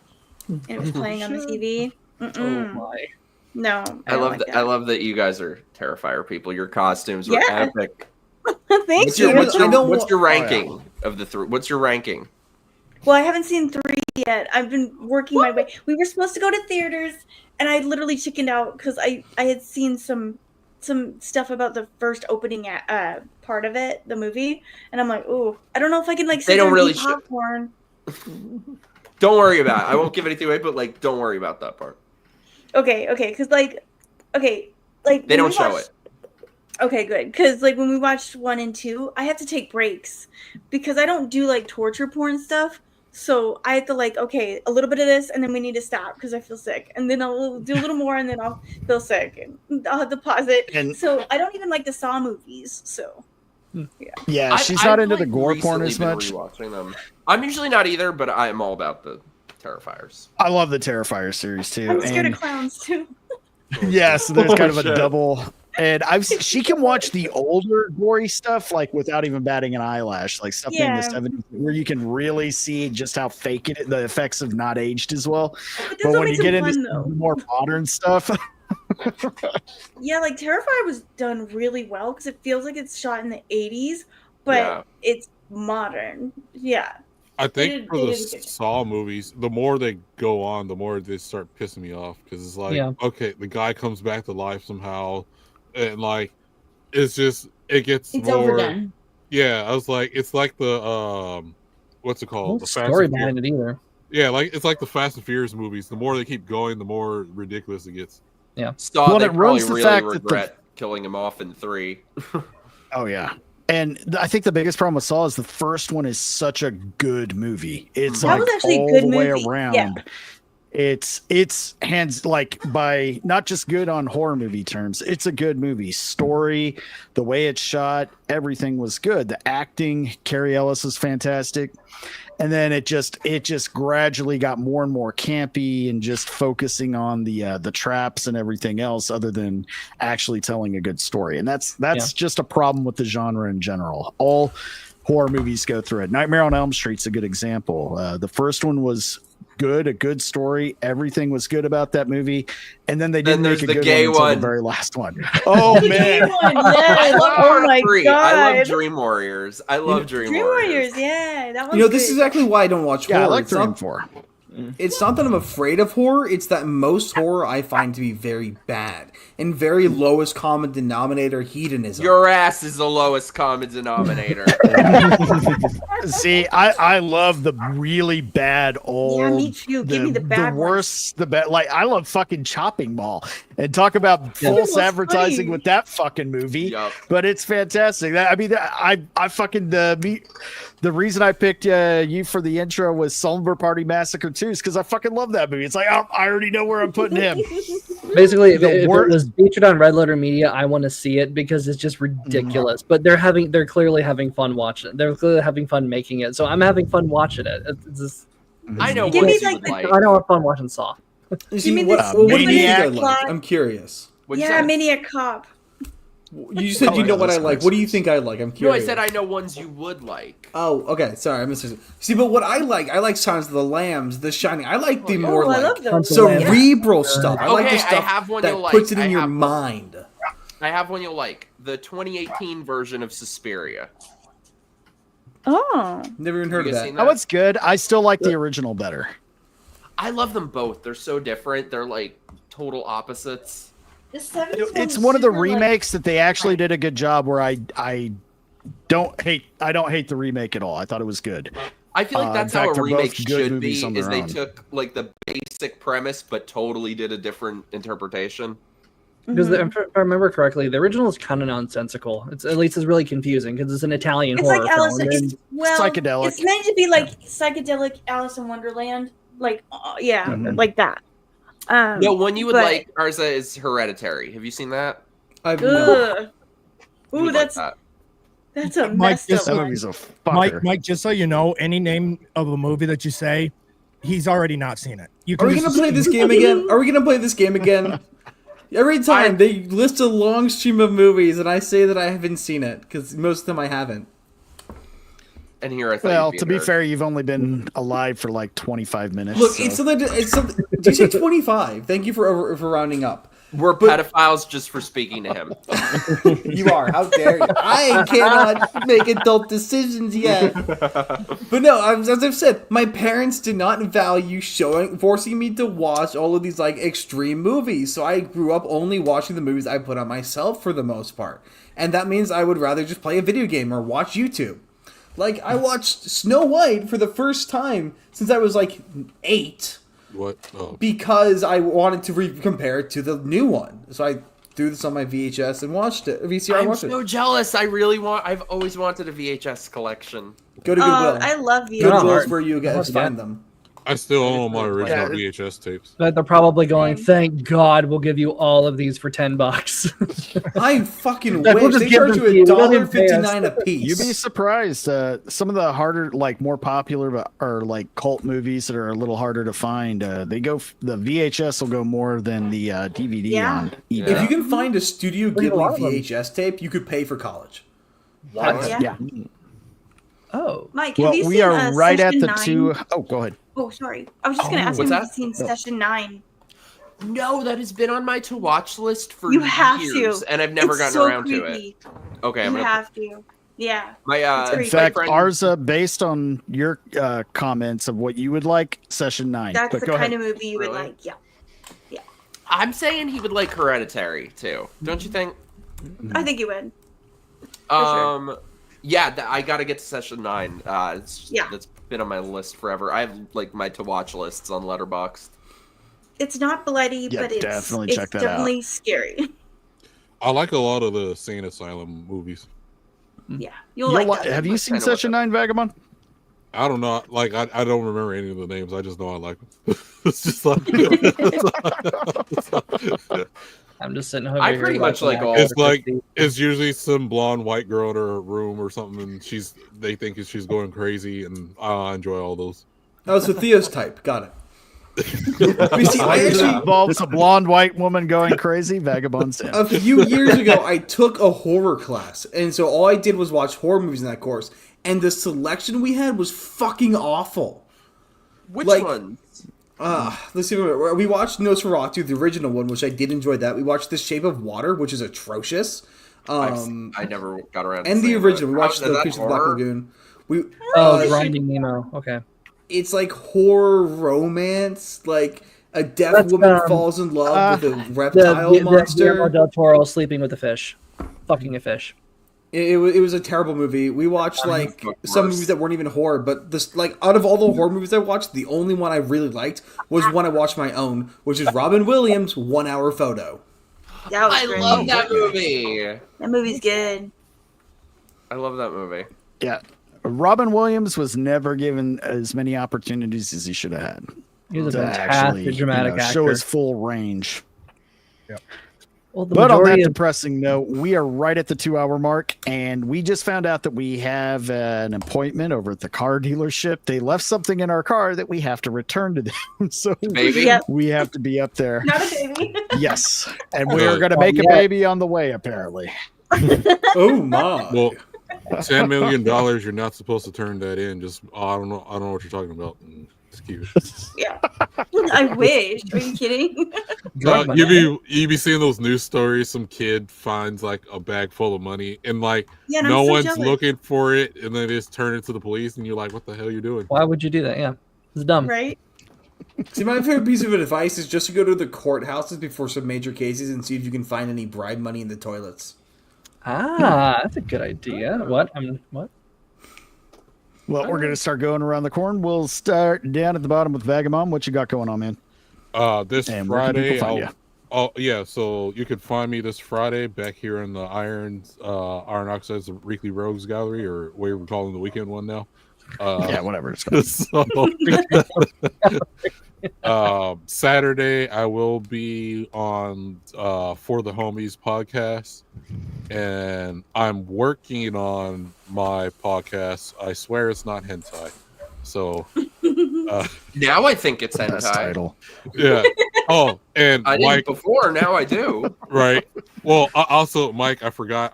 And it was playing on the TV. Mm-mm. Oh my. No, I don't love like that. I love that you guys are Terrifier people. Your costumes were Yeah. epic. Thank What's you. your, what's your, what's your Oh, yeah. ranking of the three? What's your ranking? Well, I haven't seen 3 yet. I've been working my way. We were supposed to go to theaters, and I literally chickened out because I had seen some stuff about the first opening part of it, the movie, and I'm like, ooh, I don't know if I can like sit They there don't and really eat popcorn. Don't worry about it. I won't give anything away, but like, don't worry about that part. Okay, because like They when don't we show watched- it. Okay, good. Because like when we watched 1 and 2, I have to take breaks because I don't do like torture porn stuff. So I have to like, okay, a little bit of this, and then we need to stop because I feel sick, and then I'll do a little more, and then I'll feel sick, and I'll have to pause it. And- so I don't even like the Saw movies. So Yeah, she's not into the gore porn as much. Rewatching them. I'm usually not either, but I am all about the Terrifiers. I love the Terrifier series too. I'm scared and- of clowns too. Yeah, so there's kind of a shit. double And she can watch the older gory stuff like without even batting an eyelash, like stuff in the 70s where you can really see just how fake the effects have not aged as well. But when you get into more modern stuff, Yeah, like Terrifier was done really well because it feels like it's shot in the 80s, but it's modern. Yeah. I think for the Saw movies, the more they go on, the more they start pissing me off because it's like, okay, the guy comes back to life somehow, and like, it's gets more overdone. Yeah, I was like, it's like the what's it called? No story behind it either. Yeah, like it's like the Fast and Furious movies. The more they keep going, the more ridiculous it gets. Yeah, Saw they probably really regret killing him off in 3. Oh yeah. And I think the biggest problem with Saw is the first one is such a good movie. It's That like was actually a all good the way movie. around. Yeah. It's hands like by not just good on horror movie terms. It's a good movie. Story, the way it's shot, everything was good. The acting, Carrie Ellis is fantastic. And then it just gradually got more and more campy and just focusing on the traps and everything else other than actually telling a good story. And that's just a problem with the genre in general. All horror movies go through it. Nightmare on Elm Street's a good example. The first one was good, a good story. Everything was good about that movie. And then they didn't make a good one until the very last one. Oh man. I love Oh my 3. God. I love Dream Warriors. I love Dream Warriors. Yeah, that one's You know, this good. is exactly why I don't watch horror. I like It's 3 not- and 4. It's not that I'm afraid of horror, it's that most horror I find to be very bad. And very lowest common denominator hedonism. Your ass is the lowest common denominator. See, I love the really bad old. Yeah, me too. Give me the bad ones. worst, the bad. Like I love fucking Chopping Mall, and talk about false was advertising funny. with that fucking movie. Yup. But it's fantastic. I fucking the reason I picked you for the intro was Slumber Party Massacre 2 is because I fucking love that movie. It's like I already know where I'm putting him. Basically, if it was featured on Red Letter Media, I want to see it because it's just ridiculous. But they're clearly having fun watching it. They're clearly having fun making it. So I'm having fun watching it. It's just, I know Give me what you like would like. I know have fun watching Saw. You see, mean what, this- what do you think I Maniac like? plot? I'm curious. What'd you Yeah, say? Maniac Cop. You said you know what I like. What do you think I like? I'm No, I curious. said I know ones you would like. Oh, okay. Sorry, I misunderstood. See, but what I like Silence of the Lambs, The Shining. I like the Oh, more I like love those. cerebral stuff. I like Okay, the I stuff have one that you'll like. puts it I in your have one. mind. I have one you'll like. The 2018 version of Suspiria. Oh. Never even heard You of guys that. seen Oh, it's good. I still like the original better. I love them both. They're so different. They're like total opposites. The 70s It's was one of the super, like- remakes that they actually did a good job. Where I don't hate the remake at all. I thought it was good. I feel like In that's fact, how a they're remake both good should movies be. on Is their they own. took like the basic premise but totally did a different interpretation. Because if I remember correctly, the original is kind of nonsensical. It's at least it's really confusing because it's an Italian It's horror like Alice. film. It's, well, Psychedelic. It's meant to be like psychedelic Alice in Wonderland. Like, like that. No, one you would but- like, Arza, is Hereditary. Have you seen that? I've Ugh. You Ooh, would that's like that's a Mike, messed just up That one. movie's a fucker. Mike, just so you know, any name of a movie that you say, he's already not seen it. You Are we just gonna play assume- this game again? Are we gonna play this game again? Every time they list a long stream of movies, and I say that I haven't seen it because most of them I haven't. And here I thought. Well, you'd be to a be nerd. fair, you've only been alive for like 25 minutes. Look, so. it's something. It's something. Did you say 25? Thank you for rounding up. We're pedophiles just for speaking to him. You are. How dare you? I cannot make adult decisions yet. But no, as I've said, my parents did not value forcing me to watch all of these like extreme movies. So I grew up only watching the movies I put on myself for the most part, and that means I would rather just play a video game or watch YouTube. Like I watched Snow White for the first time since I was like 8. What? Oh. Because I wanted to compare it to the new one. So I threw this on my VHS and watched it. VCR, I'm watched so it. jealous. I've always wanted a VHS collection. Go to Goodwill. I love you. Goodwill's where you guys find them. I still own my original VHS tapes. But they're probably going, thank God we'll give you all of these for $10. I fucking Like, wish. we'll just They give charge them you to you. We don't even pay us. $1.59 a piece. You'd be surprised. Some of the harder, like more popular, or like cult movies that are a little harder to find. The VHS will go more than the DVD on eBay. If you can find a Studio Ghibli VHS tape, you could pay for college. What? Yeah. Oh, Mike, Well, have you we seen are right at Session the 9? two. Oh, go ahead. Oh, sorry. I was just going to ask What's you if that? you've seen Session 9. No, that has been on my to watch list for You have years, to. and I've never It's gotten so around creepy. to it. Okay, I'm You gonna. have to. Yeah. My It's In creepy. fact, friend- Arza, based on your comments of what you would like, Session 9. That's But the go kind ahead. of movie you would Really? like. Yeah. I'm saying he would like Hereditary too. Don't you think? I think you would. Yeah, I gotta get to Session 9. Yeah. That's been on my list forever. I have like my to watch lists on Letterboxd. It's not bloody, Yeah, but it's definitely it's check that definitely scary. I like a lot of the Sane Asylum movies. Yeah. You'll like that. Have you seen Kinda what Session 9, Vagabond? I don't know. Like I don't remember any of the names. I just know I like them. It's just like I'm just sitting over I here. pretty much like all. it's like it's usually some blonde white girl in her room or something, and they think she's going crazy, and I enjoy all those. Oh, so Theo's type. Got it. We see, I It actually, involves a blonde white woman going crazy. Vagabond's in. a few years ago, I took a horror class, and so all I did was watch horror movies in that course, and the selection we had was fucking awful. Which Like- one? Let's see. We watched Nosferatu, the original one, which I did enjoy that. We watched The Shape of Water, which is atrocious. I never got around. to And the seeing original. We that. watched Is The that Creature of the Black horror? Lagoon. We Grinding Nemo. Okay. it's like horror romance, like a deaf That's, woman falls in love with a reptile the monster. Guillermo del Toro sleeping with a fish, fucking a fish. It was a terrible movie. We watched like some movies that weren't even horror, but this like out of all the horror movies I watched, the only one I really liked was one I watched my own, which is Robin Williams' 1 Hour Photo. That was I great. love that movie. That movie's good. I love that movie. Yeah. Robin Williams was never given as many opportunities as he should have had. He was a to fantastic dramatic show actor. his full range. Yep. Well, the But on that majority of depressing note, we are right at the 2-hour mark, and we just found out that we have an appointment over at the car dealership. They left something in our car that we have to return to them, so Baby? Yep. we have to be up there. Not a baby. Yes, and we're going to make a baby on the way, apparently. Oh my! Well, $10 million. You're not supposed to turn that in. Just I don't know what you're talking about. Just keep it. Yeah. I wish. Are you kidding? You be seeing those news stories. Some kid finds like a bag full of money, and like Yeah, and I'm no so one's jealous. looking for it, and then they just turn it to the police, and you're like, "What the hell are you doing?" Why would you do that? Yeah, it's dumb. Right? See, my favorite piece of advice is just to go to the courthouses before some major cases and see if you can find any bribe money in the toilets. Ah, that's a good idea. What? What? Well, we're going to start going around the corn. We'll start down at the bottom with Vagamon. What you got going on, man? This And where can Friday, people find so you could find me this Friday back here in the Iron Oxides, the Weekly Rogues Gallery, or what we're calling the weekend one now. Yeah, whatever it's called. Saturday, I will be on For the Homies podcast, and I'm working on my podcast. I swear it's not hentai. So Now I think it's hentai. Best title. Yeah. Oh, and I didn't Mike, before. Now I do. right. Well, also, Mike, I forgot.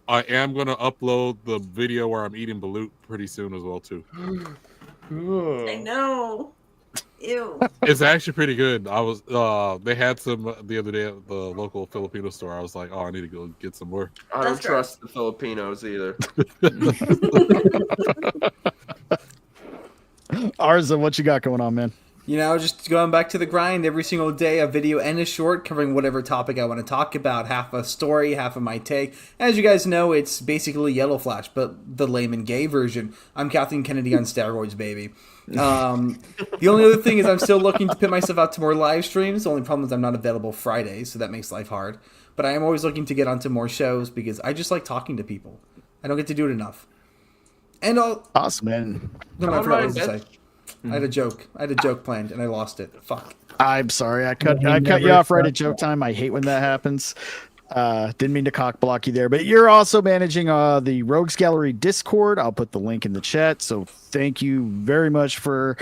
I am gonna upload the video where I'm eating balut pretty soon as well too. I know. Ew. It's actually pretty good. I was they had some the other day at the local Filipino store. I was like, oh, I need to go get some more. I don't trust the Filipinos either. Arza, what you got going on, man? You know, just going back to the grind every single day, a video and a short covering whatever topic I want to talk about. Half a story, half of my take. As you guys know, it's basically Yellow Flash, but the lame and gay version. I'm Kathleen Kennedy on steroids, baby. The only other thing is I'm still looking to put myself out to more live streams. The only problem is I'm not available Fridays, so that makes life hard. But I am always looking to get onto more shows because I just like talking to people. I don't get to do it enough. And awesome, man. No, I forgot what I was going to say. I had a joke. Planned and I lost it. Fuck. I'm sorry. I cut you off right at joke time. I hate when that happens. Didn't mean to cock block you there, but you're also managing the Rogues Gallery Discord. I'll put the link in the chat. So thank you very much for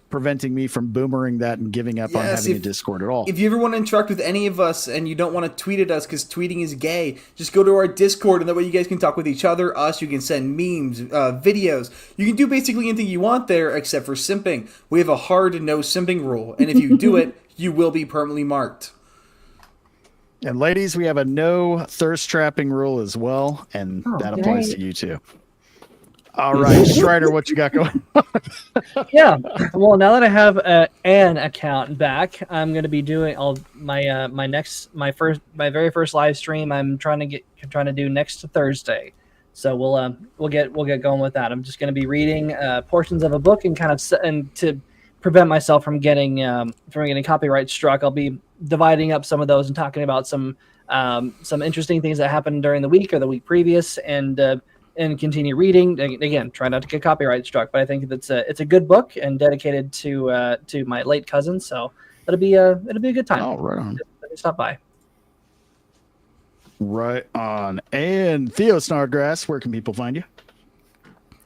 preventing me from boomering that and giving up on having a Discord at all. If you ever want to interact with any of us and you don't want to tweet at us because tweeting is gay, just go to our Discord and that way you guys can talk with each other, us. You can send memes, videos. You can do basically anything you want there except for simping. We have a hard no simping rule, and if you do it, you will be permanently marked. And ladies, we have a no thirst trapping rule as well, and that applies to you too. All right, Strider, what you got going on? Yeah, well, now that I have an account back, I'm going to be doing my very first live stream. I'm trying to do next Thursday, so we'll get going with that. I'm just going to be reading portions of a book and and to prevent myself from getting copyright struck, I'll be dividing up some of those and talking about some interesting things that happened during the week or the week previous, and continue reading. Again, try not to get copyright struck, but I think it's a good book and dedicated to my late cousin. So it'll be a good time. Oh, right on. Stop by. Right on. And Theo Snodgrass, where can people find you?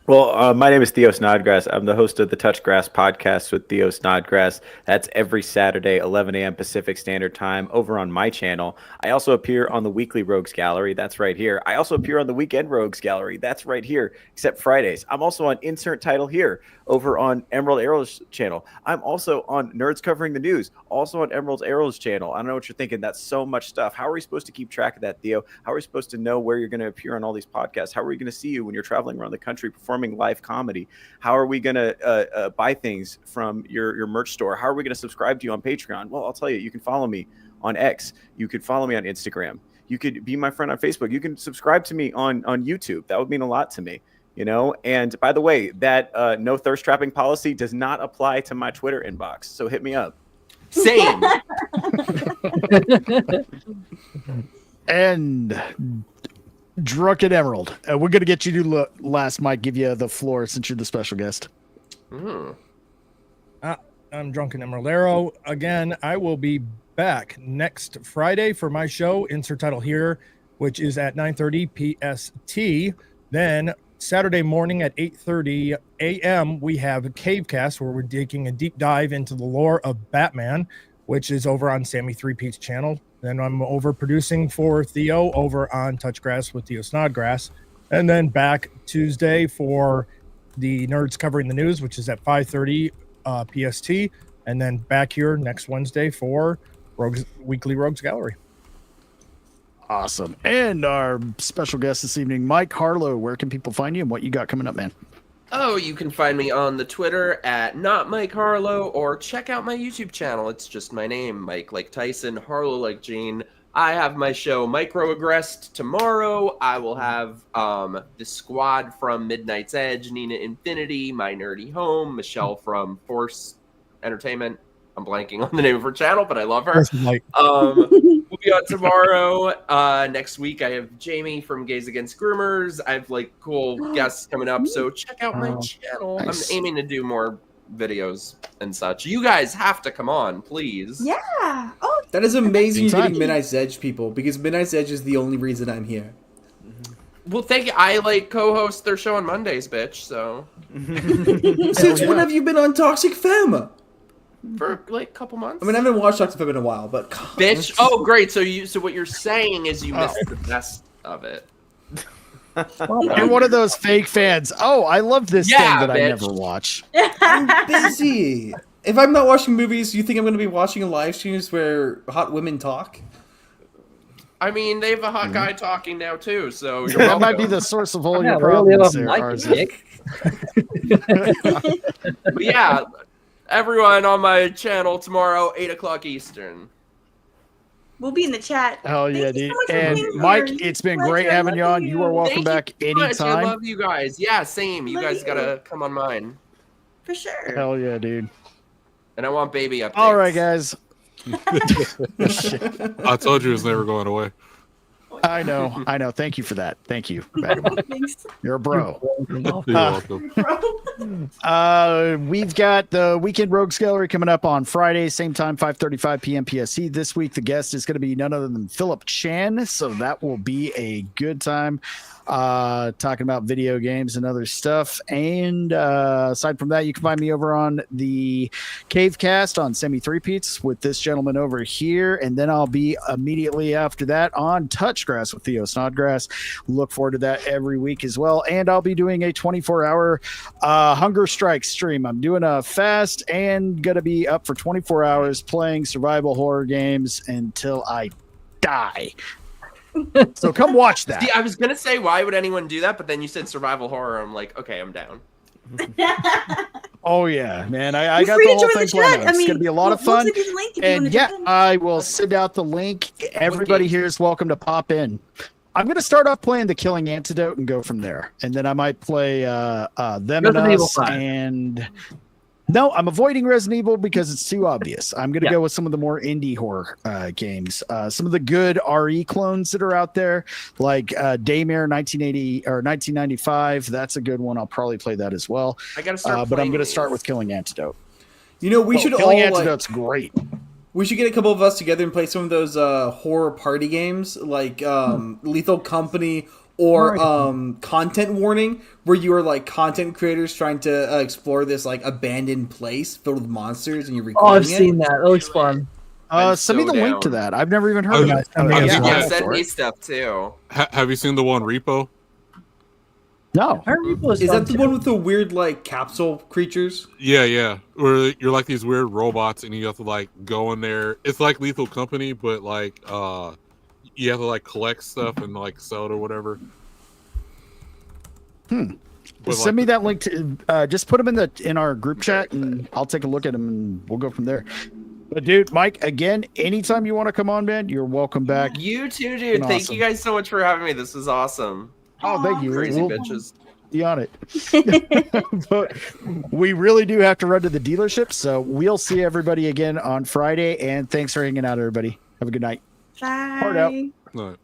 Well, my name is Theo Snodgrass. I'm the host of the Touch Grass podcast with Theo Snodgrass. That's every Saturday, 11 a.m. Pacific Standard Time over on my channel. I also appear on the weekly Rogues Gallery. That's right here. I also appear on the weekend Rogues Gallery. That's right here, except Fridays. I'm also on Insert Title here over on Emerald Arrow's channel. I'm also on Nerds Covering the News, also on Emerald Arrow's channel. I don't know what you're thinking. That's so much stuff. How are we supposed to keep track of that, Theo? How are we supposed to know where you're going to appear on all these podcasts? How are we going to see you when you're traveling around the country performing live comedy? How are we going to buy things from your merch store? How are we going to subscribe to you on Patreon? Well, I'll tell you, you can follow me on X. You could follow me on Instagram. You could be my friend on Facebook. You can subscribe to me on YouTube. That would mean a lot to me. You know, and by the way, that no thirst trapping policy does not apply to my Twitter inbox. So hit me up. Same. And Drunken Emerald. We're going to get you to last, Mike, give you the floor since you're the special guest. I'm Drunken Emerald Arrow. Again, I will be back next Friday for my show, Insert Title here, which is at 9:30 PST. Then Saturday morning at 8:30 a.m., we have a Cavecast where we're taking a deep dive into the lore of Batman, which is over on Sammy 3P's channel. Then I'm over producing for Theo over on Touchgrass with Theo Snodgrass. And then back Tuesday for the Nerds Covering the News, which is at 5:30 PST. And then back here next Wednesday for Weekly Rogues Gallery. Awesome. And our special guest this evening, Mike Harlow. Where can people find you and what you got coming up, man? Oh, you can find me on the Twitter at not Mike Harlow, or check out my YouTube channel. It's just my name, Mike like Tyson, Harlow like Gene. I have my show Microaggressed tomorrow. I will have the squad from Midnight's Edge, Nina Infinity, My Nerdy Home, Michelle from Force Entertainment. I'm blanking on the name of her channel, but I love her. We'll be on tomorrow. Next week, I have Jamie from Gays Against Groomers. I have like cool guests coming up, so check out my channel. Nice. I'm aiming to do more videos and such. You guys have to come on, please. Yeah. Oh, that is amazing. You're getting Midnight's Edge people, because Midnight's Edge is the only reason I'm here. Well, thank you. I like co-host their show on Mondays, bitch. So since when have you been on Toxic Femme? For like a couple months. I mean, I haven't watched Toxic Femme in a while, but bitch. Oh, great. So what you're saying is you missed the best of it. You're one of those fake fans. Oh, I love this thing that bitch. I never watch. I'm busy. If I'm not watching movies, you think I'm going to be watching a live streams where hot women talk? I mean, they have a hot guy talking now too, so you're that might be the source of all your problems there, Arzakhan. But yeah, everyone on my channel tomorrow, 8 o'clock Eastern. We'll be in the chat. Hell yeah, dude. So and Mike, it's been great having you on. You are welcome back anytime. I love you guys. Yeah, same. You guys gotta come on mine. For sure. Hell yeah, dude. And I want baby updates. All right, guys. I told you it was never going away. I know. Thank you for that. Thank you, Vagabond. Thanks. You're a bro. You're welcome. We've got the Weekend Rogues Gallery coming up on Friday, same time, 5:35 p.m. PST. This week, the guest is going to be none other than Philip Chan, so that will be a good time talking about video games and other stuff. And aside from that, you can find me over on the Cavecast on Semi Three Peats with this gentleman over here, and then I'll be immediately after that on Touchgrass with Theo Snodgrass. Look forward to that every week as well. And I'll be doing a 24-hour Hunger Strike stream. I'm doing a fast and gonna be up for 24 hours playing survival horror games until I die. So come watch that. See, I was gonna say, why would anyone do that? But then you said survival horror. I'm like, okay, I'm down. Oh yeah, man! I got the whole thing planned. It's gonna be a lot of fun. And yeah, I will send out the link. Everybody here is welcome to pop in. I'm gonna start off playing the Killing Antidote and go from there, and then I might play Them and Us. And no, I'm avoiding Resident Evil because it's too obvious. I'm gonna go with some of the more indie horror games. Some of the good RE clones that are out there, like Daymare 1980 or 1995. That's a good one. I'll probably play that as well. I gotta start. But I'm gonna start with Killing Antidote. You know, we should Killing all Antidote's great. We should get a couple of us together and play some of those horror party games, like Lethal Company or Content Warning, where you are like content creators trying to explore this like abandoned place filled with monsters, and you're recording I've seen that. That looks fun. Send me the link to that. I've never even heard of it. Send me stuff too. Have you seen the one Repo? No. Is that the one with the weird like capsule creatures? Yeah. Where you're like these weird robots and you have to like go in there. It's like Lethal Company, but like you have to like collect stuff and like sell it or whatever. But Send me that link to just put them in our group chat and I'll take a look at them and we'll go from there. But dude, Mike, again, anytime you want to come on, man, you're welcome back. You too, dude. Thank you guys so much for having me. This was awesome. Oh, thank you. Crazy bitches. Be on it. But we really do have to run to the dealership, so we'll see everybody again on Friday. And thanks for hanging out, everybody. Have a good night. Bye. Heart out. No.